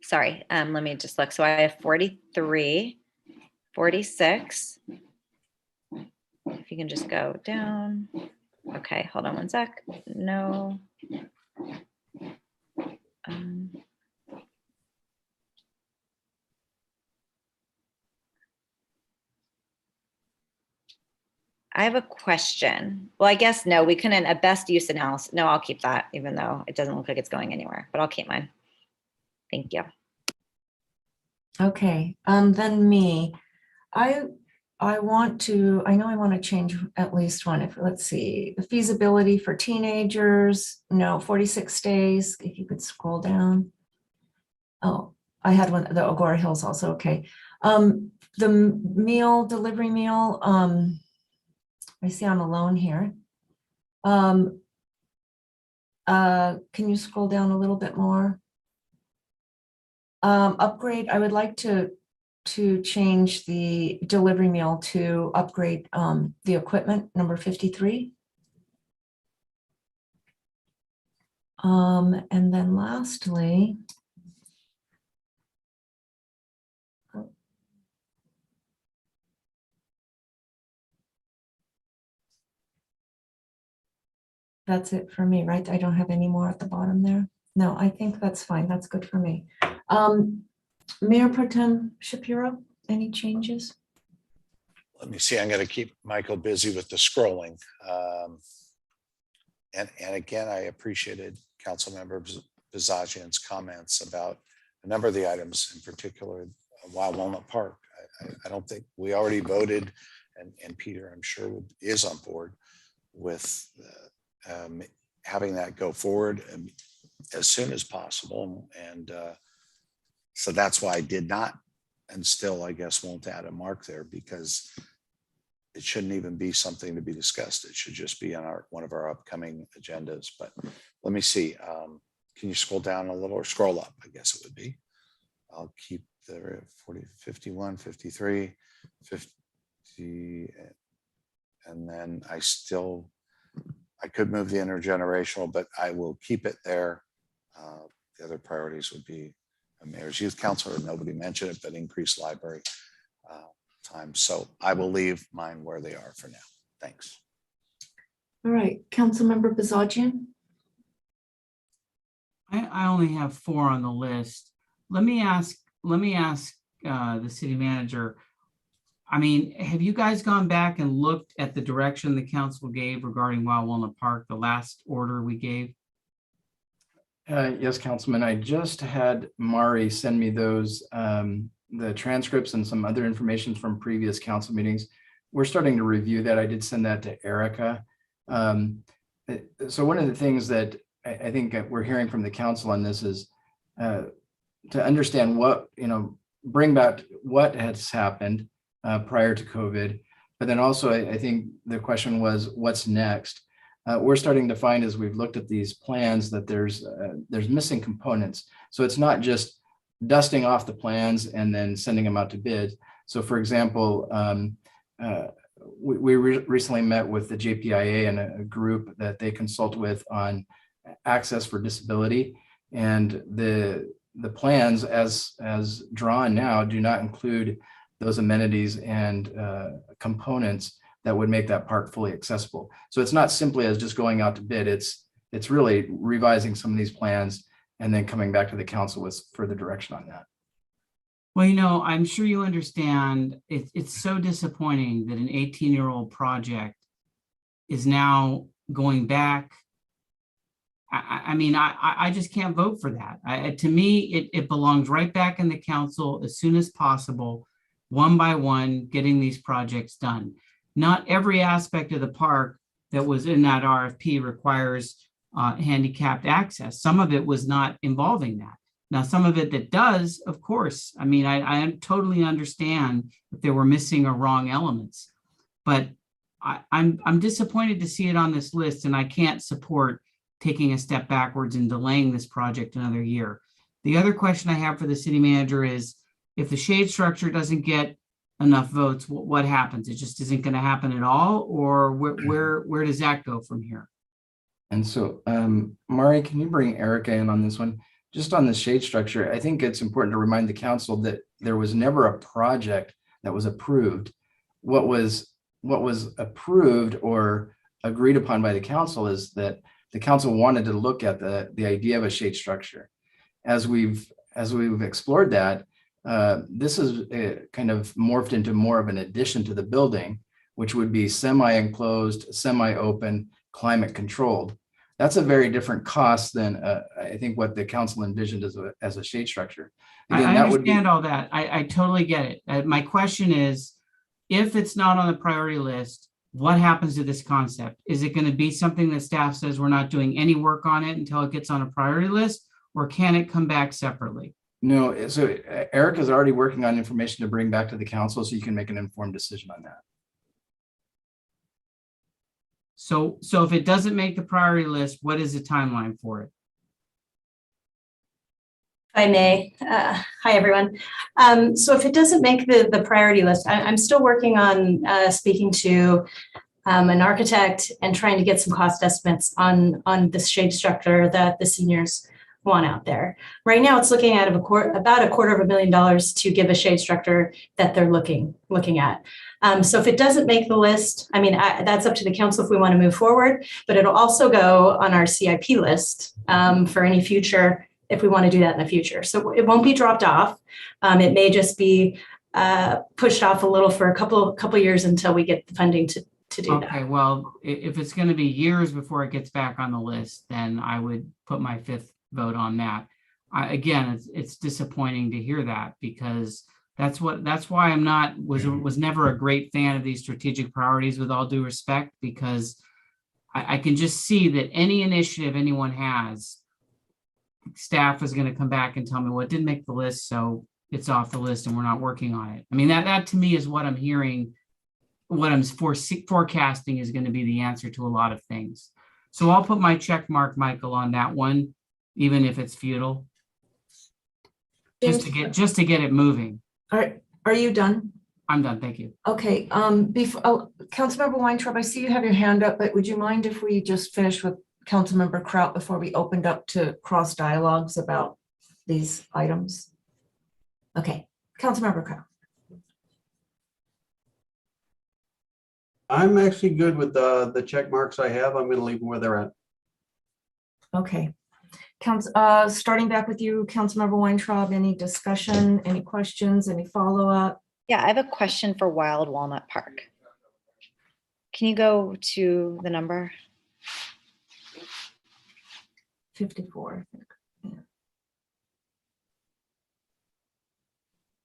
Sorry, let me just look. So I have 43, 46. If you can just go down. Okay, hold on one sec. No. I have a question. Well, I guess no, we couldn't. A best use analysis. No, I'll keep that, even though it doesn't look like it's going anywhere, but I'll keep mine. Thank you.
Okay, then me. I want to change at least one. Let's see, the feasibility for teenagers, no, 46 days. If you could scroll down. Oh, I had one, the Agora Hills also, okay. The delivery meal, I see I'm alone here. Can you scroll down a little bit more? Upgrade, I would like to change the delivery meal to upgrade the equipment, number 53. And then lastly, that's it for me, right? I don't have any more at the bottom there. No, I think that's fine. That's good for me. Mayor Pro Tem Shapiro, any changes?
Let me see. I'm going to keep Michael busy with the scrolling. And again, I appreciated Councilmember Bazagian's comments about a number of the items, in particular, Wild Walnut Park. I don't think we already voted, and Peter, I'm sure, is on board with having that go forward as soon as possible. And so that's why I did not, and still, I guess, won't add a mark there, because it shouldn't even be something to be discussed. It should just be on one of our upcoming agendas. But let me see. Can you scroll down a little, or scroll up? I guess it would be. I'll keep the 40, 51, 53, 50. And then I could move the intergenerational, but I will keep it there. The other priorities would be a Mayor's Youth Council, or nobody mentioned it, but increased library time. So I will leave mine where they are for now. Thanks.
All right, Councilmember Bazagian.
I only have 4 on the list. Let me ask the city manager. I mean, have you guys gone back and looked at the direction the council gave regarding Wild Walnut Park, the last order we gave?
Yes, Councilman. I just had Mari send me those, the transcripts and some other information from previous council meetings. We're starting to review that. I did send that to Erica. So one of the things that I think we're hearing from the council on this is to understand what, bring back what has happened prior to COVID. But then also, I think the question was, what's next? We're starting to find, as we've looked at these plans, that there's missing components. So it's not just dusting off the plans and then sending them out to bid. So for example, we recently met with the JPIA and a group that they consult with on access for disability. And the plans as drawn now do not include those amenities and components that would make that park fully accessible. So it's not simply as just going out to bid, it's really revising some of these plans and then coming back to the council with further direction on that.
Well, I'm sure you understand, it's so disappointing that an 18-year-old project is now going back. I mean, I just can't vote for that. To me, it belongs right back in the council as soon as possible, one by one, getting these projects done. Not every aspect of the park that was in that RFP requires handicapped access. Some of it was not involving that. Now, some of it that does, of course. I mean, I totally understand if there were missing or wrong elements, but I'm disappointed to see it on this list, and I can't support taking a step backwards and delaying this project another year. The other question I have for the city manager is, if the shade structure doesn't get enough votes, what happens? It just isn't going to happen at all, or where does that go from here?
And so, Mari, can you bring Erica in on this one? Just on the shade structure, I think it's important to remind the council that there was never a project that was approved. What was approved or agreed upon by the council is that the council wanted to look at the idea of a shade structure. As we've explored that, this is kind of morphed into more of an addition to the building, which would be semi-enclosed, semi-open, climate controlled. That's a very different cost than I think what the council envisioned as a shade structure. Again,
I understand all that. I totally get it. My question is, if it's not on the priority list, what happens to this concept? Is it going to be something that staff says we're not doing any work on it until it gets on a priority list, or can it come back separately?
No, so Eric is already working on information to bring back to the council so you can make an informed decision on that.
So if it doesn't make the priority list, what is the timeline for it?
If I may. Hi, everyone. So if it doesn't make the priority list, I'm still working on speaking to an architect and trying to get some cost estimates on the shade structure that the seniors want out there. Right now, it's looking at about $250,000 to give a shade structure that they're looking at. So if it doesn't make the list, I mean, that's up to the council if we want to move forward, but it'll also go on our CIP list for any future, if we want to do that in the future. So it won't be dropped off. It may just be pushed off a little for a couple years until we get the funding to do that.
Okay, well, if it's going to be years before it gets back on the list, then I would put my fifth vote on that. Again, it's disappointing to hear that, because that's why I'm was never a great fan of these strategic priorities, with all due respect, because I can just see that any initiative anyone has, staff is going to come back and tell me, well, it didn't make the list, so it's off the list and we're not working on it. I mean, that to me is what I'm hearing, what I'm forecasting is going to be the answer to a lot of things. So I'll put my check mark, Michael, on that one, even if it's futile, just to get it moving.
Are you done?
I'm done. Thank you.
Okay. Before Councilmember Weintraub, I see you have your hand up, but would you mind if we just finish with Councilmember Kraut before we opened up to cross dialogues about these items? Okay, Councilmember Kraut.
I'm actually good with the check marks I have. I'm going to leave them where they're at.
Okay. Starting back with you, Councilmember Weintraub, any discussion, any questions, any follow-up?
Yeah, I have a question for Wild Walnut Park. Can you go to the number?
54, I think.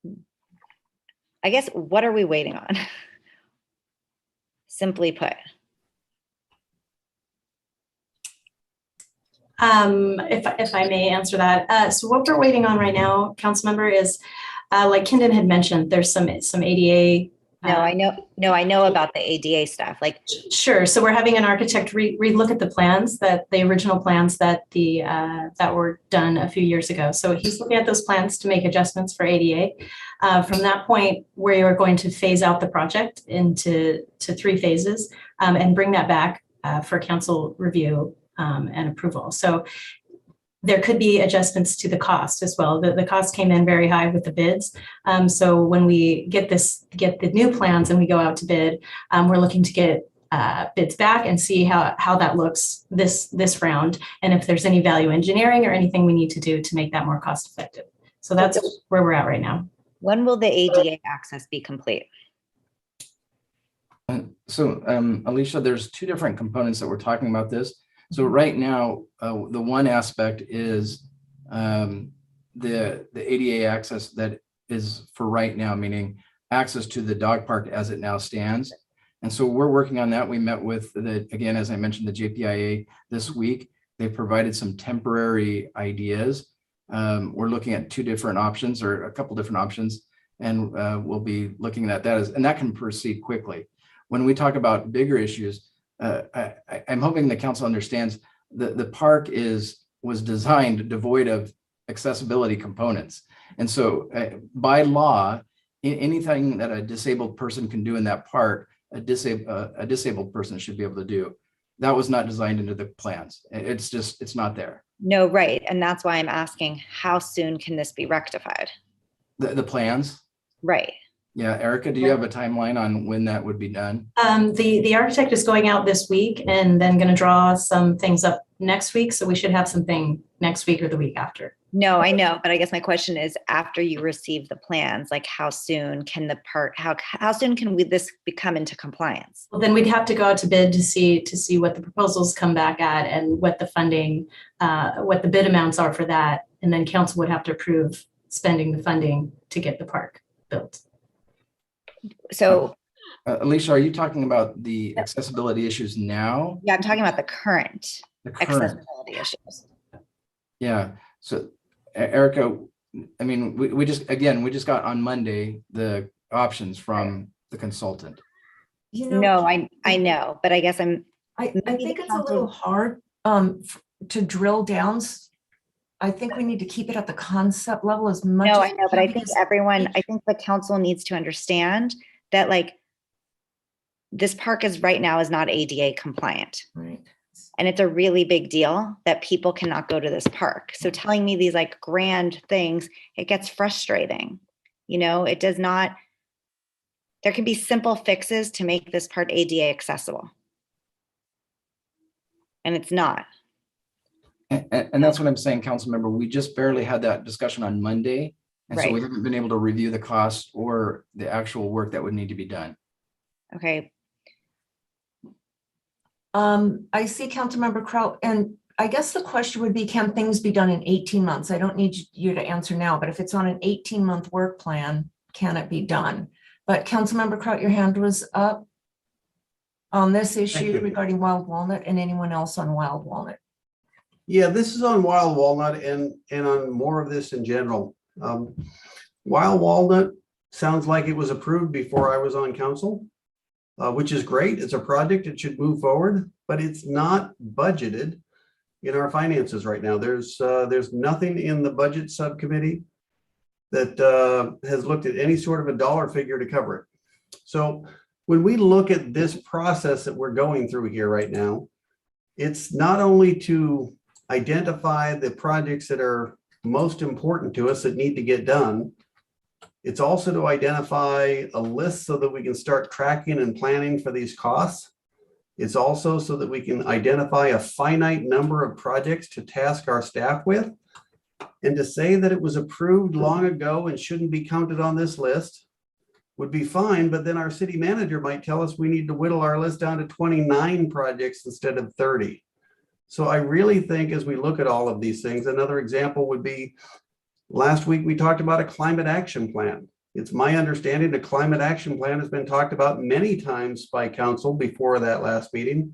Yeah.
I guess, what are we waiting on? Simply put.
If I may answer that. So what we're waiting on right now, Councilmember, is like Kendon had mentioned, there's some ADA.
I know about the ADA stuff. Like,
sure. So we're having an architect relook at the plans, the original plans that that were done a few years ago. So he's looking at those plans to make adjustments for ADA. From that point, we are going to phase out the project into 3 phases and bring that back for council review and approval. So there could be adjustments to the cost as well. The cost came in very high with the bids. So when we get the new plans and we go out to bid, we're looking to get bids back and see how that looks this round, and if there's any value engineering or anything we need to do to make that more cost effective. So that's where we're at right now.
When will the ADA access be complete?
So Alicia, there's 2 different components that we're talking about this. So right now, the one aspect is the ADA access that is for right now, meaning access to the dog park as it now stands. And so we're working on that. We met with again, as I mentioned, the JPIA this week. They provided some temporary ideas. We're looking at 2 different options, or a couple different options, and we'll be looking at that and that can proceed quickly. When we talk about bigger issues, I'm hoping the council understands that the park was designed devoid of accessibility components. And so by law, anything that a disabled person can do in that park, a disabled person should be able to do. That was not designed into the plans. It's not there.
No, right. And that's why I'm asking, how soon can this be rectified?
The plans?
Right.
Yeah, Erica, do you have a timeline on when that would be done?
The architect is going out this week and then going to draw some things up next week. So we should have something next week or the week after.
No, I know, but I guess my question is, after you receive the plans, like how soon can the park, how soon can this come into compliance?
Well, then we'd have to go out to bid to see what the proposals come back at and what the funding, what the bid amounts are for that. And then council would have to approve spending the funding to get the park built.
So
Alicia, are you talking about the accessibility issues now?
Yeah, I'm talking about the current accessibility issues.
Yeah. So Erica, I mean, we just got on Monday the options from the consultant.
No, I know, but I guess
I
Maybe
think
the
it's a little
council-
hard to drill down. I think we need to keep it at the concept level as much.
No,
as
I know,
we
but
can
I think
because
everyone, I think the council needs to understand that like this park is right now is not ADA compliant.
Right.
And it's a really big deal that people cannot go to this park. So telling me these like grand things, it gets frustrating. You know, it does not, there can be simple fixes to make this part ADA accessible. And it's not.
And that's what I'm saying, council member. We just barely had that discussion on Monday. And so we
Right.
haven't been able to review the cost or the actual work that would need to be done.
Okay.
I see Councilmember Kraut, and I guess the question would be, can things be done in 18 months? I don't need you to answer now, but if it's on an 18-month work plan, can it be done? But Councilmember Kraut, your hand was up on this issue
you.
regarding Wild Walnut, and anyone else on Wild Walnut?
Yeah, this is on Wild Walnut and on more of this in general. Wild Walnut sounds like it was approved before I was on council, which is great. It's a project, it should move forward, but it's not budgeted in our finances right now. There's nothing in the budget subcommittee that has looked at any sort of a dollar figure to cover it. So when we look at this process that we're going through here right now, it's not only to identify the projects that are most important to us that need to get done. It's also to identify a list so that we can start tracking and planning for these costs. It's also so that we can identify a finite number of projects to task our staff with. And to say that it was approved long ago and shouldn't be counted on this list would be fine, but then our city manager might tell us we need to whittle our list down to 29 projects instead of 30. So I really think as we look at all of these things, another example would be last week we talked about a climate action plan. It's my understanding the climate action plan has been talked about many times by council before that last meeting,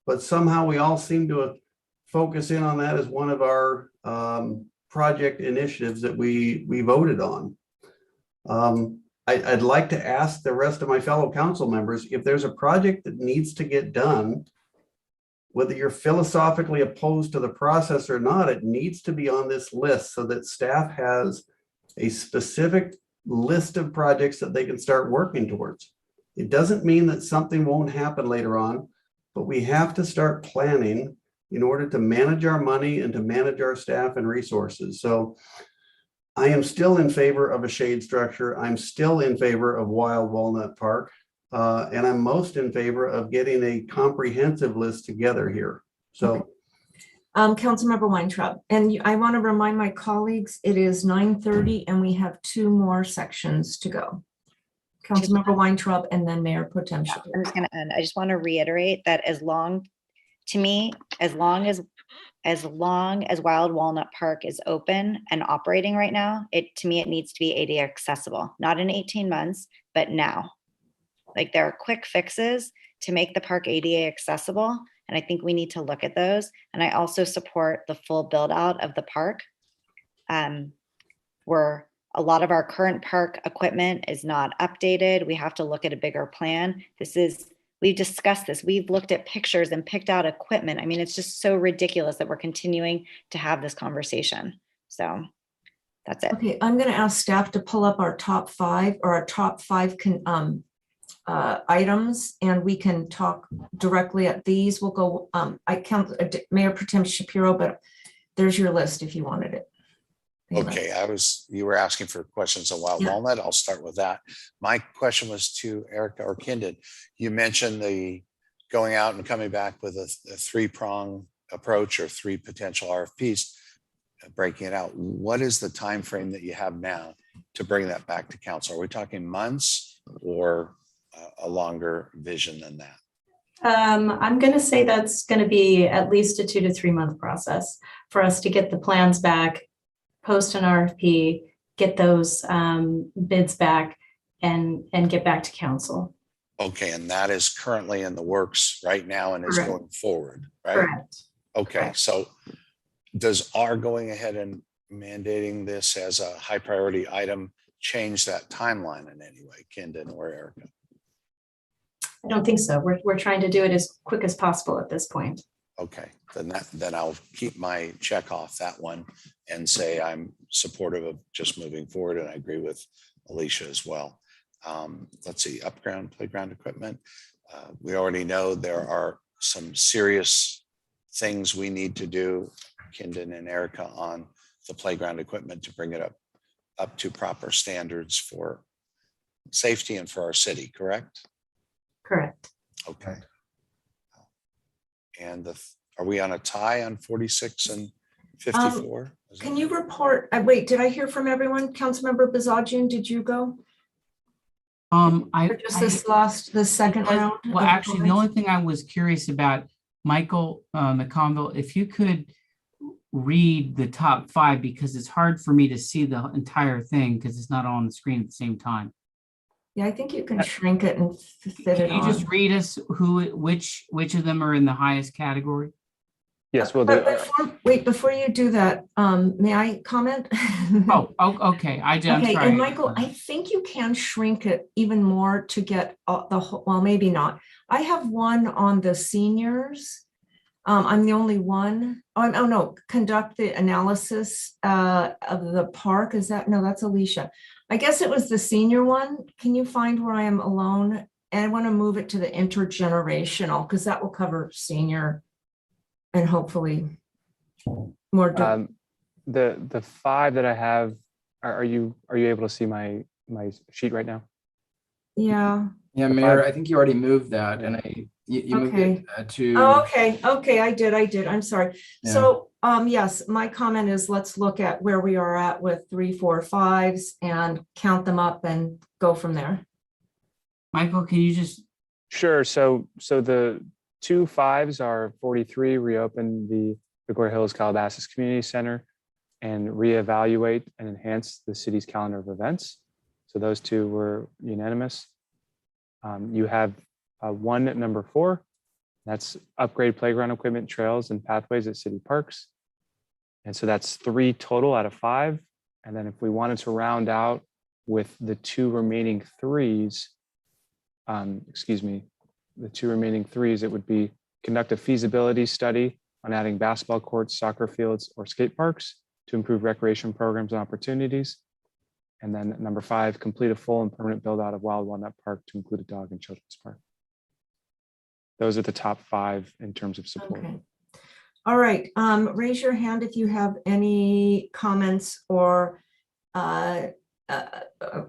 but somehow we all seem to focus in on that as one of our project initiatives that we voted on. I'd like to ask the rest of my fellow council members, if there's a project that needs to get done, whether you're philosophically opposed to the process or not, it needs to be on this list so that staff has a specific list of projects that they can start working towards. It doesn't mean that something won't happen later on, but we have to start planning in order to manage our money and to manage our staff and resources. So I am still in favor of a shade structure. I'm still in favor of Wild Walnut Park. And I'm most in favor of getting a comprehensive list together here. So,
Councilmember Weintraub, and I want to remind my colleagues, it is 9:30 and we have 2 more sections to go. Councilmember Weintraub and then Mayor Pro Tem Shapiro.
I'm just going to end. I just want to reiterate that as long as Wild Walnut Park is open and operating right now, to me, it needs to be ADA accessible, not in 18 months, but now. Like there are quick fixes to make the park ADA accessible. And I think we need to look at those. And I also support the full build out of the park. Where a lot of our current park equipment is not updated. We have to look at a bigger plan. We've discussed this. We've looked at pictures and picked out equipment. I mean, it's just so ridiculous that we're continuing to have this conversation. So that's it.
Okay, I'm going to ask staff to pull up our top 5 or our top 5 items, and we can talk directly at these. We'll go, I count Mayor Pro Tem Shapiro, but there's your list if you wanted it.
Okay, you were asking for questions on Wild Walnut. I'll start with that. My question was to Erica or Kindon. You mentioned the going out and coming back with a 3-prong approach or 3 potential RFPs, breaking it out. What is the time frame that you have now to bring that back to council? Are we talking months or a longer vision than that?
I'm going to say that's going to be at least a 2 to 3 month process for us to get the plans back, post an RFP, get those bids back, and get back to council.
Okay, and that is currently in the works right now and is
Correct.
going forward, right?
Correct.
Okay,
Correct.
so does our going ahead and mandating this as a high priority item change that timeline in any way, Kindon or Erica?
I don't think so. We're trying to do it as quick as possible at this point.
Okay, then I'll keep my check off that one and say I'm supportive of just moving forward, and I agree with Alicia as well. Let's see, playground equipment. We already know there are some serious things we need to do, Kindon and Erica, on the playground equipment to bring it up to proper standards for safety and for our city, correct?
Correct.
Okay. And are we on a tie on 46 and 54?
Can you report, wait, did I hear from everyone? Councilmember Bazagian, did you go? The second round?
Well, actually, the only thing I was curious about, Michael McConville, if you could read the top 5, because it's hard for me to see the entire thing because it's not all on the screen at the same time.
Yeah, I think you can shrink it and fit it on.
Can you just read us which of them are in the highest category?
Yes, we'll do.
Before you do that, may I comment?
Okay. I'm
Okay,
sorry.
and Michael, I think you can shrink it even more to get the whole, well, maybe not. I have one on the seniors. I'm the only one. Oh no, conduct the analysis of the park. Is that, no, that's Alicia. I guess it was the senior one. Can you find where I am alone? And I want to move it to the intergenerational because that will cover senior and hopefully more.
The 5 that I have, are you able to see my sheet right now?
Yeah.
Yeah, Mayor, I think you already moved that, and you moved it to.
Oh, okay, I did. I'm sorry.
Yeah.
So, yes, my comment is let's look at where we are at with 3, 4, 5s and count them up and go from there.
Michael, can you just?
Sure. So the 2 5s are 43, reopen the Victoria Hills Calabasas Community Center and reevaluate and enhance the city's calendar of events. So those 2 were unanimous. You have one at number 4. That's upgrade playground equipment, trails, and pathways at city parks. And so that's 3 total out of 5. And then if we wanted to round out with the 2 remaining 3s, the 2 remaining 3s, it would be conduct a feasibility study on adding basketball courts, soccer fields, or skate parks to improve recreation programs and opportunities. And then number 5, complete a full and permanent build out of Wild Walnut Park to include a dog and children's park. Those are the top 5 in terms of support.
Okay. All right. Raise your hand if you have any comments or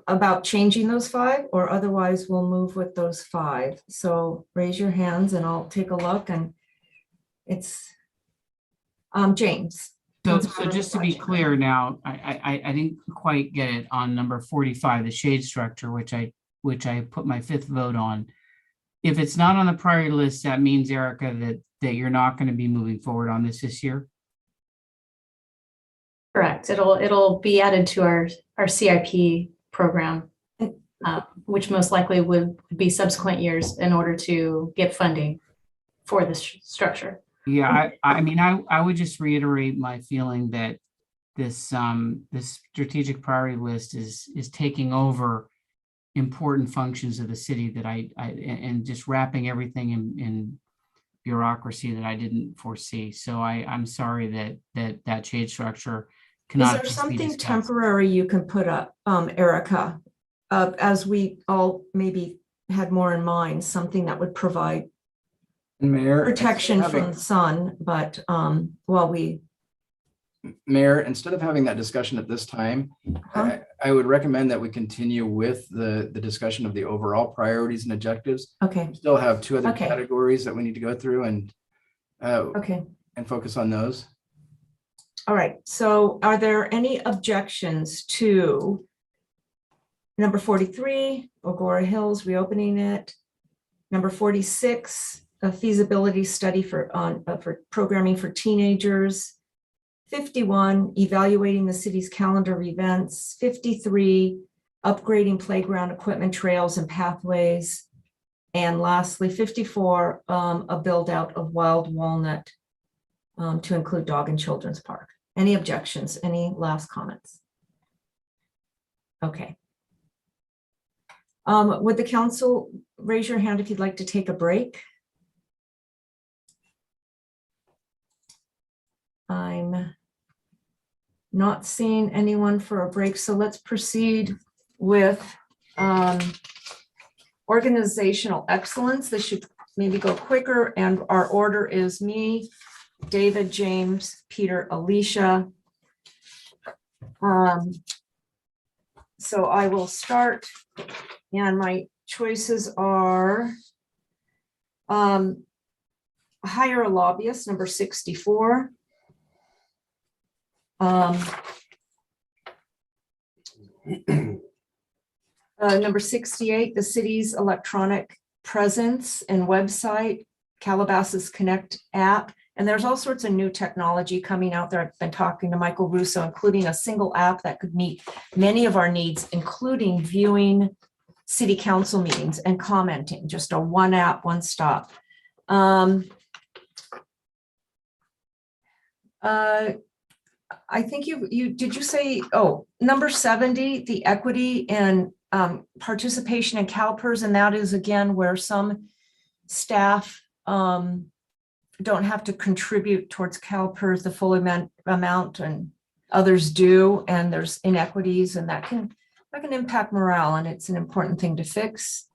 about changing those 5, or otherwise we'll move with those 5. So raise your hands and I'll take a look. And it's James.
So just to be clear now, I didn't quite get it on number 45, the shade structure, which I put my 5th vote on. If it's not on the priority list, that means, Erica, that you're not going to be moving forward on this year?
Correct. It'll be added to our CIP program, which most likely would be subsequent years in order to get funding for this structure.
Yeah, I mean, I would just reiterate my feeling that this strategic priority list is taking over important functions of the city that and just wrapping everything in bureaucracy that I didn't foresee. So I'm sorry that shade structure cannot.
Is there something temporary you can put up, Erica, as we all maybe had more in mind, something that would provide
Mayor,
protection from the sun, but
Mayor, instead of having that discussion at this time, I would recommend that we continue with the discussion of the overall priorities and objectives.
Okay.
We still have 2 other categories that we need to go through and and focus on those.
All right. So are there any objections to number 43, Agora Hills, reopening it? Number 46, a feasibility study for programming for teenagers. 51, evaluating the city's calendar of events. 53, upgrading playground equipment, trails, and pathways. And lastly, 54, a build out of Wild Walnut to include dog and children's park. Any objections? Any last comments? Okay. Would the council raise your hand if you'd like to take a break? I'm not seeing anyone for a break, so let's proceed with organizational excellence. This should maybe go quicker, and our order is me, David, James, Peter, Alicia. So I will start, and my choices are hire a lobbyist, number 64. Number 68, the city's electronic presence and website, Calabasas Connect app. And there's all sorts of new technology coming out there. I've been talking to Michael Russo, including a single app that could meet many of our needs, including viewing city council meetings and commenting, just a one app, one stop. I think did you say, number 70, the equity and participation in CalPERS, and that is again where some staff don't have to contribute towards CalPERS the full amount and others do, and there's inequities, and that can impact morale, and it's an important thing to fix.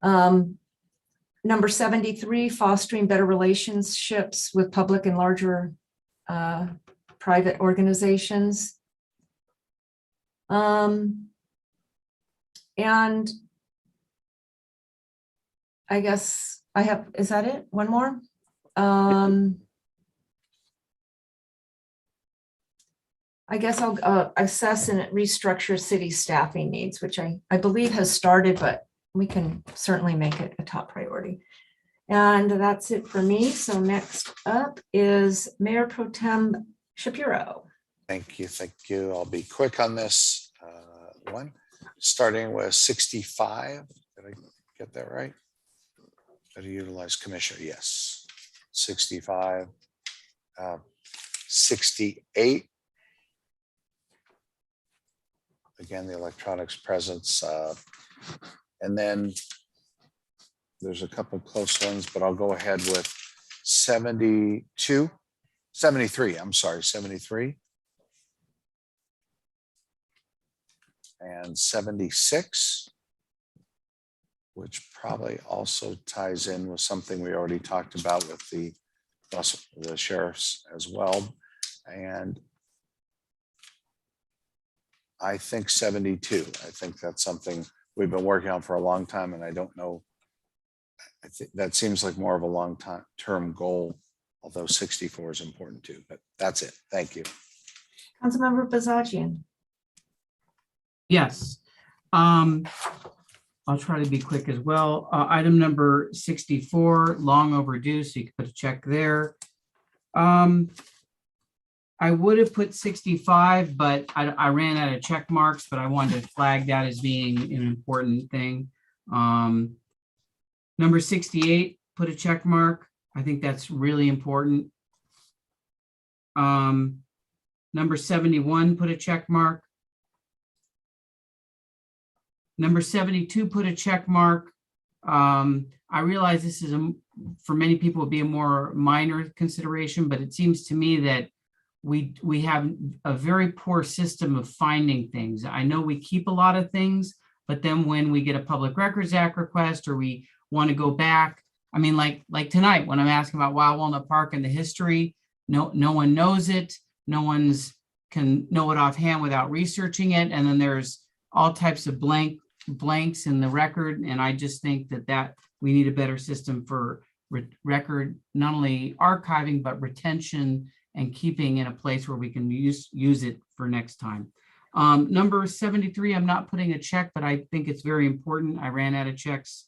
Number 73, fostering better relationships with public and larger private organizations. And I guess is that it? One more? I guess I'll assess and restructure city staffing needs, which I believe has started, but we can certainly make it a top priority. And that's it for me. So next up is Mayor Pro Tem Shapiro.
Thank you. Thank you. I'll be quick on this one, starting with 65. Did I get that right? Better utilize commissioner. Yes. 65. 68. Again, the electronics presence. And then there's a couple close ones, but I'll go ahead with 73. I'm sorry, 73. And 76, which probably also ties in with something we already talked about with the sheriffs as well. And I think 72. I think that's something we've been working on for a long time, and I don't know. I think that seems like more of a long-term goal, although 64 is important too, but that's it. Thank you.
Councilmember Bazagian.
Yes. I'll try to be quick as well. Item number 64, long overdue, so you can put a check there. I would have put 65, but I ran out of check marks, but I wanted to flag that as being an important thing. Number 68, put a check mark. I think that's really important. Number 71, put a check mark. Number 72, put a check mark. I realize this is for many people would be a more minor consideration, but it seems to me that we have a very poor system of finding things. I know we keep a lot of things, but then when we get a Public Records Act request or we want to go back, I mean, like tonight when I'm asking about Wild Walnut Park and the history, no one knows it. No one's can know it offhand without researching it. And then there's all types of blanks in the record. And I just think that we need a better system for record, not only archiving, but retention and keeping in a place where we can use it for next time. Number 73, I'm not putting a check, but I think it's very important. I ran out of checks.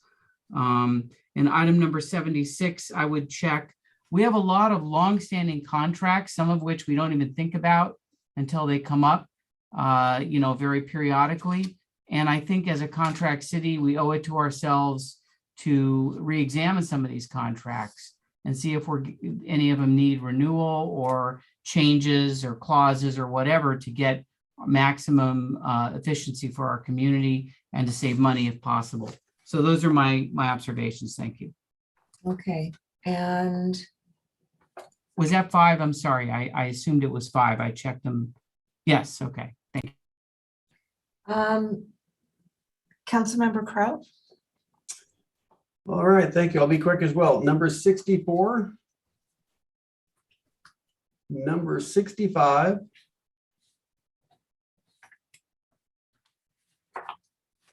And item number 76, I would check. We have a lot of longstanding contracts, some of which we don't even think about until they come up, very periodically. And I think as a contract city, we owe it to ourselves to re-examine some of these contracts and see if any of them need renewal or changes or clauses or whatever to get maximum efficiency for our community and to save money if possible. So those are my observations. Thank you.
Okay, and
Was that 5? I'm sorry. I assumed it was 5. I checked them. Yes. Okay. Thank you.
Councilmember Kraut?
All right, thank you. I'll be quick as well. Number 64. Number 65.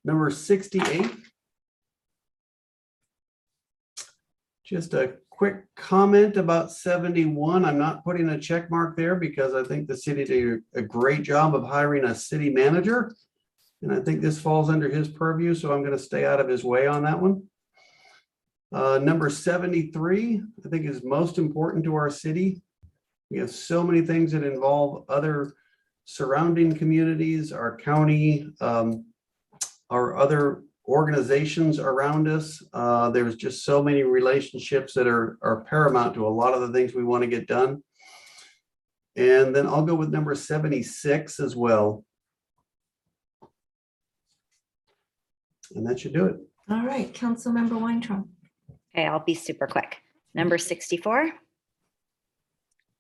Number 68. Just a quick comment about 71. I'm not putting a check mark there because I think the city did a great job of hiring a city manager. And I think this falls under his purview, so I'm going to stay out of his way on that one. Number 73, I think is most important to our city. We have so many things that involve other surrounding communities, our county, our other organizations around us. There's just so many relationships that are paramount to a lot of the things we want to get done. And then I'll go with number 76 as well. And that should do it.
All right, Councilmember Weintraub.
Okay, I'll be super quick. Number 64.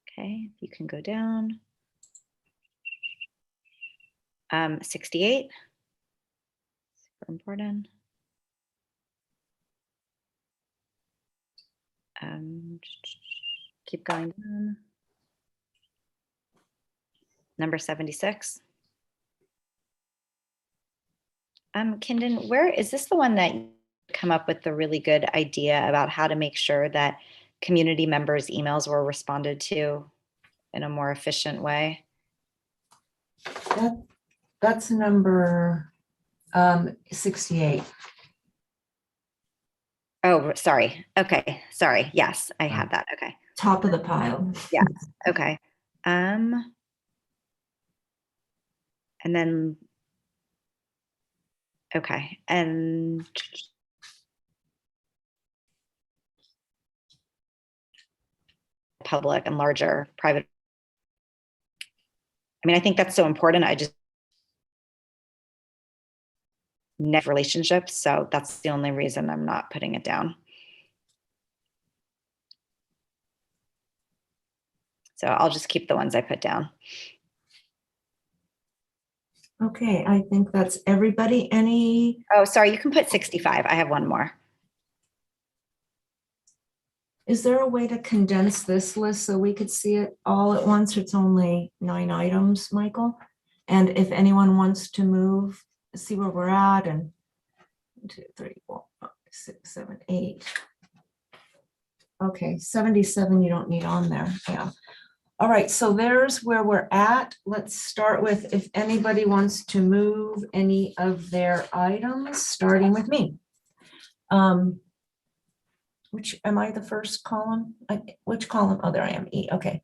Okay, you can go down. 68. Super important. Keep going down. Number 76. Kindon, where is this the one that you come up with the really good idea about how to make sure that community members' emails were responded to in a more efficient way?
That's number 68.
Oh, sorry. Okay, sorry. Yes, I had that. Okay.
Top of the pile.
Yes. Okay. And then, okay, and public and larger private. I mean, I think that's so important. I just net relationships. So that's the only reason I'm not putting it down. So I'll just keep the ones I put down.
Okay, I think that's everybody. Any?
Oh, sorry, you can put 65. I have one more.
Is there a way to condense this list so we could see it all at once? It's only 9 items, Michael. And if anyone wants to move, see where we're at, and 1, 2, 3, 4, 5, 6, 7, 8. Okay, 77 you don't need on there. Yeah. All right, so there's where we're at. Let's start with if anybody wants to move any of their items, starting with me. Which am I the first column? Which column? Oh, there I am. E. Okay.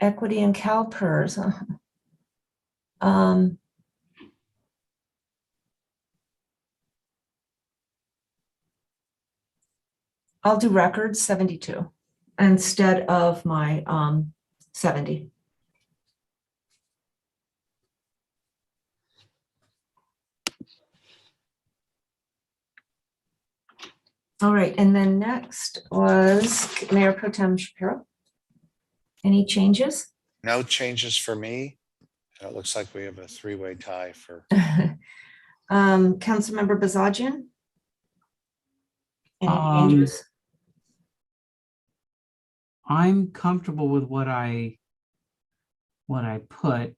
Equity and CalPERS. I'll do records 72 instead of my 70. All right, and then next was Mayor Pro Tem Shapiro. Any changes?
No changes for me. It looks like we have a 3-way tie for.
Councilmember Bazagian? Any changes?
I'm comfortable with what I put.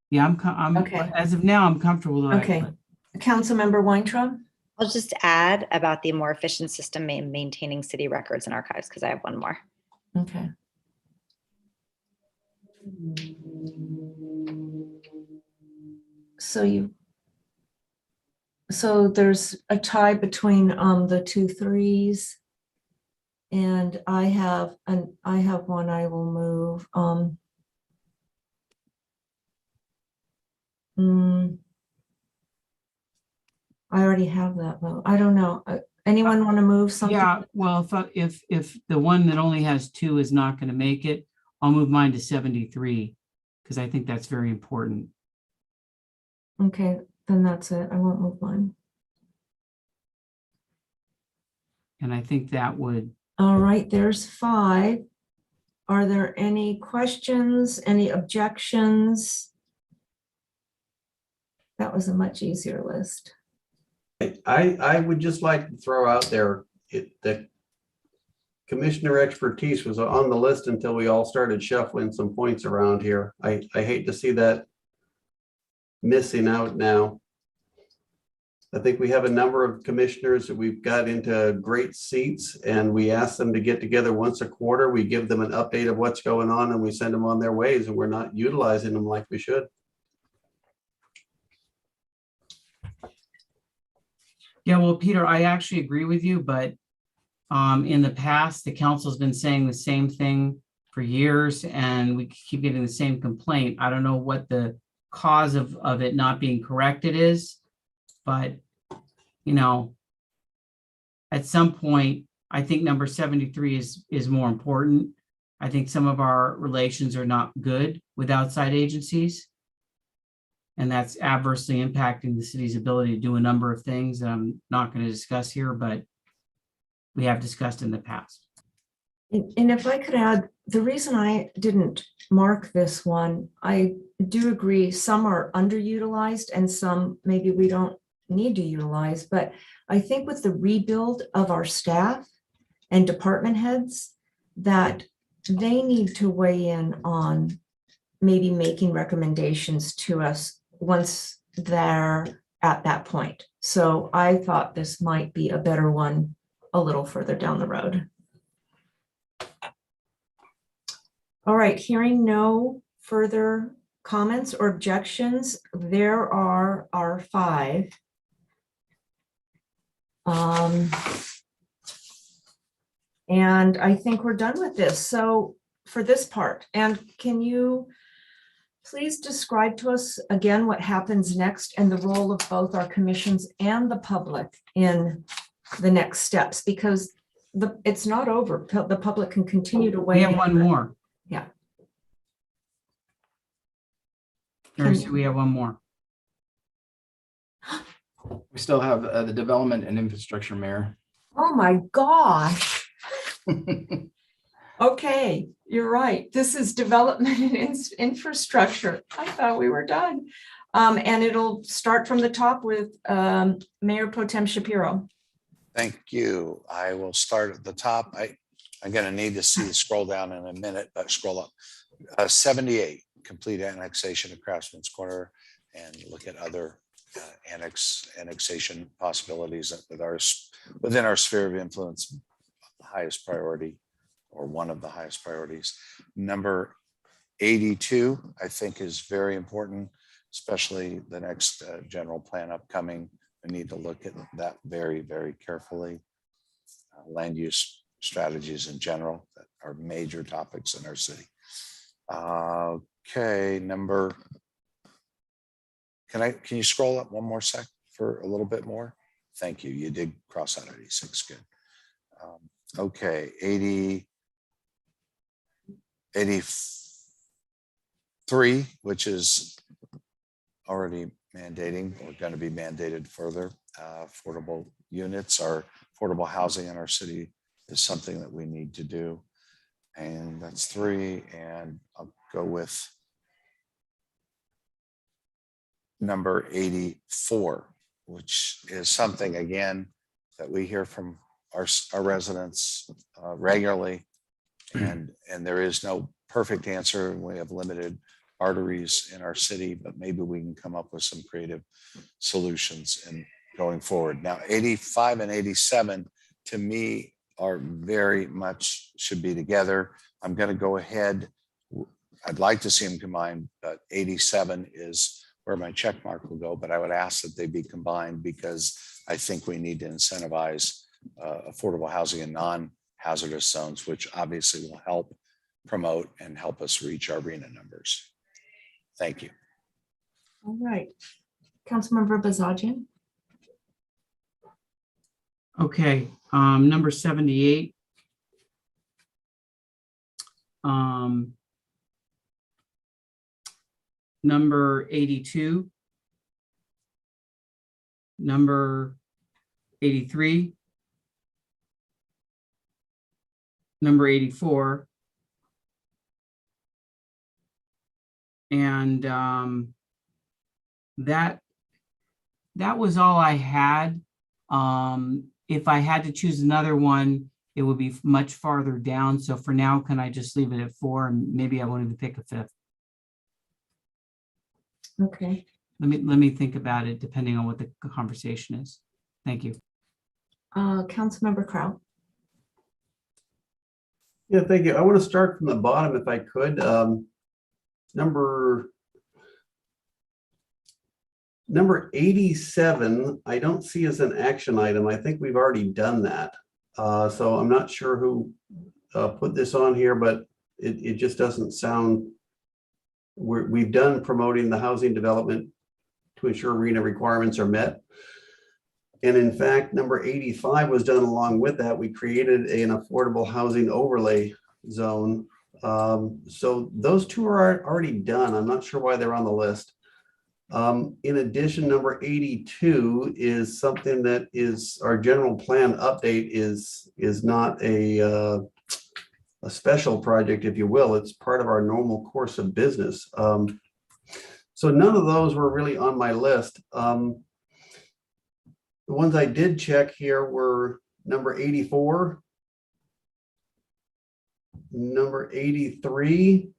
Yeah, I'm
okay.
As of now, I'm comfortable with what
okay.
I put.
Councilmember Weintraub?
I'll just add about the more efficient system in maintaining city records and archives because I have one more.
Okay. So there's a tie between the 2 3s, and I have one I will move. I already have that vote. I don't know. Anyone want to move something?
Yeah, well, if the one that only has 2 is not going to make it, I'll move mine to 73 because I think that's very important.
Okay, then that's it. I won't move mine.
And I think that would.
All right, there's 5. Are there any questions, any objections? That was a much easier list.
I would just like to throw out there that commissioner expertise was on the list until we all started shuffling some points around here. I hate to see that missing out now. I think we have a number of commissioners that we've got into great seats, and we ask them to get together once a quarter. We give them an update of what's going on, and we send them on their ways, and we're not utilizing them like we should.
Yeah, well, Peter, I actually agree with you, but in the past, the council's been saying the same thing for years, and we keep getting the same complaint. I don't know what the cause of it not being corrected is, but you know, at some point, I think number 73 is more important. I think some of our relations are not good with outside agencies, and that's adversely impacting the city's ability to do a number of things that I'm not going to discuss here, but we have discussed in the past.
And if I could add, the reason I didn't mark this one, I do agree some are underutilized and some maybe we don't need to utilize, but I think with the rebuild of our staff and department heads, that they need to weigh in on maybe making recommendations to us once they're at that point. So I thought this might be a better one a little further down the road. All right, hearing no further comments or objections, there are our 5. And I think we're done with this. So for this part, and can you please describe to us again what happens next and the role of both our commissions and the public in the next steps? Because it's not over. The public can continue to weigh in.
We have one more.
Yeah.
We have one more.
We still have the development and infrastructure mayor.
Oh my gosh. Okay, you're right. This is development and infrastructure. I thought we were done. And it'll start from the top with Mayor Pro Tem Shapiro.
Thank you. I will start at the top. I'm going to need to see the scroll down in a minute, but scroll up. 78, complete annexation of Craftsman's Corner, and look at other annexation possibilities within our sphere of influence. Highest priority, or one of the highest priorities. Number 82, I think, is very important, especially the next general plan upcoming. We need to look at that very, very carefully. Land use strategies in general that are major topics in our city. Okay, can you scroll up one more sec for a little bit more? Thank you. You did cross out 86. Good. Okay, 83, which is already mandating or going to be mandated further. Affordable units or affordable housing in our city is something that we need to do. And that's 3. And I'll go with number 84, which is something, again, that we hear from our residents regularly, and there is no perfect answer. We have limited arteries in our city, but maybe we can come up with some creative solutions and going forward. Now, 85 and 87 to me are very much should be together. I'm going to go ahead. I'd like to see them combined, but 87 is where my check mark will go, but I would ask that they be combined because I think we need to incentivize affordable housing in non-hazardous zones, which obviously will help promote and help us reach our RENA numbers. Thank you.
All right. Councilmember Bazagian.
Okay, number 78. Number 82. Number 83. Number 84. And that was all I had. If I had to choose another one, it would be much farther down. So for now, can I just leave it at 4 and maybe I won't even pick a 5th?
Okay.
Let me think about it depending on what the conversation is. Thank you.
Councilmember Kraut.
Yeah, thank you. I want to start from the bottom if I could. Number 87, I don't see as an action item. I think we've already done that. So I'm not sure who put this on here, but it just doesn't sound, we've done promoting the housing development to ensure arena requirements are met. And in fact, number 85 was done along with that. We created an affordable housing overlay zone. So those two are already done. I'm not sure why they're on the list. In addition, number 82 is something that is our general plan update is not a special project, if you will. It's part of our normal course of business. So none of those were really on my list. The ones I did check here were number 84, number 83.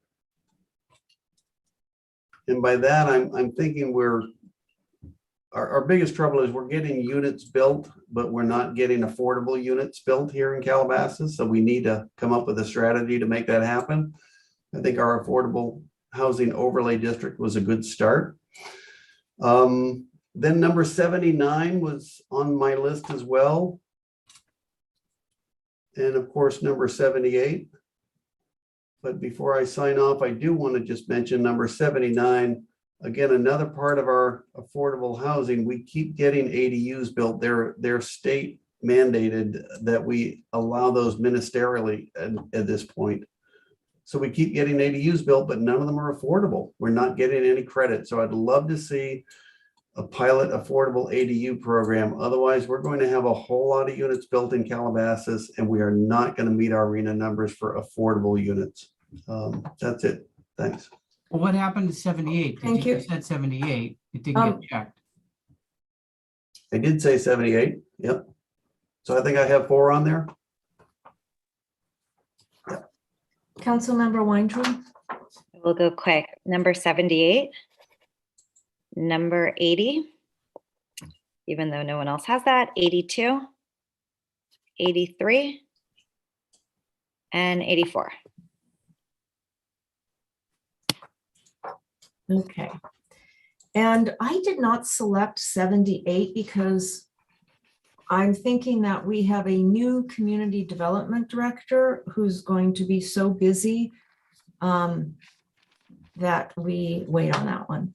And by that, I'm thinking our biggest trouble is we're getting units built, but we're not getting affordable units built here in Calabasas. So we need to come up with a strategy to make that happen. I think our affordable housing overlay district was a good start. Then number 79 was on my list as well. And of course, number 78. But before I sign off, I do want to just mention number 79. Again, another part of our affordable housing, we keep getting ADUs built. They're state mandated that we allow those ministerially at this point. So we keep getting ADUs built, but none of them are affordable. We're not getting any credit. So I'd love to see a pilot affordable ADU program. Otherwise, we're going to have a whole lot of units built in Calabasas, and we are not going to meet our arena numbers for affordable units. That's it. Thanks.
Well, what happened to 78?
Thank you.
You said 78. It didn't get checked.
I did say 78. Yep. So I think I have 4 on there.
Yep. Councilmember Weintraub.
We'll go quick. Number 78. Number 80, even though no one else has that, 82, 83, and 84.
Okay. And I did not select 78 because I'm thinking that we have a new community development director who's going to be so busy that we wait on that one.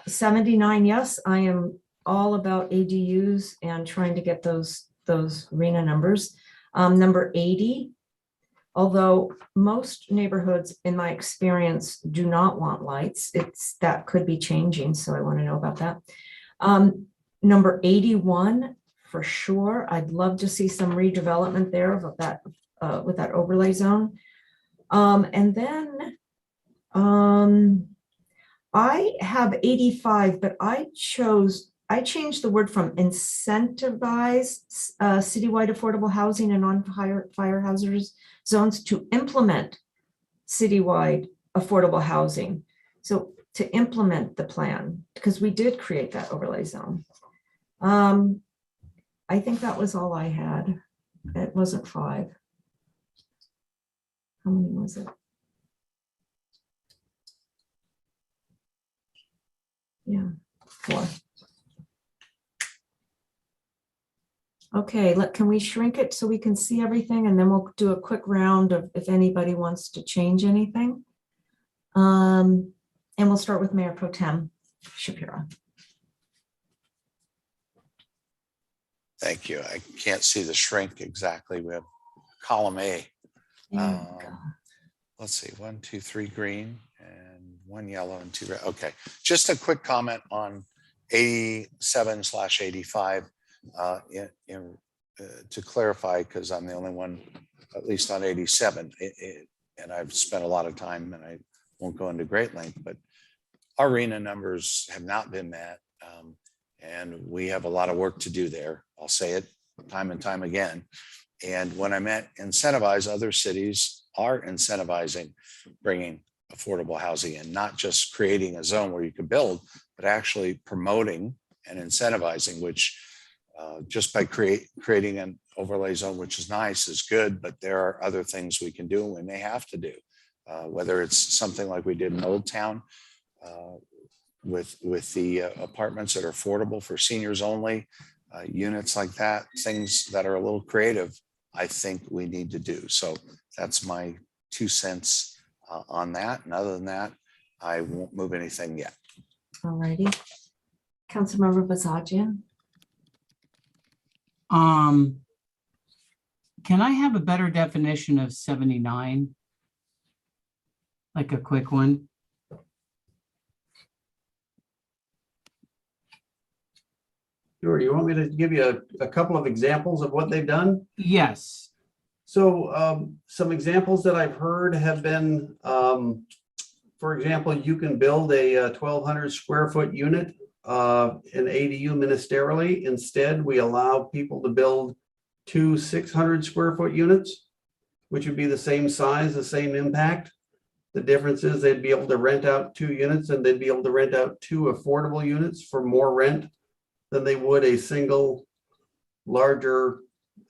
79, yes, I am all about ADUs and trying to get those arena numbers. Number 80, although most neighborhoods in my experience do not want lights, that could be changing, so I want to know about that. Number 81, for sure, I'd love to see some redevelopment there of that with that overlay zone. And then I have 85, but I changed the word from incentivize citywide affordable housing and non-fire hazard zones to implement citywide affordable housing. So to implement the plan, because we did create that overlay zone. I think that was all I had. It wasn't 5. How many was it? Yeah, 4. Okay, can we shrink it so we can see everything, and then we'll do a quick round of if anybody wants to change anything. And we'll start with Mayor Pro Tem Shapiro.
Thank you. I can't see the shrink exactly. We have column A. Let's see, 1, 2, 3 green and 1 yellow and 2 red. Okay, just a quick comment on 87/85 to clarify, because I'm the only one, at least on 87, and I've spent a lot of time, and I won't go into great length, but our arena numbers have not been met, and we have a lot of work to do there. I'll say it time and time again. And when I meant incentivize, other cities are incentivizing bringing affordable housing in, not just creating a zone where you can build, but actually promoting and incentivizing, which just by creating an overlay zone, which is nice, is good, but there are other things we can do and we may have to do, whether it's something like we did in Old Town with the apartments that are affordable for seniors only, units like that, things that are a little creative, I think we need to do. So that's my 2 cents on that. And other than that, I won't move anything yet.
All righty. Councilmember Basajian.
Can I have a better definition of 79? Like a quick one?
Sure. You want me to give you a couple of examples of what they've done?
Yes.
So some examples that I've heard have been, for example, you can build a 1,200 square foot unit, an ADU ministerially. Instead, we allow people to build 2 600 square foot units, which would be the same size, the same impact. The difference is they'd be able to rent out 2 units, and they'd be able to rent out 2 affordable units for more rent than they would a single larger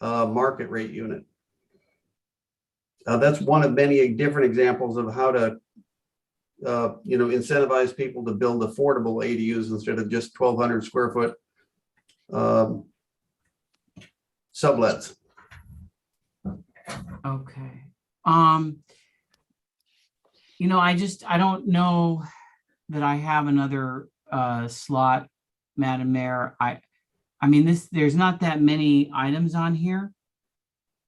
market rate unit. That's one of many different examples of how to incentivize people to build affordable ADUs instead of just 1,200 square foot sublets.
Okay. I don't know that I have another slot, Madam Mayor. I mean, there's not that many items on here.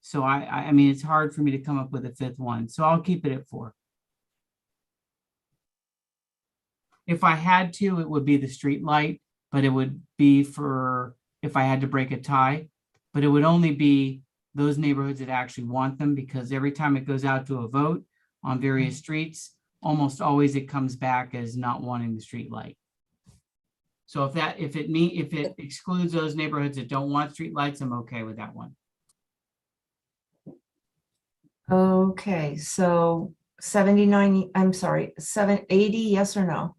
So I mean, it's hard for me to come up with a 5th one. So I'll keep it at 4. If I had to, it would be the street light, but it would be for if I had to break a tie, but it would only be those neighborhoods that actually want them, because every time it goes out to a vote on various streets, almost always it comes back as not wanting the street light. So if it excludes those neighborhoods that don't want street lights, I'm okay with that one.
Okay, so 780, yes or no?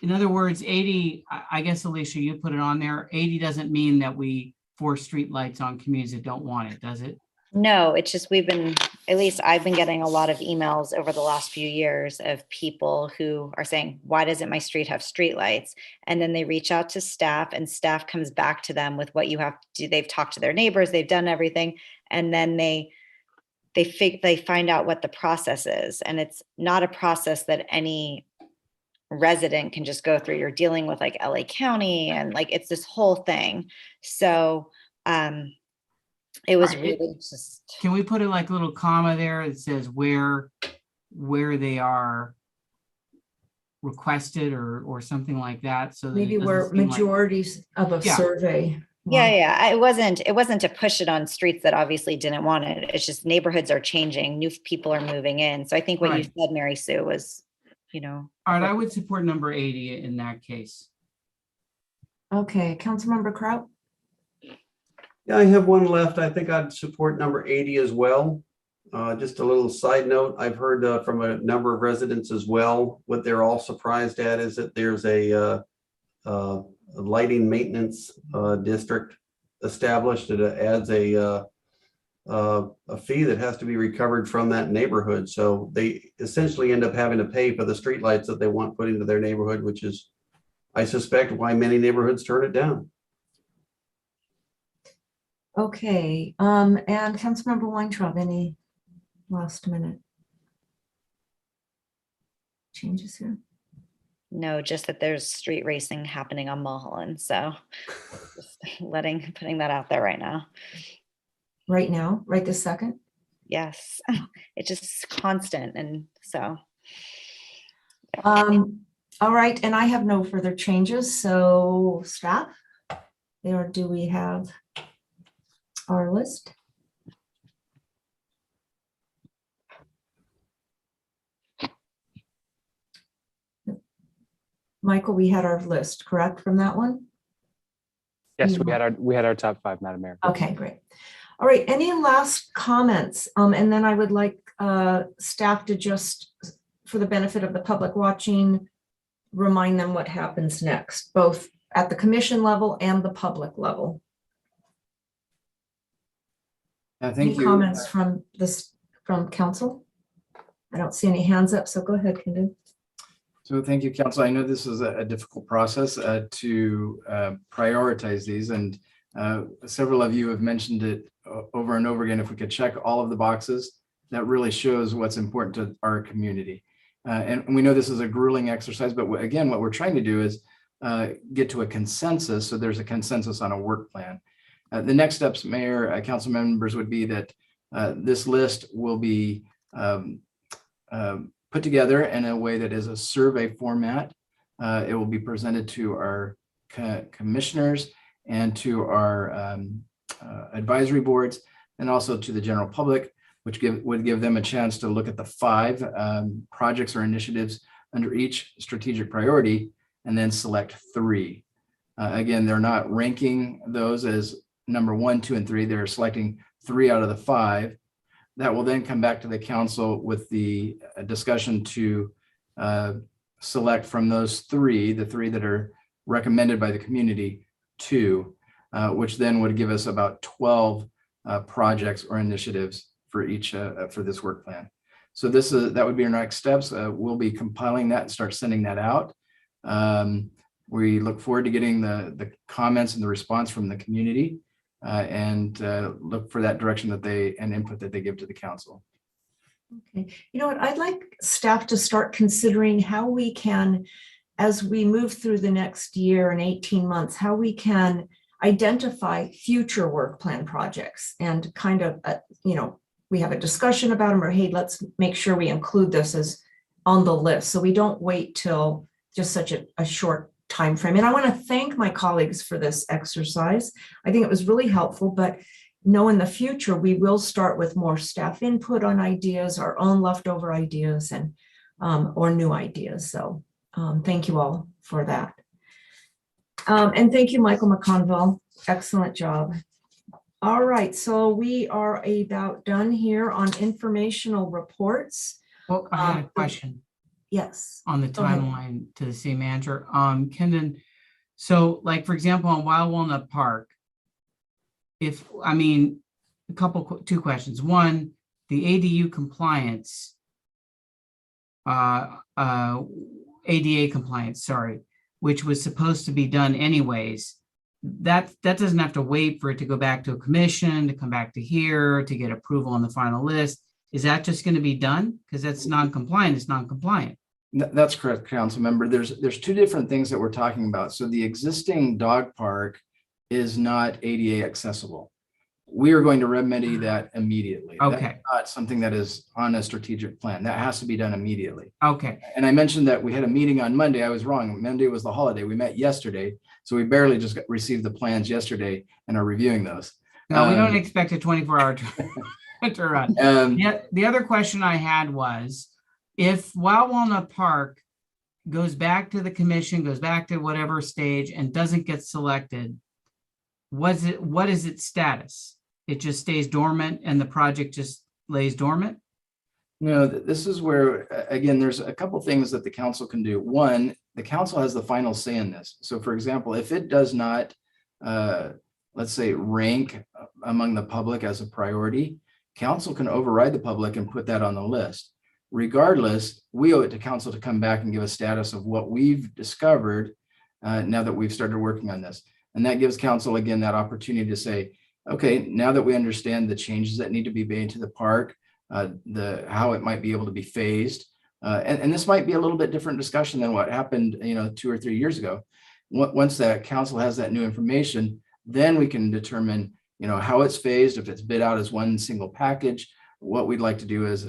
In other words, 80, I guess, Alicia, you put it on there. 80 doesn't mean that we force street lights on communities that don't want it, does it?
No, it's just at least I've been getting a lot of emails over the last few years of people who are saying, why doesn't my street have streetlights? And then they reach out to staff, and staff comes back to them with what you have to do. They've talked to their neighbors, they've done everything. And then they find out what the process is. And it's not a process that any resident can just go through. You're dealing with like LA County, and like, it's this whole thing. So, it was really just.
Can we put a little comma there that says where they are requested or something like that? So that
maybe where majorities of a survey.
Yeah. It wasn't to push it on streets that obviously didn't want it. It's just neighborhoods are changing, new people are moving in. So I think what you said, Mary Sue, was,
All right, I would support number 80 in that case.
Okay, Councilmember Kraut.
Yeah, I have one left. I think I'd support number 80 as well. Just a little side note, I've heard from a number of residents as well. What they're all surprised at is that there's a lighting maintenance district established that adds a fee that has to be recovered from that neighborhood. So they essentially end up having to pay for the streetlights that they want put into their neighborhood, which is, I suspect, why many neighborhoods turn it down.
Okay, and Councilmember Weintraub, any last minute changes here?
No, just that there's street racing happening on Mulholland. So just putting that out there right now.
Right now, right this second?
Yes, it's just constant. And so.
All right, and I have no further changes, so staff, or do we have our list? Michael, we had our list, correct, from that one?
Yes, we had our top 5, Madam Mayor.
Okay, great. All right, any last comments? And then I would like staff to just, for the benefit of the public watching, remind them what happens next, both at the commission level and the public level.
Thank
Any
you.
comments from council? I don't see any hands up, so go ahead, Kendon.
So thank you, Council. I know this is a difficult process to prioritize these, and several of you have mentioned it over and over again. If we could check all of the boxes, that really shows what's important to our community. And we know this is a grueling exercise, but again, what we're trying to do is get to a consensus. So there's a consensus on a work plan. The next steps, Mayor, council members, would be that this list will be put together in a way that is a survey format. It will be presented to our commissioners and to our advisory boards, and also to the general public, which would give them a chance to look at the 5 projects or initiatives under each strategic priority, and then select 3. Again, they're not ranking those as number 1, 2, and 3. They're selecting 3 out of the 5. That will then come back to the council with the discussion to select from those 3, the 3 that are recommended by the community, 2, which then would give us about 12 projects or initiatives for each for this work plan. So that would be our next steps. We'll be compiling that and start sending that out. We look forward to getting the comments and the response from the community, and look for that direction and input that they give to the council.
Okay, you know what, I'd like staff to start considering how we can, as we move through the next year and 18 months, how we can identify future work plan projects and kind of, we have a discussion about them, or hey, let's make sure we include this as on the list, so we don't wait till just such a short time frame. And I want to thank my colleagues for this exercise. I think it was really helpful, but know in the future, we will start with more staff input on ideas, our own leftover ideas, and or new ideas. So thank you all for that. And thank you, Michael McConville. Excellent job. All right, so we are about done here on informational reports.
Well, I had a question.
Yes.
On the timeline to the city manager. Kendon, so like, for example, on Wild Walnut Park, two questions. One, the ADU compliance, ADA compliance, sorry, which was supposed to be done anyways, that doesn't have to wait for it to go back to a commission, to come back to here, to get approval on the final list. Is that just going to be done? Because that's non-compliant, it's non-compliant.
That's correct, council member. There's 2 different things that we're talking about. So the existing dog park is not ADA accessible. We are going to remedy that immediately.
Okay.
That's not something that is on a strategic plan. That has to be done immediately.
Okay.
And I mentioned that we had a meeting on Monday. I was wrong. Monday was the holiday. We met yesterday. So we barely just received the plans yesterday and are reviewing those.
No, we don't expect a 24-hour turnaround. The other question I had was, if Wild Walnut Park goes back to the commission, goes back to whatever stage and doesn't get selected, what is its status? It just stays dormant and the project just lays dormant?
No, this is where, again, there's a couple things that the council can do. One, the council has the final say in this. So for example, if it does not, let's say, rank among the public as a priority, council can override the public and put that on the list. Regardless, we owe it to council to come back and give a status of what we've discovered now that we've started working on this. And that gives council, again, that opportunity to say, okay, now that we understand the changes that need to be made to the park, how it might be able to be phased, And this might be a little bit different discussion than what happened, 2 or 3 years ago. Once that council has that new information, then we can determine, how it's phased, if it's bid out as one single package, what we'd like to do is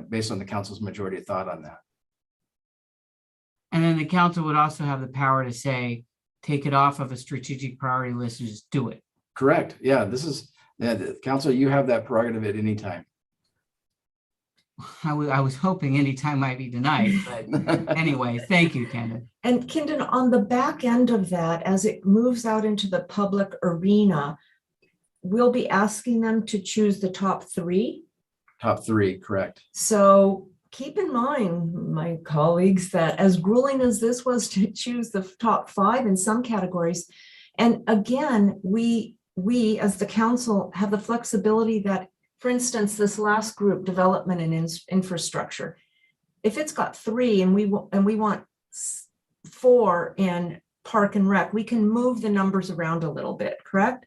based on the council's majority thought on that.
And then the council would also have the power to say, take it off of a strategic priority list and just do it.
Correct. Yeah, the council, you have that prerogative at any time.
I was hoping any time might be tonight, but anyway, thank you, Kendon.
And Kendon, on the back end of that, as it moves out into the public arena, we'll be asking them to choose the top 3.
Top 3, correct.
So keep in mind, my colleagues, that as grueling as this was to choose the top 5 in some categories, and again, we as the council have the flexibility that, for instance, this last group, development and infrastructure, if it's got 3 and we want 4 in park and rec, we can move the numbers around a little bit, correct?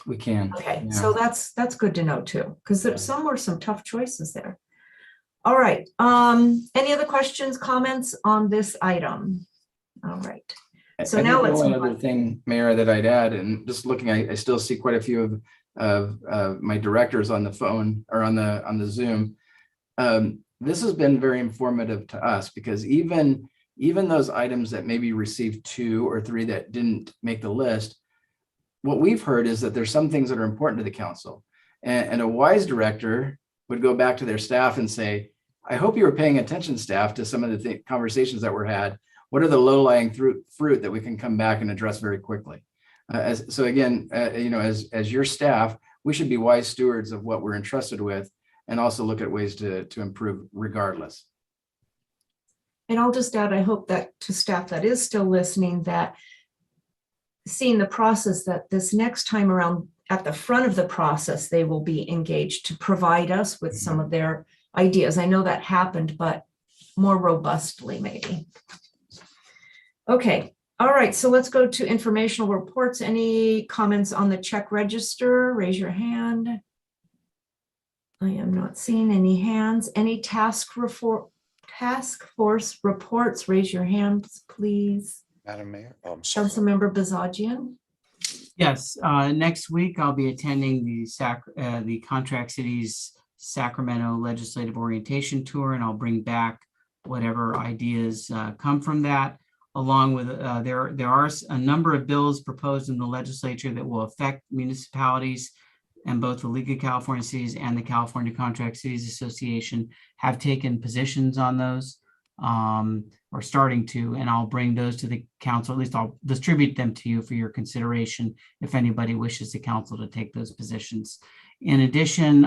We can.
Okay,
Yeah.
so that's good to know too, because there's some tough choices there. All right. Any other questions, comments on this item? All right. So
I
now
think
let's
the
move
only
on.
other thing, Mayor, that I'd add, and just looking, I still see quite a few of my directors on the phone or on the Zoom. This has been very informative to us, because even those items that maybe received 2 or 3 that didn't make the list, what we've heard is that there's some things that are important to the council, and a wise director would go back to their staff and say, I hope you were paying attention, staff, to some of the conversations that were had. What are the low-lying fruit that we can come back and address very quickly? So again, as your staff, we should be wise stewards of what we're entrusted with, and also look at ways to improve regardless.
And I'll just add, I hope that to staff that is still listening, that seeing the process, that this next time around at the front of the process, they will be engaged to provide us with some of their ideas. I know that happened, but more robustly maybe. Okay. All right. So let's go to informational reports. Any comments on the check register? Raise your hand. I am not seeing any hands. Any task force reports? Raise your hands, please.
Madam Mayor. Oh, I'm sorry.
Councilmember Bazagian.
Yes, next week I'll be attending the Contract Cities Sacramento Legislative Orientation Tour, and I'll bring back whatever ideas come from that. Along with there are a number of bills proposed in the legislature that will affect municipalities, and both the League of California Cities and the California Contract Cities Association have taken positions on those, or starting to, and I'll bring those to the council. At least I'll distribute them to you for your consideration if anybody wishes the council to take those positions. In addition,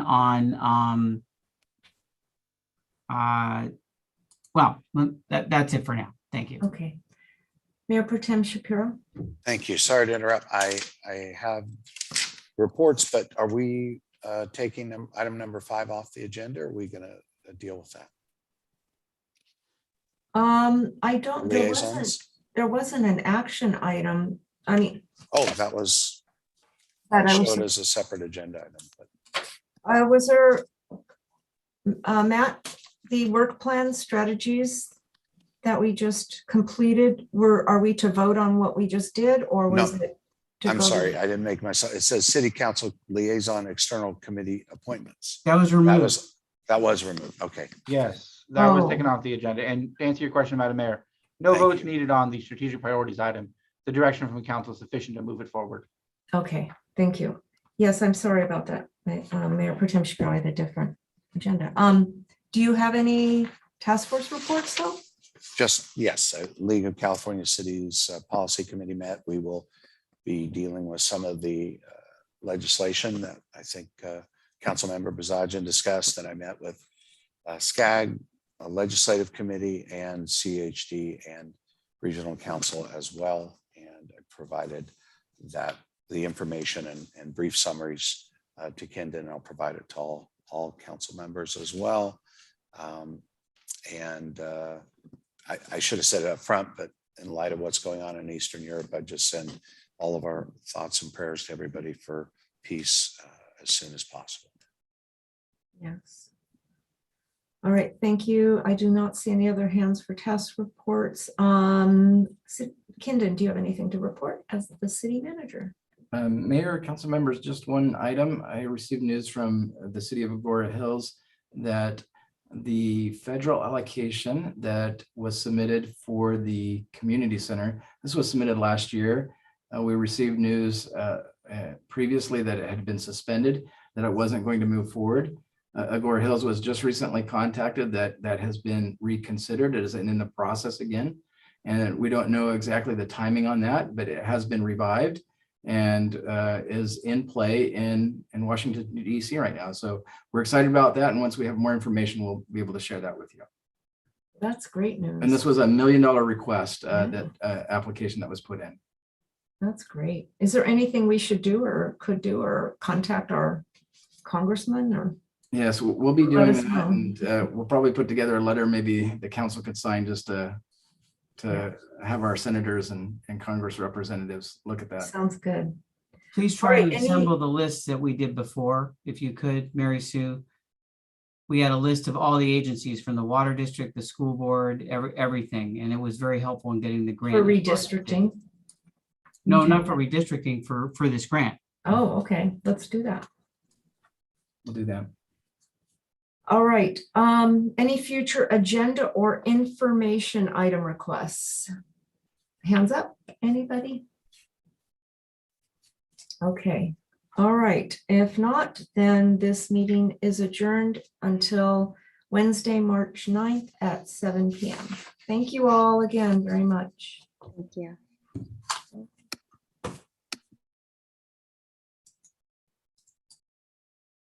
that's it for now. Thank you.
Okay. Mayor Pro Tem Shapiro.
Thank you. Sorry to interrupt. I have reports, but are we taking item number 5 off the agenda? Or are we going to deal with that?
I don't,
Liaisons?
there wasn't an action item. I mean.
Oh, that was showed as a separate agenda item. But
Was there, Matt, the work plan strategies that we just completed, are we to vote on what we just did, or was it?
I'm sorry, I didn't make myself. It says City Council Liaison External Committee Appointments.
That was removed.
That was removed. Okay.
Yes, that was taken off the agenda. And to answer your question, Madam Mayor, no votes needed on the strategic priorities item. The direction from the council is sufficient to move it forward.
Okay, thank you. Yes, I'm sorry about that. Mayor Pro Tem Shapiro had a different agenda. Do you have any task force reports though?
Just, yes, League of California Cities Policy Committee met. We will be dealing with some of the legislation that I think Councilmember Bazagian discussed, that I met with SCAG, Legislative Committee, and CHD and Regional Council as well. And I provided the information and brief summaries to Kendon. I'll provide it to all council members as well. I should have said it up front, but in light of what's going on in Eastern Europe, I just send all of our thoughts and prayers to everybody for peace as soon as possible.
Yes. All right, thank you. I do not see any other hands for task reports. Kindon, do you have anything to report as the city manager?
Mayor, council members, just one item. I received news from the city of Agora Hills that the federal allocation that was submitted for the community center, this was submitted last year. We received news previously that it had been suspended, that it wasn't going to move forward. Agora Hills was just recently contacted that has been reconsidered. It is in the process again. And we don't know exactly the timing on that, but it has been revived and is in play in Washington, D.C. right now. So we're excited about that. And once we have more information, we'll be able to share that with you.
That's great news.
And this was $1 million request, that application that was put in.
That's great. Is there anything we should do or could do or contact our congressman or?
Yes, we'll be doing
Let us
that,
know.
and we'll probably put together a letter maybe the council could sign just to have our senators and Congress representatives look at that.
Sounds good.
Please
All
try
right,
to
any-
assemble the lists that we did before, if you could, Mary Sue. We had a list of all the agencies from the water district, the school board, everything, and it was very helpful in getting the grant.
For redistricting?
No, not for redistricting, for this grant.
Oh, okay. Let's do that.
We'll do that.
All right. Any future agenda or information item requests? Hands up, anybody? Okay. All right. If not, then this meeting is adjourned until Wednesday, March 9th at 7 p.m. Thank you all again very much.
Thank you.